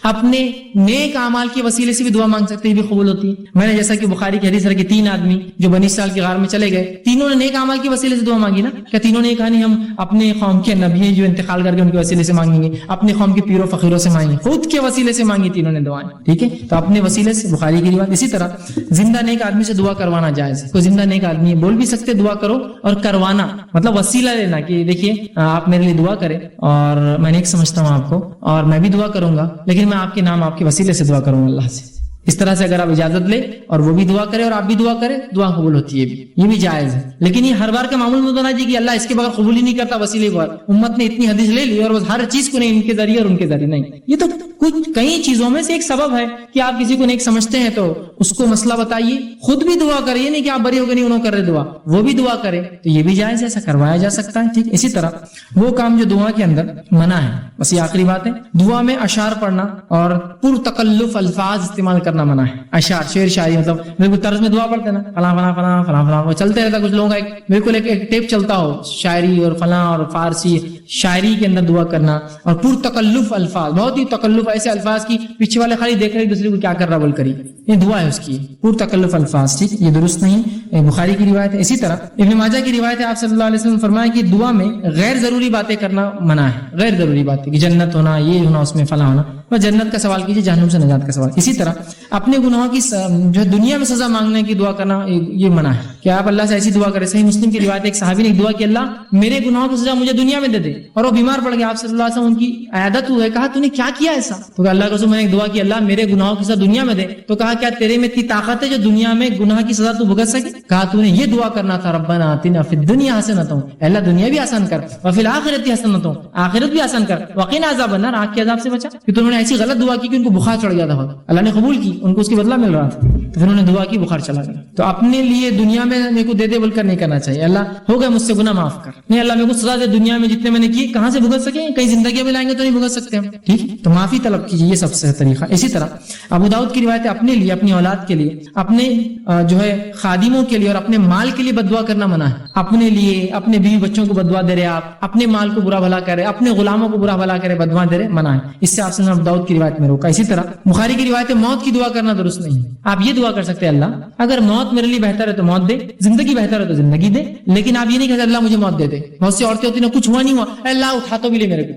اپنے نیک اعمال کے وسیلے سے بھی دعا مانگ سکتے ہیں, بھی قبول ہوتی ہے. میں نے جیسا کہ بخاری کی حدیث ہے کہ 3 آدمی جو بنی اسرائیل کے غار میں چلے گئے, تینوں نے نیک اعمال کے وسیلے سے دعا مانگی نا. کیا تینوں نے کہا نہیں ہم اپنے قوم کے نبی جو انتقال کر کے ان کے وسیلے سے مانگیں گے, اپنے قوم کے پیروں فقیروں سے مانگیں, خود کے وسیلے سے مانگی تینوں نے دعائیں. ٹھیک ہے, تو اپنے وسیلے سے, بخاری کی روایت. اسی طرح زندہ نیک آدمی سے دعا کروانا جائز ہے. کوئی زندہ نیک آدمی ہے, بول بھی سکتے دعا کرو, اور کروانا مطلب وسیلہ لینا کہ دیکھیے آپ میرے لیے دعا کریں, اور میں نیک سمجھتا ہوں آپ کو, اور میں بھی دعا کروں گا, لیکن میں آپ کے نام آپ کے وسیلے سے دعا کروں اللہ سے. اس طرح سے اگر آپ اجازت لے اور وہ بھی دعا کرے اور آپ بھی دعا کرے, دعا قبول ہوتی ہے. یہ بھی جائز ہے, لیکن یہ ہر بار کا معمول مت بنا دیجیے کہ اللہ اس کے بغیر قبول ہی نہیں کرتا وسیلے پر. امت نے اتنی حدیث لے لی اور ہر چیز کو نہیں ان کے ذریعے اور ان کے ذریعے نہیں. یہ تو کچھ کئی چیزوں میں سے ایک سبب ہے کہ آپ کسی کو نیک سمجھتے ہیں تو اس کو مسئلہ بتائیے, خود بھی دعا کرے, نہیں کہ آپ بری ہو گئے نہیں انہوں کر رہے دعا, وہ بھی دعا کرے, تو یہ بھی جائز ہے, ایسا کروایا جا سکتا ہے. ٹھیک, اسی طرح وہ کام جو دعا کے اندر منع ہے, بس یہ آخری بات ہے, دعا میں اشعار پڑھنا اور پر تکلف الفاظ استعمال کرنا منع ہے. اشعار شعر شاعری, مطلب میرے کو طرز میں دعا پڑھتے نا, فلاں فلاں فلاں فلاں فلاں, وہ چلتے رہتا. کچھ لوگوں کا میرے کو ایک ٹیپ چلتا ہو شاعری اور فلاں اور فارسی شاعری کے اندر دعا کرنا, اور پر تکلف الفاظ, بہت ہی تکلف ایسے الفاظ کی پیچھے والے خالی دیکھ رہے دوسرے کو کیا کر رہا بول کری, یہ دعا ہے اس کی, پر تکلف الفاظ. ٹھیک, یہ درست نہیں, بخاری کی روایت ہے. اسی طرح ابن ماجہ کی روایت ہے, آپ صلی اللہ علیہ وسلم نے فرمایا کہ دعا میں غیر ضروری باتیں کرنا منع ہے. غیر ضروری باتیں کہ جنت ہونا, یہ ہونا, اس میں فلاں ہونا, وہ جنت کا سوال کیجیے, جہنم سے نجات کا سوال. اسی طرح اپنے گناہوں کی جو دنیا میں سزا مانگنے کی دعا کرنا یہ منع ہے کہ آپ اللہ سے ایسی دعا کریں. صحیح مسلم کی روایت, ایک صحابی نے دعا کہ اللہ میرے گناہوں کی سزا مجھے دنیا میں دے دے, اور وہ بیمار پڑ گیا. آپ صلی اللہ علیہ وسلم ان کی عیادت ہوئے, کہا تو نے کیا کیا ایسا, تو اللہ کے رسول میں نے دعا کی اللہ میرے گناہوں کی سزا دنیا میں دے, تو کہا کیا تیرے میں اتنی طاقت ہے جو دنیا میں گناہ کی سزا تو بھگت سکے, کہا تو نے یہ دعا کرنا تھا ربنا آتنا فی الدنیا حسنۃ, اللہ دنیا بھی آسان کر, وفی الآخرۃ حسنۃ, آخرت بھی آسان کر, وقنا عذاب النار, آگ کے عذاب سے بچا. کہ انہوں نے ایسی غلط دعا کی کہ ان کو بخار چڑھ گیا تھا, اللہ نے قبول کی, ان کو اس کی بدلہ مل رہا تھا, تو پھر انہوں نے دعا کی, بخار چلا گیا. تو اپنے لیے دنیا میں میرے کو دے دے بول کر نہیں کرنا چاہیے, اللہ ہو گیا مجھ سے گناہ معاف کر, نہیں اللہ میرے کو سزا دے دنیا میں جتنے میں نے کی, کہاں سے بھگت سکیں, کئی زندگیاں میں لائیں گے تو نہیں بھگت سکتے ہم. ٹھیک, تو معافی طلب کیجیے, یہ سب سے طریقہ. اسی طرح ابو داؤد کی روایت ہے, اپنے لیے, اپنی اولاد کے لیے, اپنے جو ہے خادموں کے لیے اور اپنے مال کے لیے بددعا کرنا منع ہے. اپنے لیے, اپنے بیوی بچوں کو بددعا دے رہے, آپ اپنے مال کو برا بھلا کرے, اپنے غلاموں کو برا بھلا کرے, بددعا دے رہے, منع ہے. اس سے آپ سے ابو داؤد کی روایت میں روکا. اسی طرح بخاری کی روایت ہے, موت کی دعا کرنا درست نہیں ہے. آپ یہ دعا کر سکتے ہیں اللہ اگر موت میرے لیے بہتر ہے تو موت دے, زندگی بہتر ہے تو زندگی دے, لیکن آپ یہ نہیں کہتے اللہ مجھے موت دے دے. بہت سی عورتیں ہوتی ہیں کچھ ہوا نہیں ہوا, اے اللہ اٹھا تو بھی لے میرے کو,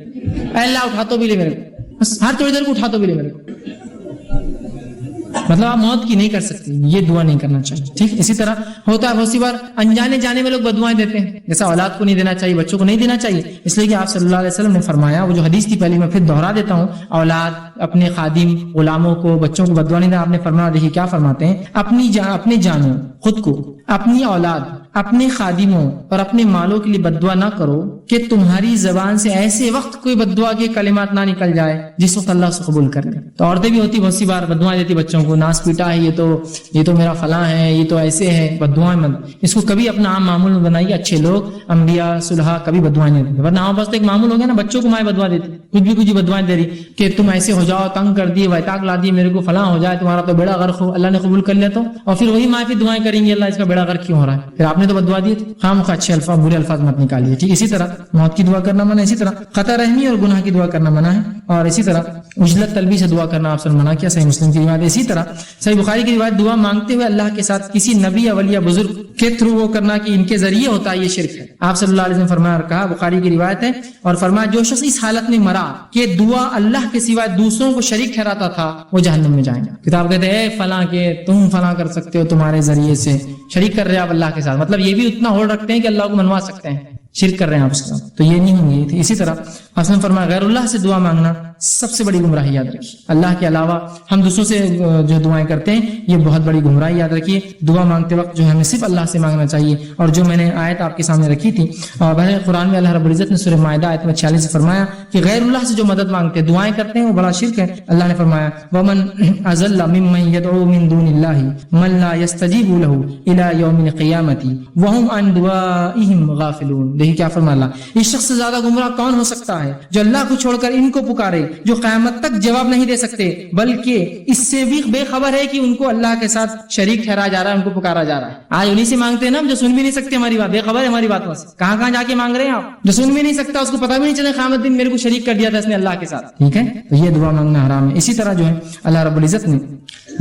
اے اللہ اٹھا تو بھی لے میرے کو, بس ہر تھوڑی دیر کو اٹھا تو بھی لے میرے کو. مطلب آپ موت کی نہیں کر سکتے, یہ دعا نہیں کرنا چاہیے. ٹھیک, اسی طرح ہوتا ہے بہت سی بار انجانے جانے میں لوگ بددعائیں دیتے ہیں, جیسا اولاد کو نہیں دینا چاہیے, بچوں کو نہیں دینا چاہیے, اس لیے کہ آپ صلی اللہ علیہ وسلم نے فرمایا, وہ جو حدیث تھی پہلی میں پھر دوہرا دیتا ہوں, اولاد, اپنے خادم, غلاموں کو, بچوں کو بددعا نہیں دینا. آپ نے فرمایا, دیکھیے کیا فرماتے ہیں, اپنی جانوں, خود کو, اپنی اولاد, اپنے خادموں اور اپنے مالوں کے لیے بددعا نہ کرو کہ تمہاری زبان سے ایسے وقت کوئی بددعا کے کلمات نہ نکل جائے جس وقت اللہ سے قبول کر لے. تو عورتیں بھی ہوتی بہت سی بار بددعائیں دیتی بچوں کو, ناس پیٹا ہے, یہ تو میرا فلاں ہے, یہ تو ایسے ہے, بددعائیں مت. اس کو کبھی اپنا عام معمول میں بنائیے. اچھے لوگ, انبیاء, صلحاء کبھی بددعائیں نہیں دیتے, ورنہ ہمارے پاس ایک معمول ہو گیا نا, بچوں کو مائیں بددعا دیتی, کچھ بھی بددعائیں دے رہی کہ تم ایسے ہو جاؤ, تنگ کر دیے, ویتاق لا دیے, میرے کو فلاں ہو جائے, تمہارا تو بیڑا غرق ہو, اللہ نے قبول کر لیا تو, اور پھر وہی مائیں پھر دعائیں کریں گی, اللہ اس کا بیڑا غرق کیوں ہو رہا ہے, پھر آپ نے تو بددعا دی. خام خواہ اچھے الفاظ, برے الفاظ مت نکالیے. ٹھیک, اسی طرح موت کی دعا کرنا منع ہے. اسی طرح خطا رحمی اور گناہ کی دعا کرنا منع ہے, اور اسی طرح عجلت طلبی سے دعا کرنا آپ سے منع کیا. صحیح مسلم کی روایت. اسی طرح صحیح بخاری کی روایت, دعا مانگتے ہوئے اللہ کے ساتھ کسی نبی یا ولی یا بزرگ کے تھرو وہ کرنا کہ ان کے ذریعے ہوتا ہے, یہ شرک ہے. آپ صلی اللہ علیہ وسلم فرمایا, کہا, بخاری کی روایت ہے, اور فرمایا, جو شخص اس حالت میں مرا کہ دعا اللہ کے سوائے دوسروں کو شریک ٹھہراتا تھا, وہ جہنم میں جائیں گا. کتاب کہتے ہیں, اے فلاں کے تم فلاں کر سکتے ہو, تمہارے ذریعے سے شریک کر رہے آپ اللہ کے ساتھ, مطلب یہ بھی اتنا ہول رکھتے ہیں کہ اللہ کو منوا سکتے ہیں, شرک کر رہے ہیں آپ اس کا, تو یہ نہیں ہوں گے. اسی طرح حسن فرمایا, غیر اللہ سے دعا مانگنا سب سے بڑی گمراہی یاد رکھیے. اللہ کے علاوہ ہم دوسروں سے جو دعائیں کرتے ہیں یہ بہت بڑی گمراہی یاد رکھیے. دعا مانگتے وقت جو ہے ہمیں صرف اللہ سے مانگنا چاہیے. اور جو میں نے آیت آپ کے سامنے رکھی تھی بہر قرآن میں اللہ رب العزت نے سورہ مائدہ آیت میں 46 سے فرمایا کہ غیر اللہ سے جو مدد مانگتے ہیں دعائیں کرتے ہیں وہ بڑا شرک ہے. اللہ نے فرمایا ومن اضل ممن يدعو من دون الله من لا يستجيب له الى يوم القيامه وهم عن دعائهم غافلون. دیکھیے کیا فرمایا اللہ, اس شخص سے زیادہ گمراہ کون ہو سکتا ہے جو اللہ کو چھوڑ کر ان کو پکارے جو قیامت تک جواب نہیں دے سکتے بلکہ اس سے بھی بے خبر ہے کہ ان کو اللہ کے ساتھ شریک ٹھہرایا جا رہا ہے, ان کو پکارا جا رہا ہے. آج انہیں سے مانگتے ہیں نا جو سن بھی نہیں سکتے ہماری بات, بے خبر ہے ہماری باتوں سے. کہاں کہاں جا کے مانگ رہے ہیں آپ, جو سن بھی نہیں سکتا اس کو پتہ بھی نہیں چلے قیامت دن میرے کو شریک کر دیا تھا اس نے اللہ کے ساتھ. ٹھیک ہے, تو یہ دعا مانگنا حرام ہے. اسی طرح جو ہے اللہ رب العزت نے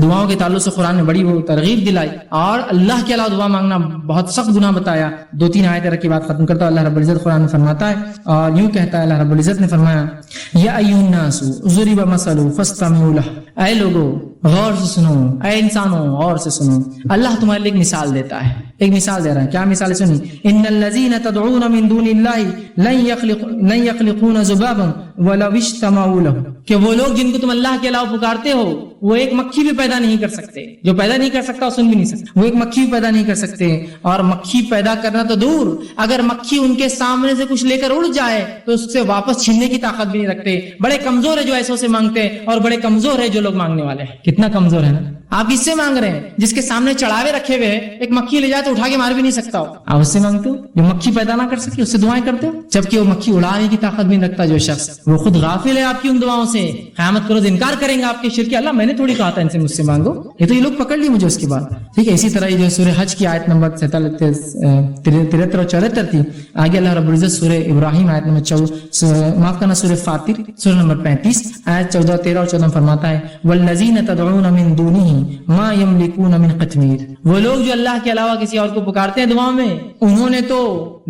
دعاؤں کے تعلق سے قرآن نے بڑی وہ ترغیب دلائی اور اللہ کے علاوہ دعا مانگنا بہت سخت گناہ بتایا. 2-3 آیتیں رکھ کے بات ختم کرتا ہے. اللہ رب العزت قرآن میں فرماتا ہے اور یوں کہتا ہے اللہ رب العزت نے فرمایا یا ایھا الناس ضرب مثل فاستمعوا له, اے لوگوں غور سے سنو, اے انسانوں غور سے سنو. اللہ تمہارے لیے ایک مثال دیتا ہے, ایک مثال دے رہا ہے. کیا مثال ہے سنی, ان الذين تدعون من دون الله لن يخلقون ذبابا ولو اجتمعوا له, کہ وہ لوگ جن کو تم اللہ کے علاوہ پکارتے ہو وہ ایک مکھی بھی پیدا نہیں کر سکتے. جو پیدا نہیں کر سکتا وہ سن بھی نہیں سکتا. وہ ایک مکھی بھی پیدا نہیں کر سکتے, اور مکھی پیدا کرنا تو دور, اگر مکھی ان کے سامنے سے کچھ لے کر اڑ جائے تو اس سے واپس چھیننے کی طاقت بھی نہیں رکھتے. بڑے کمزور ہے جو ایسوں سے مانگتے ہیں, اور بڑے کمزور ہے جو لوگ مانگنے والے ہیں. کتنا کمزور ہے نا. آپ کس سے مانگ رہے ہیں, جس کے سامنے چڑھاوے رکھے ہوئے ہیں, ایک مکھی لے جائے تو اٹھا کے مار بھی نہیں سکتا ہو. آپ اس سے مانگتے ہو جو مکھی پیدا نہ کر سکے, اس سے دعائیں کرتے ہو, جبکہ وہ مکھی اڑانے کی طاقت بھی نہیں رکھتا. جو شخص وہ خود غافل ہے آپ کی ان دعاؤں سے, قیامت کرو انکار کریں گے آپ کے شرک. اللہ میں نے تھوڑی کہا تھا ان سے مجھ سے مانگو, یہ تو یہ لوگ پکڑ لیے مجھے اس کے بعد. ٹھیک ہے, اسی طرح یہ جو سورہ حج کی آیت نمبر 73 اور 74 تھی. آگے اللہ رب العزت سورہ ابراہیم آیت نمبر معاف کرنا سورہ فاطر سورہ نمبر 35 آیت 14, 13 اور 14 فرماتا ہے والذین تدعون من دونه ما يملكون من قطمیر, وہ لوگ جو اللہ کے علاوہ کسی اور کو پکارتے ہیں دعاؤں میں انہوں نے تو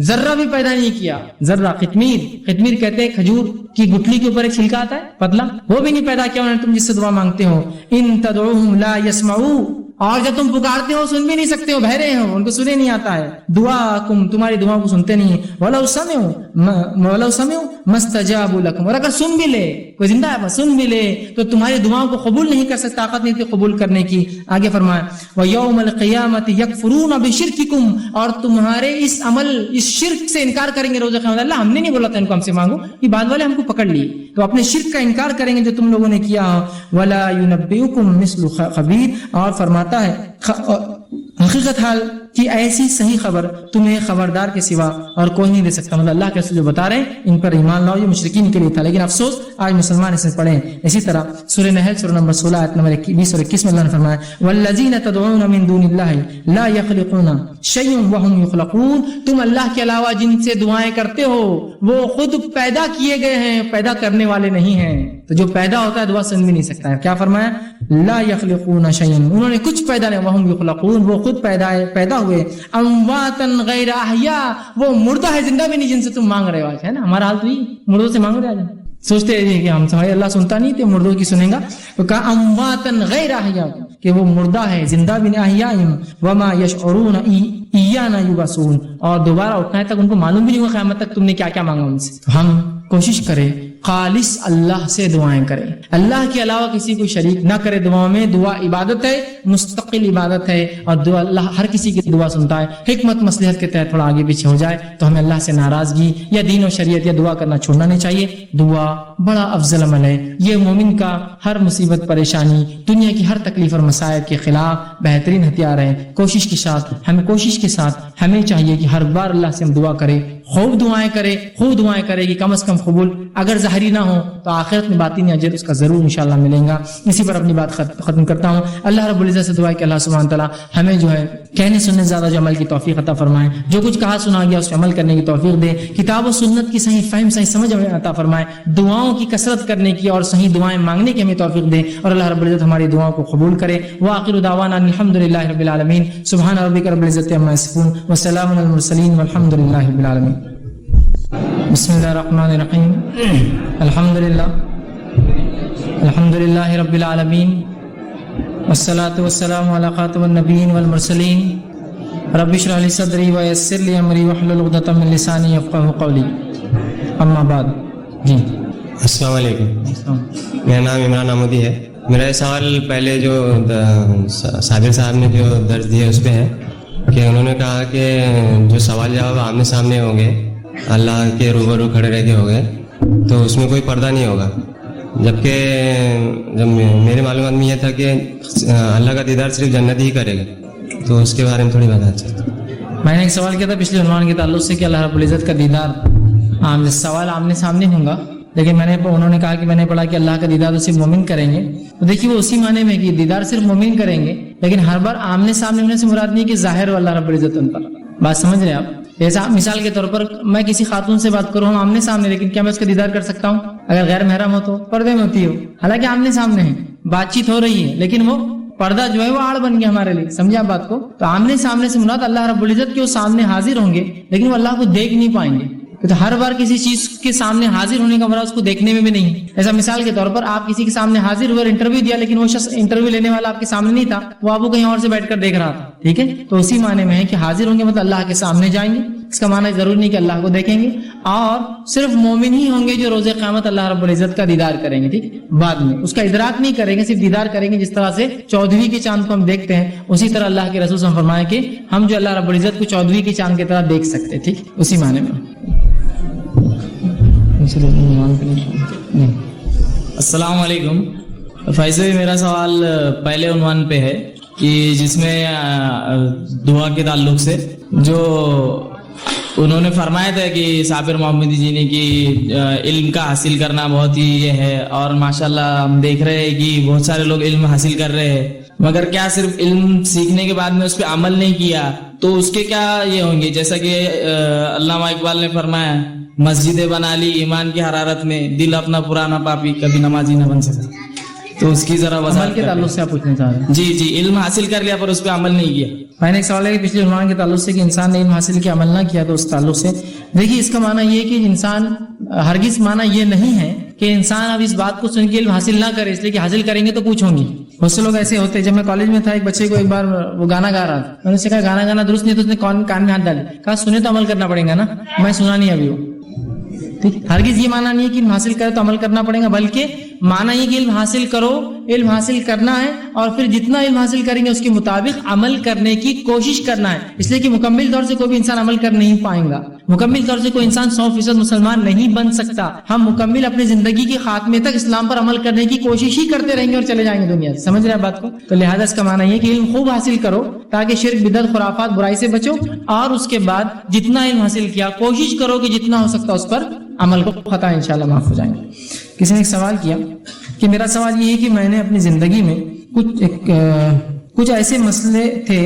ذرہ بھی پیدا نہیں کیا. ذرہ قطمیر کہتے ہیں کھجور کی گٹھلی کے اوپر ایک چھلکا آتا ہے پتلا, وہ بھی نہیں پیدا کیا انہوں نے تم جس سے دعا مانگتے ہو. ان تدعوهم لا يسمعوا, اور جب تم پکارتے ہو سن بھی نہیں سکتے ہو, بہرے ہو, ان کو سنے نہیں آتا ہے. دعاکم, تمہاری دعاؤں کو سنتے نہیں. ولو سمعوا ما استجابوا لكم, اور اگر سن بھی لے, کوئی زندہ ہے سن بھی لے تو تمہاری دعاؤں کو قبول نہیں کر سکتا, طاقت نہیں تھی قبول کرنے کی. آگے فرمایا وَيَوْمَ الْقِيَامَةِ يَكْفُرُونَ بِشِرْكِكُمْ, اور تمہارے اس عمل اس شرک سے انکار کریں گے روز قیامت. اللہ ہم نے نہیں بولا تھا ان کو ہم سے مانگو, یہ بعد والے ہم کو پکڑ لیے, تو اپنے شرک کا انکار کریں گے جو تم لوگوں نے کیا. وَلَا يُنَبِّئُكُمْ مِثْلُ خَبِيرٍ, اور فرماتا ہے حقیقت حال کی ایسی صحیح خبر تمہیں خبردار کے سوا اور کوئی نہیں دے سکتا. مطلب اللہ کے رسول جو بتا رہے ہیں ان پر ایمان لاؤ, یہ مشرکین کے لیے تھا, لیکن افسوس آج مسلمان اسے پڑھیں. اسی طرح سورہ نحل سورہ نمبر 16 آیت نمبر 20 اور 21 میں اللہ نے فرمایا والذین تدعون من دون اللہ لا يخلقون شیئا وهم يخلقون, تم اللہ کے علاوہ جن سے دعائیں کرتے ہو وہ خود پیدا کیے گئے ہیں, پیدا کرنے والے نہیں ہیں. تو جو پیدا ہوتا ہے دعا سن بھی نہیں سکتا ہے. کیا فرمایا لا يخلقون شیئا, انہوں نے کچھ پیدا نہیں, وهم يخلقون, وہ خود پیدا ہوئے. امواتا غیر احیاء, وہ مردہ ہے زندہ بھی نہیں جن سے تم مانگ رہے ہو. آج ہے نا ہمارا حال تو یہ, مردوں سے مانگ رہے ہیں, سوچتے ہیں کہ ہم سمجھے اللہ سنتا نہیں تو مردوں کی سنیں گا. تو کہا امواتا غیر احیاء, کہ وہ مردہ ہے زندہ بھی نہیں. احیاء وما یشعرون ایانا یبعثون, اور دوبارہ اٹھنے تک ان کو معلوم بھی نہیں ہوگا قیامت تک تم نے کیا کیا مانگا ان سے. تو ہم کوشش کریں خالص اللہ سے دعائیں کریں, اللہ کے علاوہ کسی کو شریک نہ کرے دعاؤں میں. دعا عبادت ہے, مستقل عبادت ہے, اور دعا اللہ ہر کسی کی دعا سنتا ہے. حکمت مصلحت کے تحت تھوڑا آگے پیچھے ہو جائے تو ہمیں اللہ سے ناراضگی یا دین و شریعت یا دعا کرنا چھوڑنا نہیں چاہیے. دعا بڑا افضل عمل ہے, یہ مومن کا ہر مصیبت پریشانی دنیا کی ہر تکلیف اور مسائل کے خلاف بہترین ہتھیار ہے. کوشش کے ساتھ ہمیں چاہیے کہ ہر بار اللہ سے ہم دعا کریں, خوب دعائیں کرے کہ کم از کم قبول, اگر ظاہری نہ ہو تو آخرت میں باطنی اجر اس کا ضرور انشاءاللہ ملیں گا. اسی پر اپنی بات ختم کرتا ہوں. اللہ رب العزت سے دعا ہے کہ اللہ سبحانہ تعالیٰ ہمیں جو ہے کہنے سننے زیادہ جو عمل کی توفیق عطا فرمائے, جو کچھ کہا سنا گیا اس پہ عمل کرنے کی توفیق دے, کتاب و سنت کی صحیح فہم صحیح سمجھ عطا فرمائے, دعاؤں کی کثرت کرنے کی اور صحیح دعائیں مانگنے کی ہمیں توفیق دے, اور اللہ رب العزت ہماری دعاؤں کو قبول کرے. وآخر دعوانا الحمدللہ رب العالمین, سبحان ربک رب العزت عما یصفون وسلام علی المرسلین والحمدللہ رب العالمین. بسم اللہ الرحمن الرحیم. الحمدللہ رب العالمین, والصلاة والسلام علی خاتم النبیین والمرسلین. رب اشرح لی صدری ویسر لی امری واحلل عقدۃ من لسانی یفقہوا قولی. اما بعد, جی السلام علیکم. میرا نام عمران احمدی ہے. میرا یہ سوال پہلے جو صابر صاحب نے جو درج دیا اس پہ ہے کہ انہوں نے کہا کہ جو سوال جواب آمنے سامنے ہوں گے, اللہ کے روبرو کھڑے رہ کے ہو گئے, تو اس میں کوئی پردہ نہیں ہوگا, جبکہ جب میرے معلومات میں یہ تھا کہ اللہ کا دیدار صرف جنت ہی کرے گا, تو اس کے بارے میں تھوڑی بتا سکتے. میں نے ایک سوال کیا تھا پچھلے عنوان کے تعلق سے کہ اللہ رب العزت کا دیدار سوال آمنے سامنے ہوگا, لیکن انہوں نے کہا کہ میں نے پڑھا کہ اللہ کا دیدار تو صرف مومن کریں گے. تو دیکھیے وہ اسی معنی میں کہ دیدار صرف مومن کریں گے, لیکن ہر بار آمنے سامنے ہونے سے مراد نہیں کہ ظاہر ہو اللہ رب العزت ان پر. بات سمجھ رہے ہیں آپ؟ جیسا مثال کے طور پر میں کسی خاتون سے بات کروں ہم آمنے سامنے, لیکن کیا میں اس کا دیدار کر سکتا ہوں؟ اگر غیر محرم ہو تو پردے میں ہوتی ہو, حالانکہ آمنے سامنے ہے, بات چیت ہو رہی ہے, لیکن وہ پردہ جو ہے وہ آڑ بن گیا ہمارے لیے. سمجھے آپ بات کو؟ تو آمنے سامنے سے مراد اللہ رب العزت کے وہ سامنے حاضر ہوں گے, لیکن وہ اللہ کو دیکھ نہیں پائیں گے. تو ہر بار کسی چیز کے سامنے حاضر ہونے کا مراد اس کو دیکھنے میں بھی نہیں. ایسا مثال کے طور پر آپ کسی کے سامنے حاضر ہوئے اور انٹرویو دیا, لیکن وہ شخص انٹرویو لینے والا آپ کے سامنے نہیں تھا, وہ آپ کو کہیں اور سے بیٹھ کر دیکھ رہا تھا. ٹھیک ہے, تو اسی معنی میں ہے کہ حاضر ہوں گے مطلب اللہ کے سامنے جائیں گے. اس کا معنی ضروری نہیں کہ اللہ کو دیکھیں گے, اور صرف مومن ہی ہوں گے جو روز قیامت اللہ رب العزت کا دیدار کریں گے. ٹھیک, بعد میں اس کا ادراک نہیں کریں گے, صرف دیدار کریں گے. جس طرح سے 14ویں کے چاند کو ہم دیکھتے ہیں, اسی طرح اللہ کے رسول صلی اللہ علیہ وسلم فرمایا کہ ہم جو اللہ رب العزت کو 14ویں کے چاند کی طرح دیکھ سکتے. ٹھیک, اسی معنی میں. السلام علیکم. فیض بھائی میرا سوال پہلے عنوان پہ ہے کہ جس میں دعا کے تعلق سے جو انہوں نے فرمایا تھا کہ صابر محمدی جی نے کہ علم کا حاصل کرنا بہت ہی یہ ہے, اور ماشاءاللہ ہم دیکھ رہے ہیں کہ بہت سارے لوگ علم حاصل کر رہے ہیں, مگر کیا صرف علم سیکھنے کے بعد میں اس پہ عمل نہیں کیا تو اس کے کیا یہ ہوں گے؟ جیسا کہ علامہ اقبال نے فرمایا مسجدیں بنا لی ایمان کی حرارت میں, دل اپنا پرانا پاپی کبھی نمازی نہ بن سکا. تو اس کی ذرا عمل کے تعلق سے آپ پوچھنا چاہ رہے ہیں؟ جی, علم حاصل کر لیا پر اس پہ عمل نہیں کیا. میں نے ایک سوال ہے کہ پچھلے عنوان کے تعلق سے کہ انسان نے علم حاصل کیا عمل نہ کیا, تو اس تعلق سے دیکھیے اس کا معنی یہ کہ انسان ہرگز معنی یہ نہیں ہے کہ انسان اب اس بات کو سن کے علم حاصل نہ کرے, اس لیے کہ حاصل کریں گے تو کچھ ہوں گی. بہت سے لوگ ایسے ہوتے ہیں. جب میں کالج میں تھا ایک بچے کو ایک بار وہ گانا گا رہا تھا, میں نے اسے کہا گانا گانا درست نہیں, تو اس نے کان میں ہاتھ ڈالے, کہا سنے تو عمل کرنا پڑے گا نا. میں سنا نہیں ابھی وہ. ٹھیک, ہرگز یہ معنی نہیں ہے کہ علم حاصل کرے تو عمل کرنا پڑے گا, بلکہ معنی یہ کہ علم حاصل کرو, علم حاصل کرنا ہے, اور پھر جتنا علم حاصل کریں گے اس کے مطابق عمل کرنے کی کوشش کرنا ہے. اس لیے کہ مکمل طور سے کوئی بھی انسان عمل کر نہیں پائیں گا, مکمل طور سے کوئی انسان 100% مسلمان نہیں بن سکتا. ہم مکمل اپنی زندگی کے خاتمے تک اسلام پر عمل کرنے کی کوشش ہی کرتے رہیں گے اور چلے جائیں گے دنیا سے. سمجھ رہے ہیں بات کو؟ تو لہٰذا اس کا معنی یہ کہ علم خوب حاصل کرو تاکہ شرک بدعت خرافات برائی سے بچو, اور اس کے بعد جتنا علم حاصل کیا کوشش کرو کہ جتنا ہو سکتا اس پر عمل کو, خطا انشاءاللہ معاف ہو جائیں گے. کسی نے ایک سوال کیا کہ میرا سوال یہ ہے کہ میں نے اپنی زندگی میں کچھ ایسے مسئلے تھے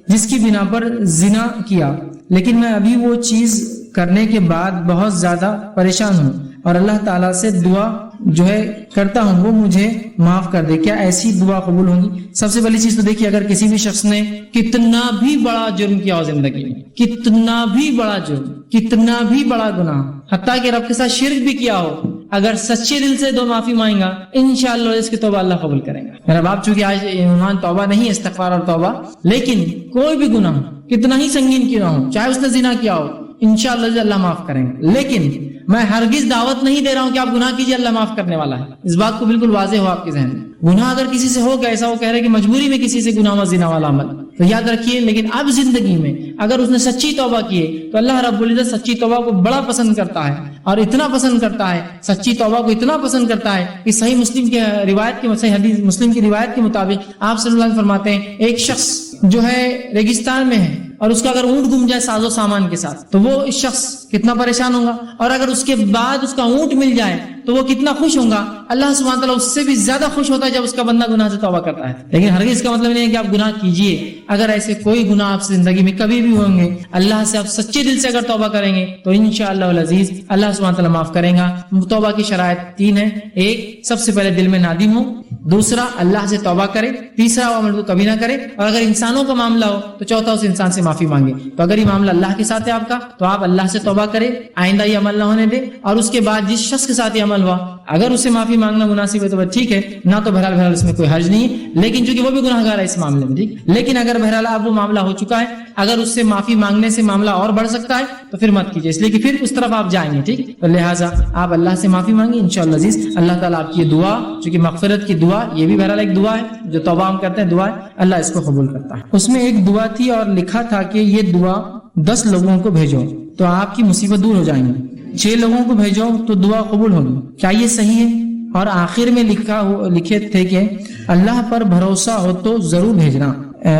جس کی بنا پر زنا کیا, لیکن میں ابھی وہ چیز کرنے کے بعد بہت زیادہ پریشان ہوں اور اللہ تعالیٰ سے دعا جو ہے کرتا ہوں وہ مجھے معاف کر دے. کیا ایسی دعا قبول ہوگی؟ سب سے پہلی چیز تو دیکھیے, اگر کسی بھی شخص نے کتنا بھی بڑا جرم کیا ہو زندگی میں, کتنا بھی بڑا جرم, کتنا بھی بڑا گناہ, حتیٰ کہ رب کے ساتھ شرک بھی کیا ہو, اگر سچے دل سے دو معافی مانگے گا انشاءاللہ اس کی توبہ اللہ قبول کرے گا. میرا باپ چونکہ آج عنوان توبہ نہیں ہے, استغفار اور توبہ, لیکن کوئی بھی گناہ کتنا ہی سنگین کیا ہو, چاہے اس نے زنا کیا ہو, انشاءاللہ اللہ معاف کریں گے. لیکن میں ہرگز دعوت نہیں دے رہا ہوں کہ آپ گناہ کیجئے, اللہ معاف کرنے والا ہے. اس بات کو بالکل واضح ہو آپ کے ذہن میں. گناہ اگر کسی سے ہو گیا, ایسا وہ کہہ رہے کہ مجبوری میں کسی سے گناہ و زنا والا عمل, تو یاد رکھیے. لیکن اب زندگی میں اگر اس نے سچی توبہ کی ہے تو اللہ رب العزت سچی توبہ کو بڑا پسند کرتا ہے, اور اتنا پسند کرتا ہے, سچی توبہ کو اتنا پسند کرتا ہے کہ صحیح مسلم کی روایت کے, صحیح حدیث مسلم کی روایت کے مطابق آپ صلی اللہ علیہ وسلم فرماتے ہیں ایک شخص جو ہے ریگستان میں ہے اور اس کا اگر اونٹ گم جائے ساز و سامان کے ساتھ, تو وہ اس شخص کتنا پریشان ہوگا, اور اگر اس کے بعد اس کا اونٹ مل جائے تو وہ کتنا خوش ہوگا. اللہ سبحانہ تعالیٰ اس سے بھی زیادہ خوش ہوتا ہے جب اس کا بندہ گناہ سے توبہ کرتا ہے. لیکن ہرگز اس کا مطلب نہیں ہے کہ آپ گناہ کیجئے. اگر ایسے کوئی گناہ آپ سے زندگی میں کبھی بھی ہوں گے, اللہ سے آپ سچے دل سے اگر توبہ کریں گے تو انشاءاللہ العزیز اللہ سبحانہ تعالیٰ معاف کرے گا. توبہ کی شرائط 3 ہیں. ایک, سب سے پہلے دل میں نادم ہو, دوسرا اللہ سے توبہ کرے, تیسرا وہ عمل کو کبھی نہ کرے, اور اگر انسانوں کا معاملہ ہو تو چوتھا اس انسان سے معافی مانگے. تو اگر یہ معاملہ اللہ کے ساتھ ہے آپ کا, تو آپ اللہ سے توبہ کرے, آئندہ یہ عمل نہ ہونے دے, اور اس کے بعد جس شخص کے ساتھ یہ عمل ہوا اگر اسے معافی مانگنا مناسب ہے تو ٹھیک ہے، نہ تو بہرحال اس میں کوئی حرج نہیں ہے، لیکن چونکہ وہ بھی گناہگار ہے اس معاملے میں، ٹھیک، لیکن اگر بہرحال اب وہ معاملہ ہو چکا ہے، اگر اس سے معافی مانگنے سے معاملہ اور بڑھ سکتا ہے تو پھر مت کیجیے، اس لیے کہ پھر اس طرف آپ جائیں گے، ٹھیک، تو لہٰذا آپ اللہ سے معافی مانگیں انشاءاللہ عزیز، اللہ تعالیٰ آپ کی یہ دعا، چونکہ مغفرت کی دعا یہ بھی بہرحال ایک دعا ہے جو توبہ ہم کرتے ہیں، دعا ہے، اللہ اس کو قبول کرتا ہے۔ اس میں ایک دعا تھی اور لکھا تھا کہ یہ دعا 10 لوگوں کو بھیجو تو آپ کی مصیبت دور ہو جائیں گی، 6 لوگوں کو بھیجو تو دعا قبول ہوگی، کیا یہ صحیح ہے؟ اور آخر میں لکھے تھے کہ اللہ پر بھروسہ ہو تو ضرور بھیجنا،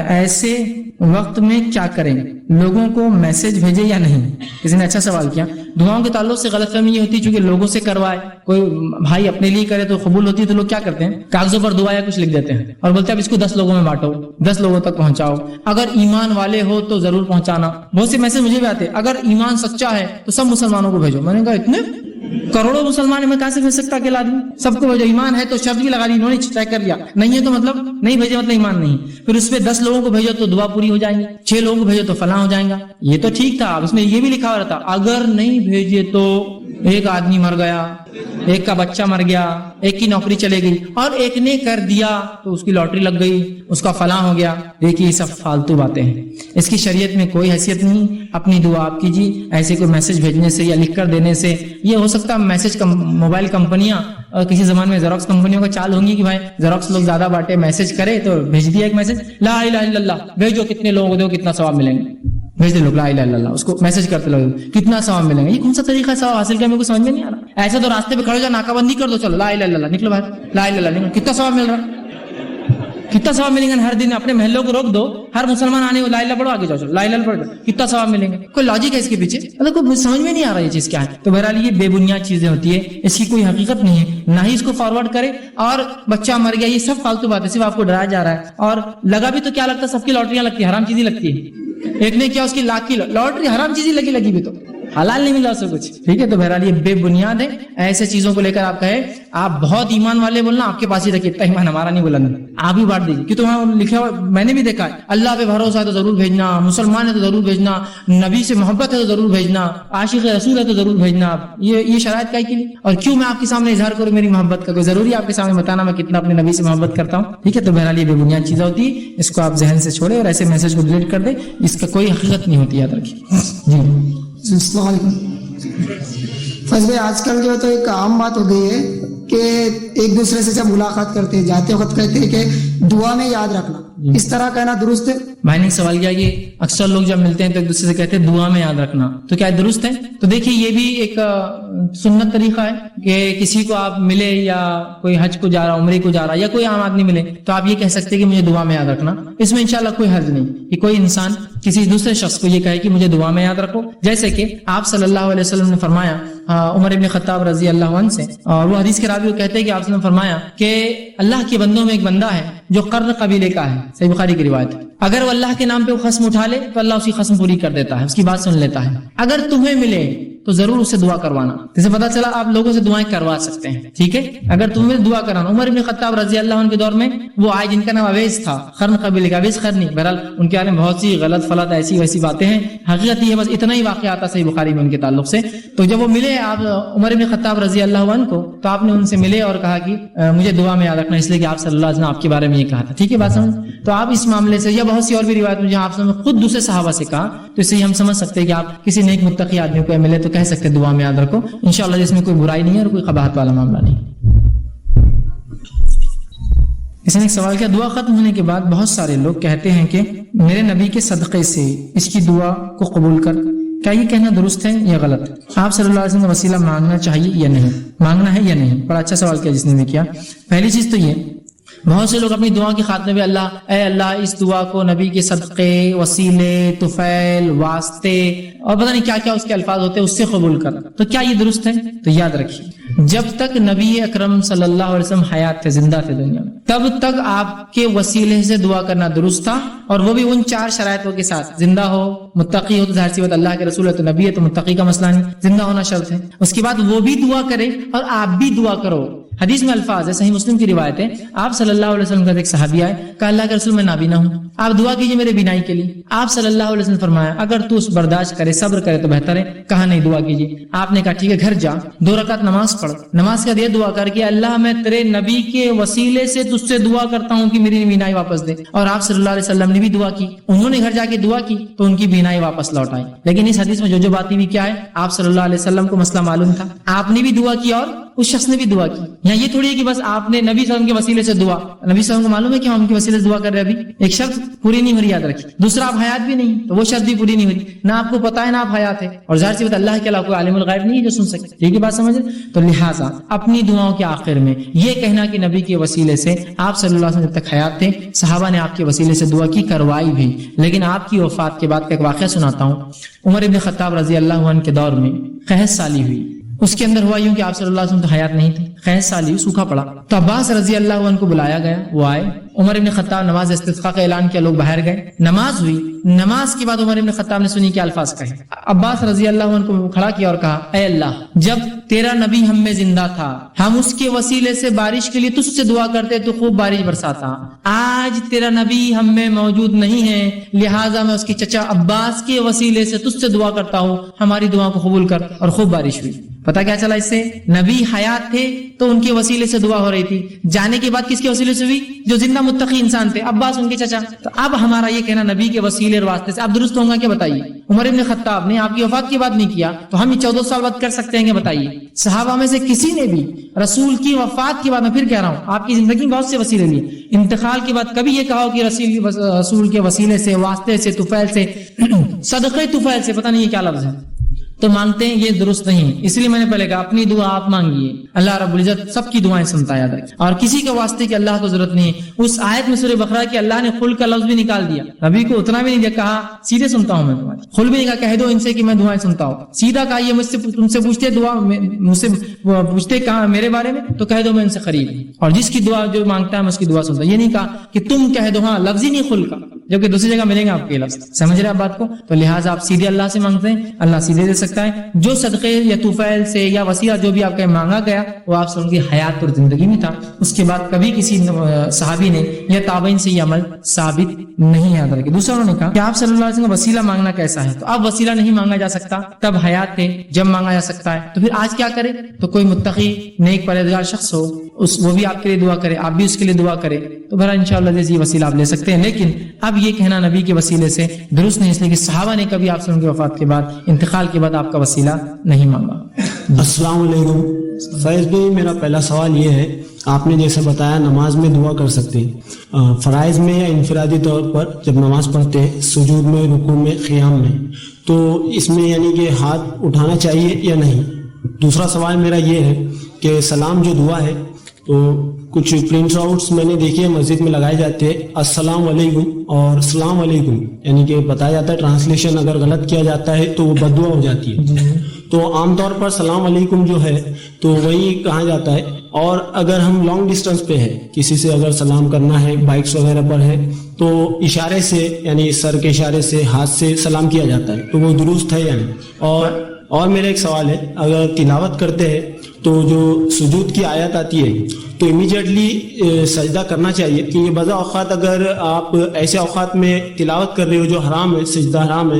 ایسے وقت میں کیا کریں، لوگوں کو میسج بھیجے یا نہیں؟ کسی نے اچھا سوال کیا۔ دعاؤں کے تعلق سے غلط فہمی یہ ہوتی ہے چونکہ لوگوں سے کروائے، کوئی بھائی اپنے لیے کرے تو قبول ہوتی ہے، تو لوگ کیا کرتے ہیں کاغذوں پر دعا یا کچھ لکھ دیتے ہیں اور بولتے ہیں اب اس کو 10 لوگوں میں بانٹو، 10 لوگوں تک پہنچاؤ، اگر ایمان والے ہو تو ضرور پہنچانا۔ بہت سے میسج مجھے بھی آتے ہیں اگر ایمان سچا ہے تو سب مسلمانوں کو بھیجو، میں نے کہا اتنے کروڑوں مسلمان میں کہاں سے بھیج سکتا اکیلا آدمی، سب کو بھیجو، ایمان ہے تو شرط بھی لگا دی، انہوں نے چیک کر لیا، نہیں ہے تو مطلب نہیں بھیجے مطلب ایمان نہیں، پھر اس پہ 10 لوگوں کو بھیجو تو دعا پوری ہو جائیں گی، 6 لوگوں کو بھیجو تو فلاں ہو جائیں گا، یہ تو ٹھیک تھا، اس میں یہ بھی لکھا ہوا رہتا اگر نہیں بھیجے تو ایک آدمی مر گیا، ایک کا بچہ مر گیا، ایک کی نوکری چلے گئی، اور ایک نے کر دیا تو اس کی لاٹری لگ گئی، اس کا فلاں ہو گیا۔ دیکھیے یہ سب فالتو باتیں ہیں، اس کی شریعت میں کوئی حیثیت نہیں، اپنی دعا آپ کیجیے، ایسے کوئی میسج بھیجنے سے یا لکھ کر دینے سے، یہ ہو سکتا ہے میسج موبائل کمپنیاں اور کسی زمانے میں زیروکس کمپنیوں کا چال ہوں گی کہ بھائی زیروکس لوگ زیادہ بانٹے، میسج کرے تو بھیج دیا ایک میسج، لا الہ الا اللہ بھیجو، کتنے لوگوں کو دو کتنا ثواب ملیں گے، بھیج دے لوگ لا الہ الا اللہ، اس کو میسج کرتے لوگ کتنا ثواب ملیں گے، یہ کون سا طریقہ ہے ثواب حاصل کرنے کو سمجھ میں نہیں آ رہا۔ ایسا تو راستے پہ کھڑے ہو جا، ناکہ بندی کر دو، چلو لا الہ الا اللہ نکلو باہر، لا الہ الا اللہ نکلو، کتنا ثواب مل رہا ہے، کتنا ثواب ملیں گے؟ ہر دن اپنے محلوں کو روک دو، ہر مسلمان آنے لا الہ پڑھو، آگے جاؤ، چلو لا الہ پڑھو، کتنا ثواب ملیں گے؟ کوئی لاجک ہے اس کے پیچھے؟ مطلب کوئی سمجھ میں نہیں آ رہا یہ چیز کیا ہے۔ تو بہرحال یہ بے بنیاد چیزیں ہوتی ہے، اس کی کوئی حقیقت نہیں ہے، نہ ہی اس کو فارورڈ کرے، اور بچہ مر گیا یہ سب فالتو بات ہے، صرف آپ کو ڈرایا جا رہا ہے، اور لگا بھی تو کیا لگتا ہے، سب کی لاٹریاں لگتی ہے، حرام چیزیں لگتی ہے، ایک نے کیا اس کی لاکھ کی لاٹری حرام چیزیں لگی بھی تو حلال نہیں ملا اسے کچھ، ٹھیک ہے۔ تو بہرحال یہ بے بنیاد ہے، ایسے چیزوں کو لے کر آپ کہے آپ بہت ایمان والے بولنا، آپ کے پاس ہی رکھیے، اتنا ایمان ہمارا نہیں بولنا، آپ ہی بانٹ دیجیے، کہ تو وہاں لکھا ہوا میں نے بھی دیکھا ہے اللہ پہ بھروسہ ہے تو ضرور بھیجنا، مسلمان ہے تو ضرور بھیجنا، نبی سے محبت ہے تو ضرور بھیجنا، عاشق رسول ہے تو ضرور بھیجنا۔ یہ شرائط کا کے لیے، اور کیوں میں آپ کے سامنے اظہار کروں میری محبت کا؟ کوئی ضروری ہے آپ کے سامنے بتانا میں کتنا اپنے نبی سے محبت کرتا ہوں؟ ٹھیک ہے، تو بہرحال یہ بے بنیاد چیزیں ہوتی ہے، اس کو آپ ذہن سے چھوڑے اور ایسے میسج کو ڈیلیٹ کر دیں، اس کا کوئی حقیقت نہیں ہوتی، یاد رکھیے۔ جی السلام علیکم فیض بھائی، آج کل جو ہے تو ایک عام بات ہو گئی ہے کہ ایک دوسرے سے جب ملاقات کرتے ہیں جاتے وقت کہتے ہیں کہ دعا میں یاد رکھنا، اس طرح کہنا درست ہے؟ بھائی نے سوال کیا کہ اکثر لوگ جب ملتے ہیں تو ایک دوسرے سے کہتے ہیں دعا میں یاد رکھنا، تو کیا درست ہے؟ تو دیکھیے یہ بھی ایک سنت طریقہ ہے کہ کسی کو آپ ملے یا کوئی حج کو جا رہا، عمرے کو جا رہا، یا کوئی عام آدمی ملے تو آپ یہ کہہ سکتے کہ مجھے دعا میں یاد رکھنا، اس میں انشاءاللہ کوئی حرج نہیں کہ کوئی انسان کسی دوسرے شخص کو یہ کہے کہ مجھے دعا میں یاد رکھو، جیسے کہ آپ صلی اللہ علیہ وسلم نے فرمایا عمر ابن خطاب رضی اللہ عنہ سے، اور وہ حدیث کے راوی کو کہتے ہیں کہ آپ نے فرمایا کہ اللہ کے بندوں میں ایک بندہ ہے جو قرن قبیلے کا ہے، صحیح بخاری کی روایت ہے، اگر وہ اللہ کے نام پہ وہ قسم اٹھا لے تو اللہ اس کی قسم پوری کر دیتا ہے، اس کی بات سن لیتا ہے، اگر تمہیں ملے تو ضرور اسے دعا کروانا، جسے پتا چلا آپ لوگوں سے دعائیں کروا سکتے ہیں، ٹھیک ہے، اگر تمہیں دعا کرانا۔ عمر بن خطاب رضی اللہ عنہ کے دور میں وہ آئے جن کا نام اویس تھا، قرن قبیلے کا، اویس قرنی، بہرحال ان کے بارے میں بہت سی غلط فلط ایسی ویسی باتیں ہیں، حقیقت یہ ہے بس اتنا ہی واقعہ آتا صحیح بخاری میں ان کے تعلق سے۔ تو جب وہ ملے آپ عمر بن خطاب رضی اللہ عنہ کو، تو آپ نے ان سے ملے اور کہا کہ مجھے دعا میں یاد رکھنا، اس لیے کہ آپ صلی اللہ علیہ وسلم آپ کے بارے میں یہ کہا تھا، ٹھیک ہے بات سمجھ؟ تو آپ اس معاملے سے یا بہت سی اور بھی روایت میں جہاں آپ نے خود دوسرے صحابہ سے کہا، تو اس سے ہم سمجھ سکتے ہیں کہ آپ کسی نیک متقی آدمی کو ملے تو کہہ سکتے دعا میں یاد رکھو، انشاءاللہ جس میں کوئی برائی نہیں ہے اور کوئی قباحت والا معاملہ نہیں۔ اس نے ایک سوال کیا، دعا ختم ہونے کے بعد بہت سارے لوگ کہتے ہیں کہ میرے نبی کے صدقے سے اس کی دعا کو قبول کر، کیا یہ کہنا درست ہے یا غلط؟ آپ صلی اللہ علیہ وسلم کا وسیلہ مانگنا چاہیے یا نہیں، مانگنا ہے یا نہیں؟ بڑا اچھا سوال کیا جس نے بھی کیا۔ پہلی چیز تو یہ، بہت سے لوگ اپنی دعا کے خاتمے میں اے اللہ اس دعا کو نبی کے صدقے، وسیلے، طفیل، واسطے اور پتہ نہیں کیا کیا اس کے الفاظ ہوتے ہیں اس سے قبول کر، تو کیا یہ درست ہے؟ تو یاد رکھیے جب تک نبی اکرم صلی اللہ علیہ وسلم حیات تھے، زندہ تھے دنیا میں، تب تک آپ کے وسیلے سے دعا کرنا درست تھا، اور وہ بھی ان 4 شرائطوں کے ساتھ، زندہ ہو، متقی ہو تو ظاہر سی بات اللہ کے رسول ہے تو نبی ہے تو متقی کا مسئلہ نہیں، زندہ ہونا شرط ہے، اس کے بعد وہ بھی دعا کرے اور آپ بھی دعا کرو، حدیث میں الفاظ ہے, صحیح مسلم کی روایت ہے, آپ صلی اللہ علیہ وسلم کا ایک صحابی آئے, کہا اللہ کے رسول میں نابینا ہوں, آپ دعا کیجیے میرے بینائی کے لیے. آپ صلی اللہ علیہ وسلم فرمایا اگر تو اس برداشت کرے, صبر کرے تو بہتر ہے. کہا نہیں, دعا کیجیے. آپ نے کہا ٹھیک ہے, گھر جا 2 رکعت نماز پڑھ, نماز کا دیا دعا کر کے اللہ میں تیرے نبی کے وسیلے سے تجھ سے دعا کرتا ہوں کہ میری بینائی واپس دے. اور آپ صلی اللہ علیہ وسلم نے بھی دعا کی, انہوں نے گھر جا کے دعا کی تو ان کی بینائی واپس لوٹ آئی. لیکن اس حدیث میں جو باتیں بھی کیا ہے, آپ صلی اللہ علیہ وسلم کو مسئلہ معلوم تھا, آپ نے بھی دعا کی اور اس شخص نے بھی دعا کی. یہاں یہ تھوڑی ہے کہ بس آپ نے نبی صلی اللہ علیہ وسلم کے وسیلے سے دعا, نبی صلی اللہ علیہ وسلم کو معلوم ہے کہ ہم ان کے وسیلے سے دعا کر رہے ہیں, ابھی ایک شرط پوری نہیں ہو رہی, یاد رکھیے. دوسرا آپ حیات بھی نہیں تو وہ شرط بھی پوری نہیں ہو رہی, نہ آپ کو پتا ہے نہ آپ حیات ہے, اور ظاہر سی بات اللہ کے علاوہ کوئی عالم الغیب نہیں ہے جو سن سکے. ٹھیک ہے بات سمجھے. تو لہٰذا اپنی دعاؤں کے آخر میں یہ کہنا کہ نبی کے وسیلے سے, آپ صلی اللہ علیہ وسلم جب تک حیات تھے صحابہ نے آپ کے وسیلے سے دعا کی, کروائی بھی. لیکن آپ کی وفات کے بعد کا ایک واقعہ سناتا ہوں. عمر ابن خطاب رضی اللہ عنہ کے دور میں قحط سالی ہوئی. اس کے اندر ہوا یوں کہ آپ صلی اللہ علیہ وسلم تو حیات نہیں تھے, قحط سالی سوکھا پڑا. تو عباس رضی اللہ عنہ کو بلایا گیا, وہ آئے. عمر ابن خطاب نماز استسقاء کا اعلان کیا, لوگ باہر گئے, نماز ہوئی. نماز کے بعد عمر ابن خطاب نے سنی کیا الفاظ کہے. عباس رضی اللہ عنہ کو کھڑا کیا اور کہا, اے اللہ, جب تیرا نبی ہم میں زندہ تھا ہم اس کے وسیلے سے بارش کے لیے تجھ سے دعا کرتے تو خوب بارش برساتا. آج تیرا نبی ہم میں موجود نہیں ہے, لہٰذا میں اس کے چچا عباس کے وسیلے سے تجھ سے دعا کرتا ہوں, ہماری دعا کو قبول کر. اور خوب بارش ہوئی. پتا کیا چلا اس سے, نبی حیات تھے تو ان کے وسیلے سے دعا ہو رہی تھی, جانے کے بعد کس کے وسیلے سے ہوئی, جو زندہ متقی انسان تھے, عباس ان کے چچا. تو اب ہمارا یہ کہنا نبی کے وسیلے اور واسطے سے اب درست ہوگا کیا بتائیے. عمر ابن خطاب نے آپ کی وفات کے بعد نہیں کیا تو ہم 14 سال بعد کر سکتے ہیں کہ بتائیے. صحابہ میں سے کسی نے بھی رسول کی وفات کے بعد, میں پھر کہہ رہا ہوں آپ کی زندگی میں بہت سے وسیلے لیے, انتقال کے بعد کبھی یہ کہا کہ رسول کے وسیلے سے, واسطے سے, طفیل سے, صدقے طفیل سے, پتہ نہیں یہ کیا لفظ ہے, تو مانگتے ہیں, یہ درست نہیں. اس لیے میں نے پہلے کہا اپنی دعا آپ مانگیے, اللہ رب العزت سب کی دعائیں سنتا ہے, یاد رکھیں. اور کسی کے واسطے کہ اللہ کو ضرورت نہیں ہے. اس آیت میں سورہ بقرہ کہ اللہ نے خل کا لفظ بھی نکال دیا, نبی کو اتنا بھی نہیں دیا, کہا سیدھے سنتا ہوں میں تمہاری. خل بھی نہیں کہا کہہ دو ان سے کہ میں دعائیں سنتا ہوں, سیدھا کہا یہ مجھ سے تم سے پوچھتے دعا, مجھ سے پوچھتے کہاں میرے بارے میں تو کہہ دو میں ان سے قریب ہوں, اور جس کی دعا جو مانگتا ہے میں اس کی دعا سنتا. یہ نہیں کہا کہ تم کہہ دو, ہاں لفظ ہی نہیں خل کا, جبکہ دوسری جگہ ملیں گے آپ کے لفظ. سمجھ رہے آپ بات کو. تو لہٰذا آپ سیدھے اللہ سے مانگتے ہیں, اللہ سیدھے دے سکتا ہے. جو صدقے یا طفیل سے یا وسیلہ جو بھی آپ کا مانگا گیا وہ آپ سن کی حیات اور زندگی میں تھا, اس کے بعد کبھی کسی صحابی نے یا تابعین سے یہ عمل ثابت نہیں. یاد رکھیں. دوسرا انہوں نے کہا کہ آپ صلی اللہ علیہ وسلم کا وسیلہ مانگنا کیسا ہے, تو اب وسیلہ نہیں مانگا جا سکتا, تب حیات تھے جب مانگا جا سکتا ہے, تو پھر آج کیا کرے. تو کوئی متقی نیک پرہیزگار شخص ہو, وہ بھی آپ کے لیے دعا کرے, آپ بھی اس کے لیے دعا کرے, تو بھلا انشاءاللہ جیسے یہ وسیلہ آپ لے سکتے ہیں. لیکن اب یہ کہنا نبی کے وسیلے سے درست نہیں, اس لیے کہ صحابہ نے کبھی آپ سے ان کی وفات کے بعد, انتقال کے بعد آپ کا وسیلہ نہیں مانگا. السلام علیکم. فیض بھائی, میرا پہلا سوال یہ ہے, آپ نے جیسے بتایا نماز میں دعا کر سکتے ہیں, فرائض میں یا انفرادی طور پر جب نماز پڑھتے ہیں, سجود میں, رکوع میں, قیام میں, تو اس میں یعنی کہ ہاتھ اٹھانا چاہیے یا نہیں. دوسرا سوال میرا یہ ہے کہ سلام جو دعا ہے, تو کچھ پرنٹ آؤٹس میں نے دیکھے مسجد میں لگائے جاتے ہیں, السلام علیکم اور السلام علیکم, یعنی کہ بتایا جاتا ہے ٹرانسلیشن اگر غلط کیا جاتا ہے تو وہ بددعا ہو جاتی ہے. تو عام طور پر السلام علیکم جو ہے تو وہی کہا جاتا ہے, اور اگر ہم لانگ ڈسٹینس پہ ہے, کسی سے اگر سلام کرنا ہے, بائکس وغیرہ پر ہے, تو اشارے سے یعنی سر کے اشارے سے, ہاتھ سے سلام کیا جاتا ہے, تو وہ درست ہے یا نہیں. اور میرا ایک سوال ہے, اگر تلاوت کرتے ہیں تو جو سجود کی آیت آتی ہے تو امیجیٹلی سجدہ کرنا چاہیے, کہ یہ بعض اوقات اگر آپ ایسے اوقات میں تلاوت کر رہے ہو جو حرام ہے, سجدہ حرام ہے,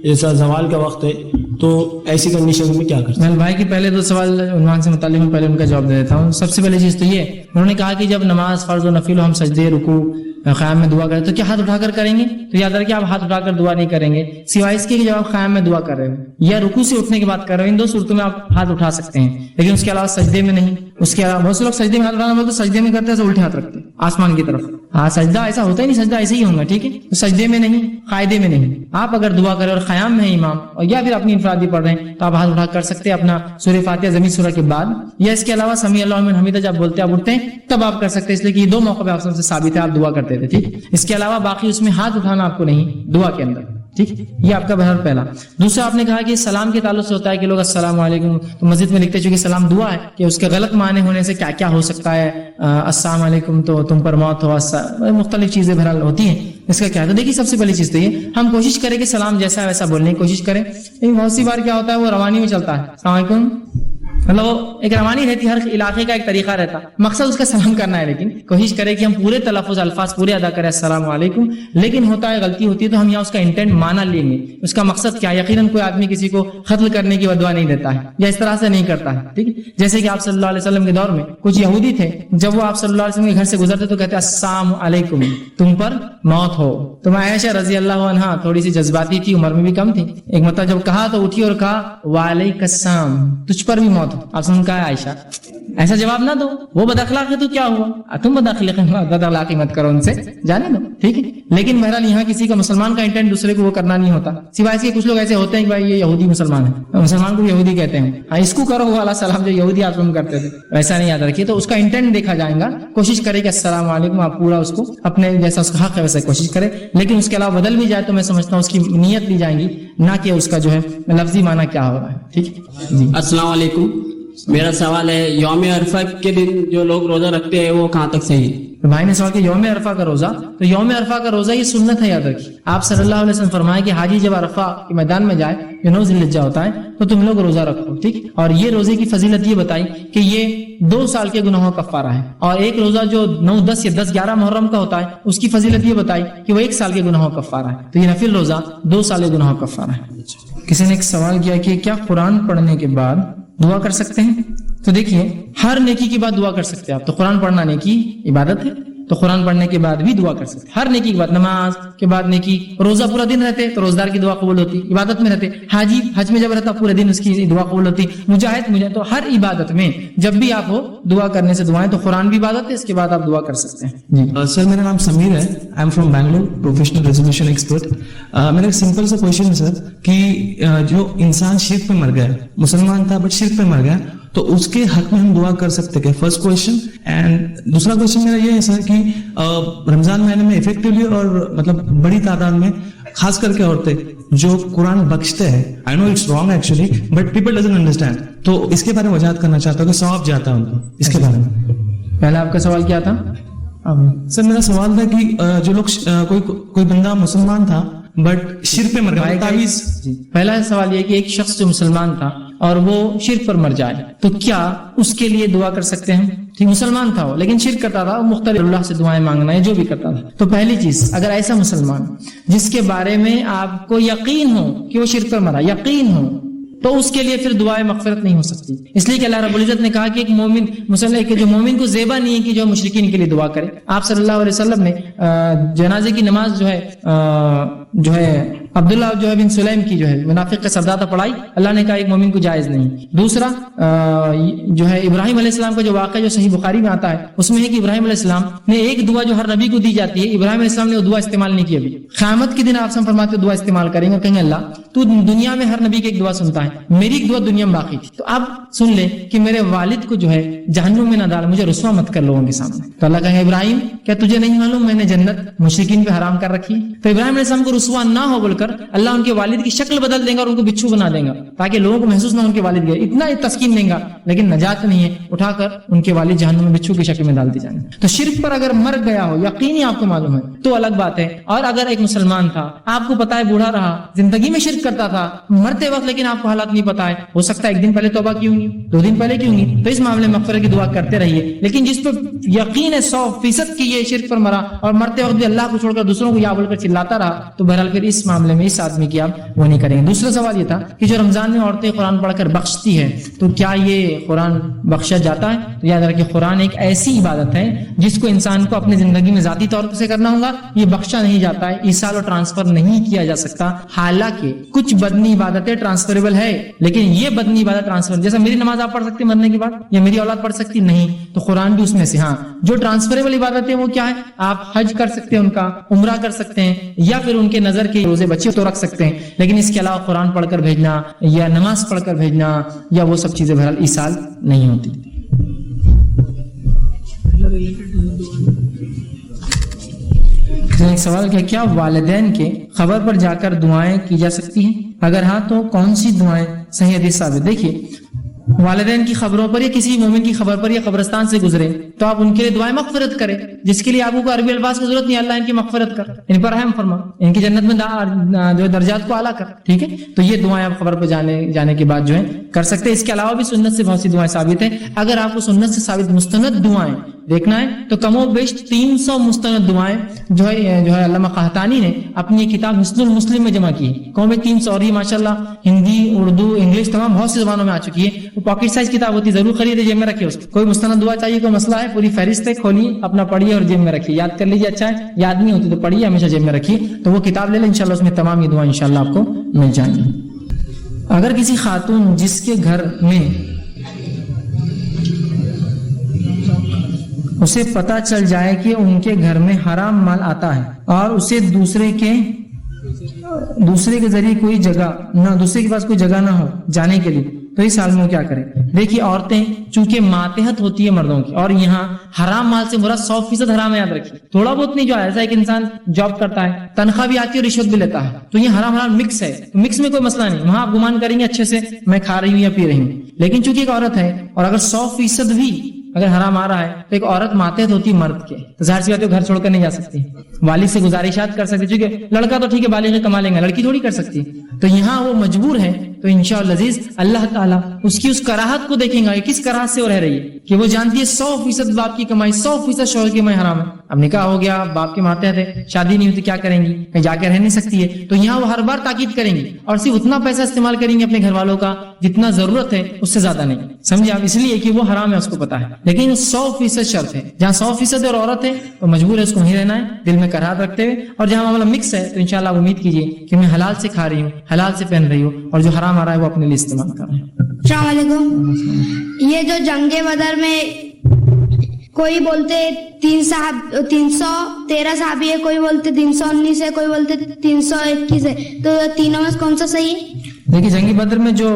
جیسا زوال کا وقت ہے, تو ایسی کنڈیشن میں کیا کرتے ہیں. بھائی کے پہلے دو سوال عنوان سے متعلق میں پہلے ان کا جواب دے دیتا ہوں. سب سے پہلی چیز تو یہ, انہوں نے کہا کہ جب نماز فرض و نفل ہو, ہم سجدے, رکوع, قیام میں دعا کریں تو کیا ہاتھ اٹھا کر کریں گے؟ تو یاد رکھیں آپ ہاتھ اٹھا کر دعا نہیں کریں گے, سوائے اس کے کہ جب آپ قیام میں دعا کر رہے ہو یا رکوع سے اٹھنے کے بعد کر رہے ہو, ان دو صورتوں میں آپ ہاتھ اٹھا سکتے ہیں, لیکن اس کے علاوہ سجدے میں نہیں. اس کے علاوہ بہت سے لوگ سجدے میں ہاتھ اٹھانا بولتے, سجدے میں کرتے ہیں تو الٹے ہاتھ رکھتے ہیں آسمان کی طرف. ہاں سجدہ ایسا ہوتا ہی نہیں, سجدہ ایسے ہی ہوگا, ٹھیک ہے. تو سجدے میں نہیں, قاعدے میں نہیں. آپ اگر دعا کریں اور قیام میں ہے امام, اور یا پھر اپنی انفرادی پڑھ رہے ہیں, تو آپ ہاتھ اٹھا کر سکتے ہیں اپنا سورہ فاتحہ ضمیر سورہ کے بعد, یا اس کے علاوہ سمیع اللہ لمن حمیدہ جب بولتے آپ اٹھتے ہیں تب آپ کر سکتے ہیں, اس لیے کہ یہ دو موقع پہ آپ سے ثابت ہے آپ دعا کرتے تھے, ٹھیک. اس کے علاوہ باقی اس میں ہاتھ اٹھانا آپ کو نہیں دعا کے اندر, ٹھیک. یہ آپ کا بہرحال پہلا. دوسرا آپ نے کہا کہ سلام کے تعلق سے ہوتا ہے کہ لوگ السلام علیکم, تو مسجد میں لکھتے چونکہ سلام دعا ہے, کہ اس کے غلط معنی ہونے سے کیا کیا ہو سکتا ہے, السلام علیکم تو تم پر موت ہو, مختلف چیزیں بہرحال ہوتی ہیں, اس کا کیا ہے. تو دیکھیے سب سے پہلی چیز تو یہ, ہم کوشش کریں کہ سلام جیسا ہے ویسا بولنے کی کوشش کریں, لیکن بہت سی بار کیا ہوتا ہے وہ روانی میں چلتا ہے, السلام علیکم مطلب وہ ایک روانی رہتی، ہر علاقے کا ایک طریقہ رہتا، مقصد اس کا سلام کرنا ہے، لیکن کوشش کرے کہ ہم پورے تلفظ الفاظ پورے ادا کریں السلام علیکم، لیکن ہوتا ہے غلطی ہوتی ہے تو ہم یہاں اس کا انٹینٹ مانا لیں گے، اس کا مقصد کیا. یقیناً کوئی آدمی کسی کو قتل کرنے کی بدعا نہیں دیتا ہے یا اس طرح سے نہیں کرتا ہے، ٹھیک ہے. جیسے کہ آپ صلی اللہ علیہ وسلم کے دور میں کچھ یہودی تھے، جب وہ آپ صلی اللہ علیہ وسلم کے گھر سے گزرتے تو کہتے السلام علیکم، تم پر موت ہو. تو عائشہ رضی اللہ عنہا تھوڑی سی جذباتی تھی، عمر میں بھی کم تھی، ایک مرتبہ جب کہا تو اٹھی اور کہا وعلیک السلام، تجھ پر بھی موت ہو. آپ سن کہا عائشہ ایسا جواب نہ دو، وہ بد اخلاق ہے تو کیا ہوا، تم بد اخلاقی مت کرو، ان سے جانے دو، ٹھیک ہے. لیکن بہرحال یہاں کسی کا مسلمان کا انٹینٹ دوسرے کو وہ کرنا نہیں ہوتا، سوائے اس کے کچھ لوگ ایسے ہوتے ہیں کہ بھائی یہ یہودی مسلمان ہے، مسلمان کو یہودی کہتے ہیں، ہاں اس کو کرو والا سلام جو یہودی آپ لوگ کرتے تھے، ویسا نہیں یاد رکھیے. تو اس کا انٹینٹ دیکھا جائے گا، کوشش کرے کہ السلام علیکم آپ پورا اس کو اپنے جیسا اس کا حق ہے ویسے کوشش کرے، لیکن اس کے علاوہ بدل بھی جائے تو میں سمجھتا ہوں اس کی نیت لی جائیں گی، نہ کہ اس کا جو ہے لفظی معنی کیا ہو رہا ہے. ٹھیک ہے جی. السلام علیکم، میرا سوال ہے یوم عرفہ کے دن جو لوگ روزہ رکھتے ہیں وہ کہاں تک صحیح ہے؟ بھائی نے سوال کہ یوم عرفہ کا روزہ، تو یوم عرفہ کا روزہ یہ سنت ہے، یاد رکھیے. آپ صلی اللہ علیہ وسلم فرمائے کہ حاجی جب عرفہ کے میدان میں جائے، جو 9 ذی الحجہ ہوتا ہے، تو تم لوگ روزہ رکھو، ٹھیک. اور یہ روزے کی فضیلت یہ بتائی کہ یہ 2 سال کے گناہوں کا کفارہ ہے، اور ایک روزہ جو 9، 10 یا 10، 11 محرم کا ہوتا ہے اس کی فضیلت یہ بتائی کہ وہ 1 سال کے گناہوں کا کفارہ ہے. تو یہ نفل روزہ 2 سال کے گناہوں کا کفارہ ہے. کسی نے ایک سوال کیا کہ کیا قرآن پڑھنے کے بعد دعا کر سکتے ہیں؟ تو دیکھیے ہر نیکی کے بعد دعا کر سکتے ہیں آپ. تو قرآن پڑھنا نیکی عبادت ہے، تو قرآن پڑھنے کے بعد بھی دعا کر سکتے ہیں. ہر نیکی کے بعد، نماز کے بعد نیکی، روزہ پورا دن رہتے تو روزدار کی دعا قبول ہوتی، عبادت میں رہتے، حاجی حج میں جب رہتا پورے دن اس کی دعا قبول ہوتی، مجاہد تو ہر عبادت میں جب بھی آپ ہو دعا کرنے سے دعائیں، تو قرآن بھی عبادت ہے، اس کے بعد آپ دعا کر سکتے ہیں. جی سر میرا نام سمیر ہے، I am from Bangalore, professional resolution expert. میرا ایک سمپل سا کوشچن ہے سر کہ جو انسان شرک پہ مر گیا، مسلمان تھا بٹ شرک پہ مر گیا، تو اس کے حق میں ہم دعا کر سکتے ہیں؟ First question. اینڈ دوسرا کوشچن میرا یہ ہے سر کہ رمضان مہینے میں افیکٹولی اور مطلب بڑی تعداد میں خاص کر کے عورتیں جو قرآن بخشتے ہیں، I know it's wrong actually but people doesn't understand, تو اس کے بارے میں وضاحت کرنا چاہتا ہوں کہ ثواب جاتا ہے ان کو، اس کے بارے میں. پہلا آپ کا سوال کیا تھا؟ سر میرا سوال تھا کہ جو لوگ کوئی بندہ مسلمان تھا بٹ شرک پہ مر گیا، تعویذ. پہلا سوال یہ کہ ایک شخص جو مسلمان تھا اور وہ شرک پر مر جائے تو کیا اس کے لیے دعا کر سکتے ہیں؟ ٹھیک، مسلمان تھا وہ لیکن شرک کرتا تھا، مختلف اللہ سے دعائیں مانگنا ہے جو بھی کرتا تھا. تو پہلی چیز، اگر ایسا مسلمان جس کے بارے میں آپ کو یقین ہو کہ وہ شرک پر مرا، یقین ہو، تو اس کے لیے پھر دعائیں مغفرت نہیں ہو سکتی، اس لیے کہ اللہ رب العزت نے کہا کہ ایک مومن مسلمان کہ جو مومن کو زیبا نہیں ہے کہ جو مشرکین کے لیے دعا کرے. آپ صلی اللہ علیہ وسلم نے جنازے کی نماز جو ہے عبداللہ جو ہے بن سلیم کی جو ہے منافق کا سردار پڑھائی، اللہ نے کہا ایک مومن کو جائز نہیں. دوسرا جو ہے ابراہیم علیہ السلام کا جو واقعہ جو صحیح بخاری میں آتا ہے، اس میں ہے کہ ابراہیم علیہ السلام نے ایک دعا جو ہر نبی کو دی جاتی ہے، ابراہیم علیہ السلام نے وہ دعا استعمال نہیں کی. ابھی قیامت کے دن آپ سے فرماتے دعا استعمال کریں گے، کہیں گے اللہ تو دنیا میں ہر نبی کی ایک دعا سنتا ہے، میری ایک دعا دنیا میں باقی تھی، تو اب سن لے کہ میرے والد کو جو ہے جہنم میں نہ ڈال، مجھے رسوا مت کر لوگوں کے سامنے. تو اللہ کہے ابراہیم کیا تجھے نہیں معلوم میں نے جنت مشرکین پہ حرام کر رکھی؟ تو ابراہیم علیہ السلام کو رسوا نہ ہو بول کر اللہ ان کے والد کی شکل بدل دیں گا اور ان کو بچھو بنا دیں گا تاکہ لوگوں کو محسوس نہ ان کے والد گئے، اتنا تسکین دیں گا، لیکن نجات نہیں ہے، اٹھا کر ان کے والد جہنم میں بچھو کی شکل میں ڈال دی جائیں گے. تو شرک پر اگر مر گیا ہو، یقینی آپ کو معلوم ہے تو الگ بات ہے. اور اگر ایک مسلمان تھا، آپ کو پتا ہے بوڑھا رہا، زندگی میں شرک کرتا تھا، مرتے وقت لیکن آپ کو حالات نہیں پتا ہے، ہو سکتا ہے 1 دن پہلے توبہ کی ہوں گی، 2 دن پہلے کی ہوں گی، تو اس معاملے میں مغفرت کی دعا کرتے رہیے. لیکن جس پہ یقین ہے 100% کہ یہ شرک پر مرا اور مرتے وقت بھی اللہ کو چھوڑ کر دوسروں کو یا بول کر چلاتا رہا، تو بہرحال پھر اس معاملے میں اس آدمی کی آپ وہ نہیں کریں گے. دوسرا سوال یہ تھا کہ جو رمضان میں عورتیں قرآن پڑھ کر بخشتی ہے تو کیا یہ قرآن بخشا جاتا ہے؟ تو یاد رکھیں قرآن ایک ایسی عبادت ہے جس کو انسان کو اپنی زندگی میں ذاتی طور سے کرنا ہوگا، یہ بخشا نہیں جاتا ہے، ایصال اور ٹرانسفر نہیں کیا جا سکتا. حالانکہ کچھ بدنی عبادتیں ٹرانسفریبل ہے، لیکن یہ بدنی عبادت ٹرانسفر، جیسا میری نماز آپ پڑھ سکتے ہیں مرنے کے بعد یا میری اولاد پڑھ سکتی نہیں، تو قرآن بھی اس میں سے. ہاں جو ٹرانسفریبل عبادتیں وہ کیا ہے؟ آپ حج کر سکتے ہیں، ان کا عمرہ کر سکتے ہیں، یا پھر ان کے نظر کے روزے بچے تو رکھ سکتے ہیں، لیکن اس کے علاوہ قرآن پڑھ کر بھیجنا یا نماز پڑھ کر بھیجنا یا وہ سب چیزیں بہرحال ایصال نہیں ہوتی. ایک سوال کیا والدین کے قبر پر جا کر دعائیں کی جا سکتی ہیں؟ اگر ہاں تو کون سی دعائیں صحیح حدیث ثابت؟ دیکھیے والدین کی خبروں پر یا کسی مومن کی خبر پر یا قبرستان سے گزرے تو آپ ان کے لیے دعائیں مغفرت کریں، جس کے لیے آپ کو عربی الفاظ کی ضرورت نہیں. اللہ ان کی مغفرت کر، ان پر رحم فرما، ان کی جنت میں جو درجات کو اعلیٰ کر. ٹھیک ہے، تو یہ دعائیں آپ خبر پہ جانے کے بعد جو ہے کر سکتے ہیں. اس کے علاوہ بھی سنت سے بہت سی دعائیں ثابت ہیں. اگر آپ کو سنت سے ثابت مستند دعائیں دیکھنا ہے تو کم و بیش 300 مستند دعائیں جو ہے علامہ قحطانی نے اپنی کتاب حسن المسلم میں جمع کی ہے. کم 300، اور یہ ماشاءاللہ ہندی، اردو، انگلش تمام بہت سی زبانوں میں آ چکی ہے. وہ پاکٹ سائز کتاب ہوتی ہے، ضرور خریدے، جیب میں رکھیے. اس کوئی مستند دعا چاہیے، کوئی مسئلہ ہے، پوری فہرست ہے، کھولیے، اپنا پڑھیے اور جیب میں رکھیے. یاد کر لیجیے، اچھا ہے، یاد نہیں ہوتی تو پڑھیے، ہمیشہ جیب میں رکھیے. تو وہ کتاب لے لیں، انشاءاللہ اس میں تمام یہ دعائیں انشاءاللہ آپ کو مل جائیں گی. اگر کسی خاتون جس کے گھر میں اسے پتہ چل جائے کہ ان کے گھر میں حرام مال آتا ہے اور اسے دوسرے کے ذریعے کوئی جگہ نہ، دوسرے کے پاس کوئی جگہ نہ ہو جانے کے لیے، تو اس حال میں وہ کیا کرے؟ دیکھیے، عورتیں چونکہ ماتحت ہوتی ہے مردوں کی، اور یہاں حرام مال سے مراد 100% حرام ہے. یاد رکھیے، تھوڑا بہت نہیں. جو ایسا ایک انسان جاب کرتا ہے، تنخواہ بھی آتی ہے اور رشوت بھی لیتا ہے، تو یہ حرام مکس ہے. مکس میں کوئی مسئلہ نہیں، وہاں آپ گمان کریں گے اچھے سے میں کھا رہی ہوں یا پی رہی ہوں. لیکن چونکہ ایک عورت ہے، اور اگر 100% بھی اگر حرام آ رہا ہے تو ایک عورت ماتحت ہوتی ہے مرد کے، تو ظاہر سی بات ہے گھر چھوڑ کر نہیں جا سکتی. والد سے گزارشات کر سکتی، چونکہ لڑکا تو ٹھیک ہے بالغ کما لیں گے، لڑکی تھوڑی کر سکتی. تو یہاں وہ مجبور ہے، تو انشاءاللہ عزیز اللہ تعالیٰ اس کی اس کراہت کو دیکھیں گا کہ کس کراہت سے وہ رہ رہی ہے، کہ وہ جانتی ہے 100% باپ کی کمائی، 100% شوہر کی کمائی حرام ہے. اب نکاح ہو گیا، باپ کے ماتحت ہے، شادی نہیں ہوتی، کیا کریں گی؟ کہیں جا کے رہ نہیں سکتی ہے. تو یہاں وہ ہر بار تاکید کریں گی اور صرف اتنا پیسہ استعمال کریں گے اپنے گھر والوں کا جتنا ضرورت ہے، اس سے زیادہ نہیں. سمجھے آپ؟ اس لیے کہ وہ حرام ہے، اس کو پتا ہے. لیکن 100% شرط ہے، جہاں 100% اور عورت ہے تو مجبور ہے اس کو وہیں رہنا ہے دل میں کراہت رکھتے ہوئے. اور جہاں معاملہ مکس ہے تو انشاءاللہ امید کیجیے کہ میں حلال سے کھا رہی ہوں، حلال سے پہن رہی ہوں، اور جو حرام آ رہا ہے وہ اپنے لیے استعمال کر رہے ہیں. السلام علیکم. یہ جو جنگ بدر میں کوئی بولتے 313 صحابی ہے، کوئی بولتے 319 ہے، کوئی بولتے 321 ہے، تو تینوں میں کون سا صحیح ہے؟ دیکھیے، جنگی بدر میں جو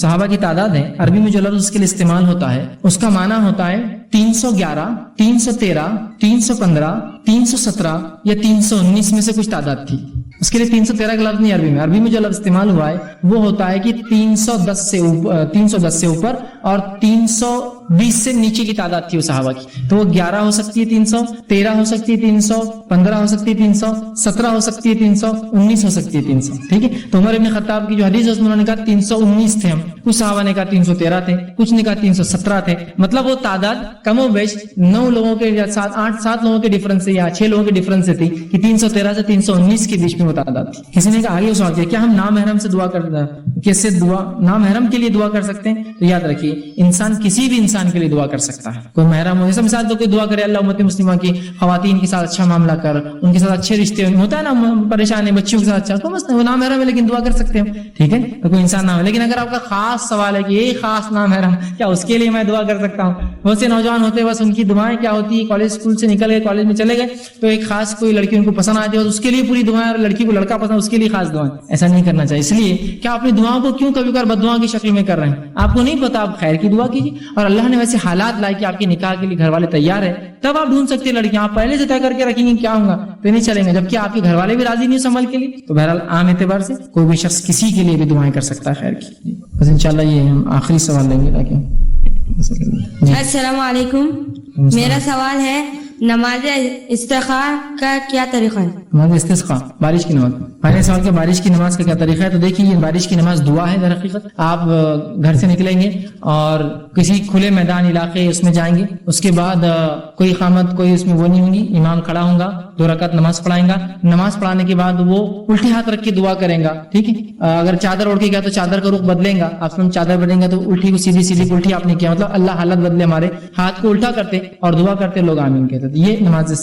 صحابہ کی تعداد ہے، عربی میں جو لفظ اس کے لیے استعمال ہوتا ہے اس کا معنی ہوتا ہے 311، 313، 315، 317 یا 319 میں سے کچھ تعداد تھی. اس کے لیے 313 کا لفظ نہیں عربی میں. عربی میں جو لفظ استعمال ہوا ہے وہ ہوتا ہے کہ 310 سے اوپر اور 320 سے نیچے کی تعداد تھی وہ صحابہ کی. تو وہ 11 ہو سکتی ہے، 313 ہو سکتی ہے، 315 ہو سکتی ہے، 317 ہو سکتی ہے، 319 ہو سکتی ہے، 300. ٹھیک ہے. تو عمر ابن خطاب کی جو حدیث ہے اس میں انہوں نے کہا 319 تھے ہم، کچھ صحابہ نے کہا 313 تھے، کچھ نے کہا 317 تھے. مطلب وہ تعداد کم و بیش 9 لوگوں کے یا 7 لوگوں کے ڈفرنس سے یا 6 لوگوں کے ڈفرنس سے تھی کہ 313 سے 319 کے بیچ میں وہ تعداد تھی. کسی نے کہا آگے سوال کیا کیا ہم نامحرم سے دعا کیسے نامحرم کے لیے دعا کر سکتے ہیں؟ تو یاد رکھیے، انسان کسی بھی انسان کے لیے دعا کر سکتا ہے. کوئی محرم ہو، جیسے مثال تو کوئی دعا کرے اللہ امت مسلمہ کی خواتین کے ساتھ اچھا معاملہ کر، ان کے ساتھ اچھے رشتے ہوتا ہے نا، پریشان ہے بچیوں کے ساتھ اچھا، تو مسئلہ وہ نامحرم ہے لیکن دعا کر سکتے ہیں. ٹھیک ہے. تو کوئی انسان نہ ہو، لیکن اگر آپ کا خاص سوال ہے کہ یہ خاص نامحرم کیا اس کے لیے میں دعا کر سکتا ہوں؟ بہت سے نوجوان ہوتے ہیں بس ان کی دعائیں کیا ہوتی ہے، کالج اسکول سے نکل گئے، کالج میں چلے گئے تو ایک خاص کوئی لڑکی ان کو پسند آتی ہے تو اس کے لیے پوری دعائیں، اور لڑکی کو لڑکا پسند اس کے لیے خاص دعائیں. ایسا نہیں کرنا چاہیے. اس لیے کہ آپ اپنی دعاؤں کو کیوں کبھی کبھار بددعا کی شکل میں کر رہے ہیں؟ آپ کو نہیں پتا، آپ خیر کی دعا کیجیے. اور اللہ نے ویسے حالات لائے کہ آپ کے نکاح کے لیے گھر والے تیار ہے، تب آپ ڈھونڈ سکتے ہیں لڑکیاں. آپ پہلے سے طے کر کے رکھیں گے کیا ہوگا تو نہیں چلیں گے، جبکہ آپ کے گھر والے بھی راضی نہیں اس عمل کے لیے. تو بہرحال عام اعتبار سے کوئی بھی شخص کسی کے لیے بھی دعائیں کر سکتا ہے خیر کی. بس انشاءاللہ یہ ہم آخری سوال لیں گے تاکہ السلام علیکم. میرا سوال ہے نماز استخار کا کیا طریقہ ہے؟ نماز استسقاء، بارش کی نماز. پہلے سوال کہ بارش کی نماز کا کیا طریقہ ہے، تو دیکھیے یہ بارش کی نماز دعا ہے در حقیقت. آپ گھر سے نکلیں گے اور کسی کھلے میدان علاقے اس میں جائیں گے، اس کے بعد کوئی اقامت کوئی اس میں وہ نہیں ہوگی، امام کھڑا ہوگا، 2 رکعت نماز پڑھائیں گا. نماز پڑھانے کے بعد وہ الٹے ہاتھ رکھ کے دعا کریں گا. ٹھیک ہے. اگر چادر اوڑھ کے گیا تو چادر کا رخ بدلیں گا، آپ چادر بدلیں گے تو الٹی کو سیدھی الٹی آپ نے کیا، مطلب اللہ حالت بدلے، ہمارے ہاتھ کو الٹا کرتے اور دعا کرتے لوگ آمین کہتے. یہ نماز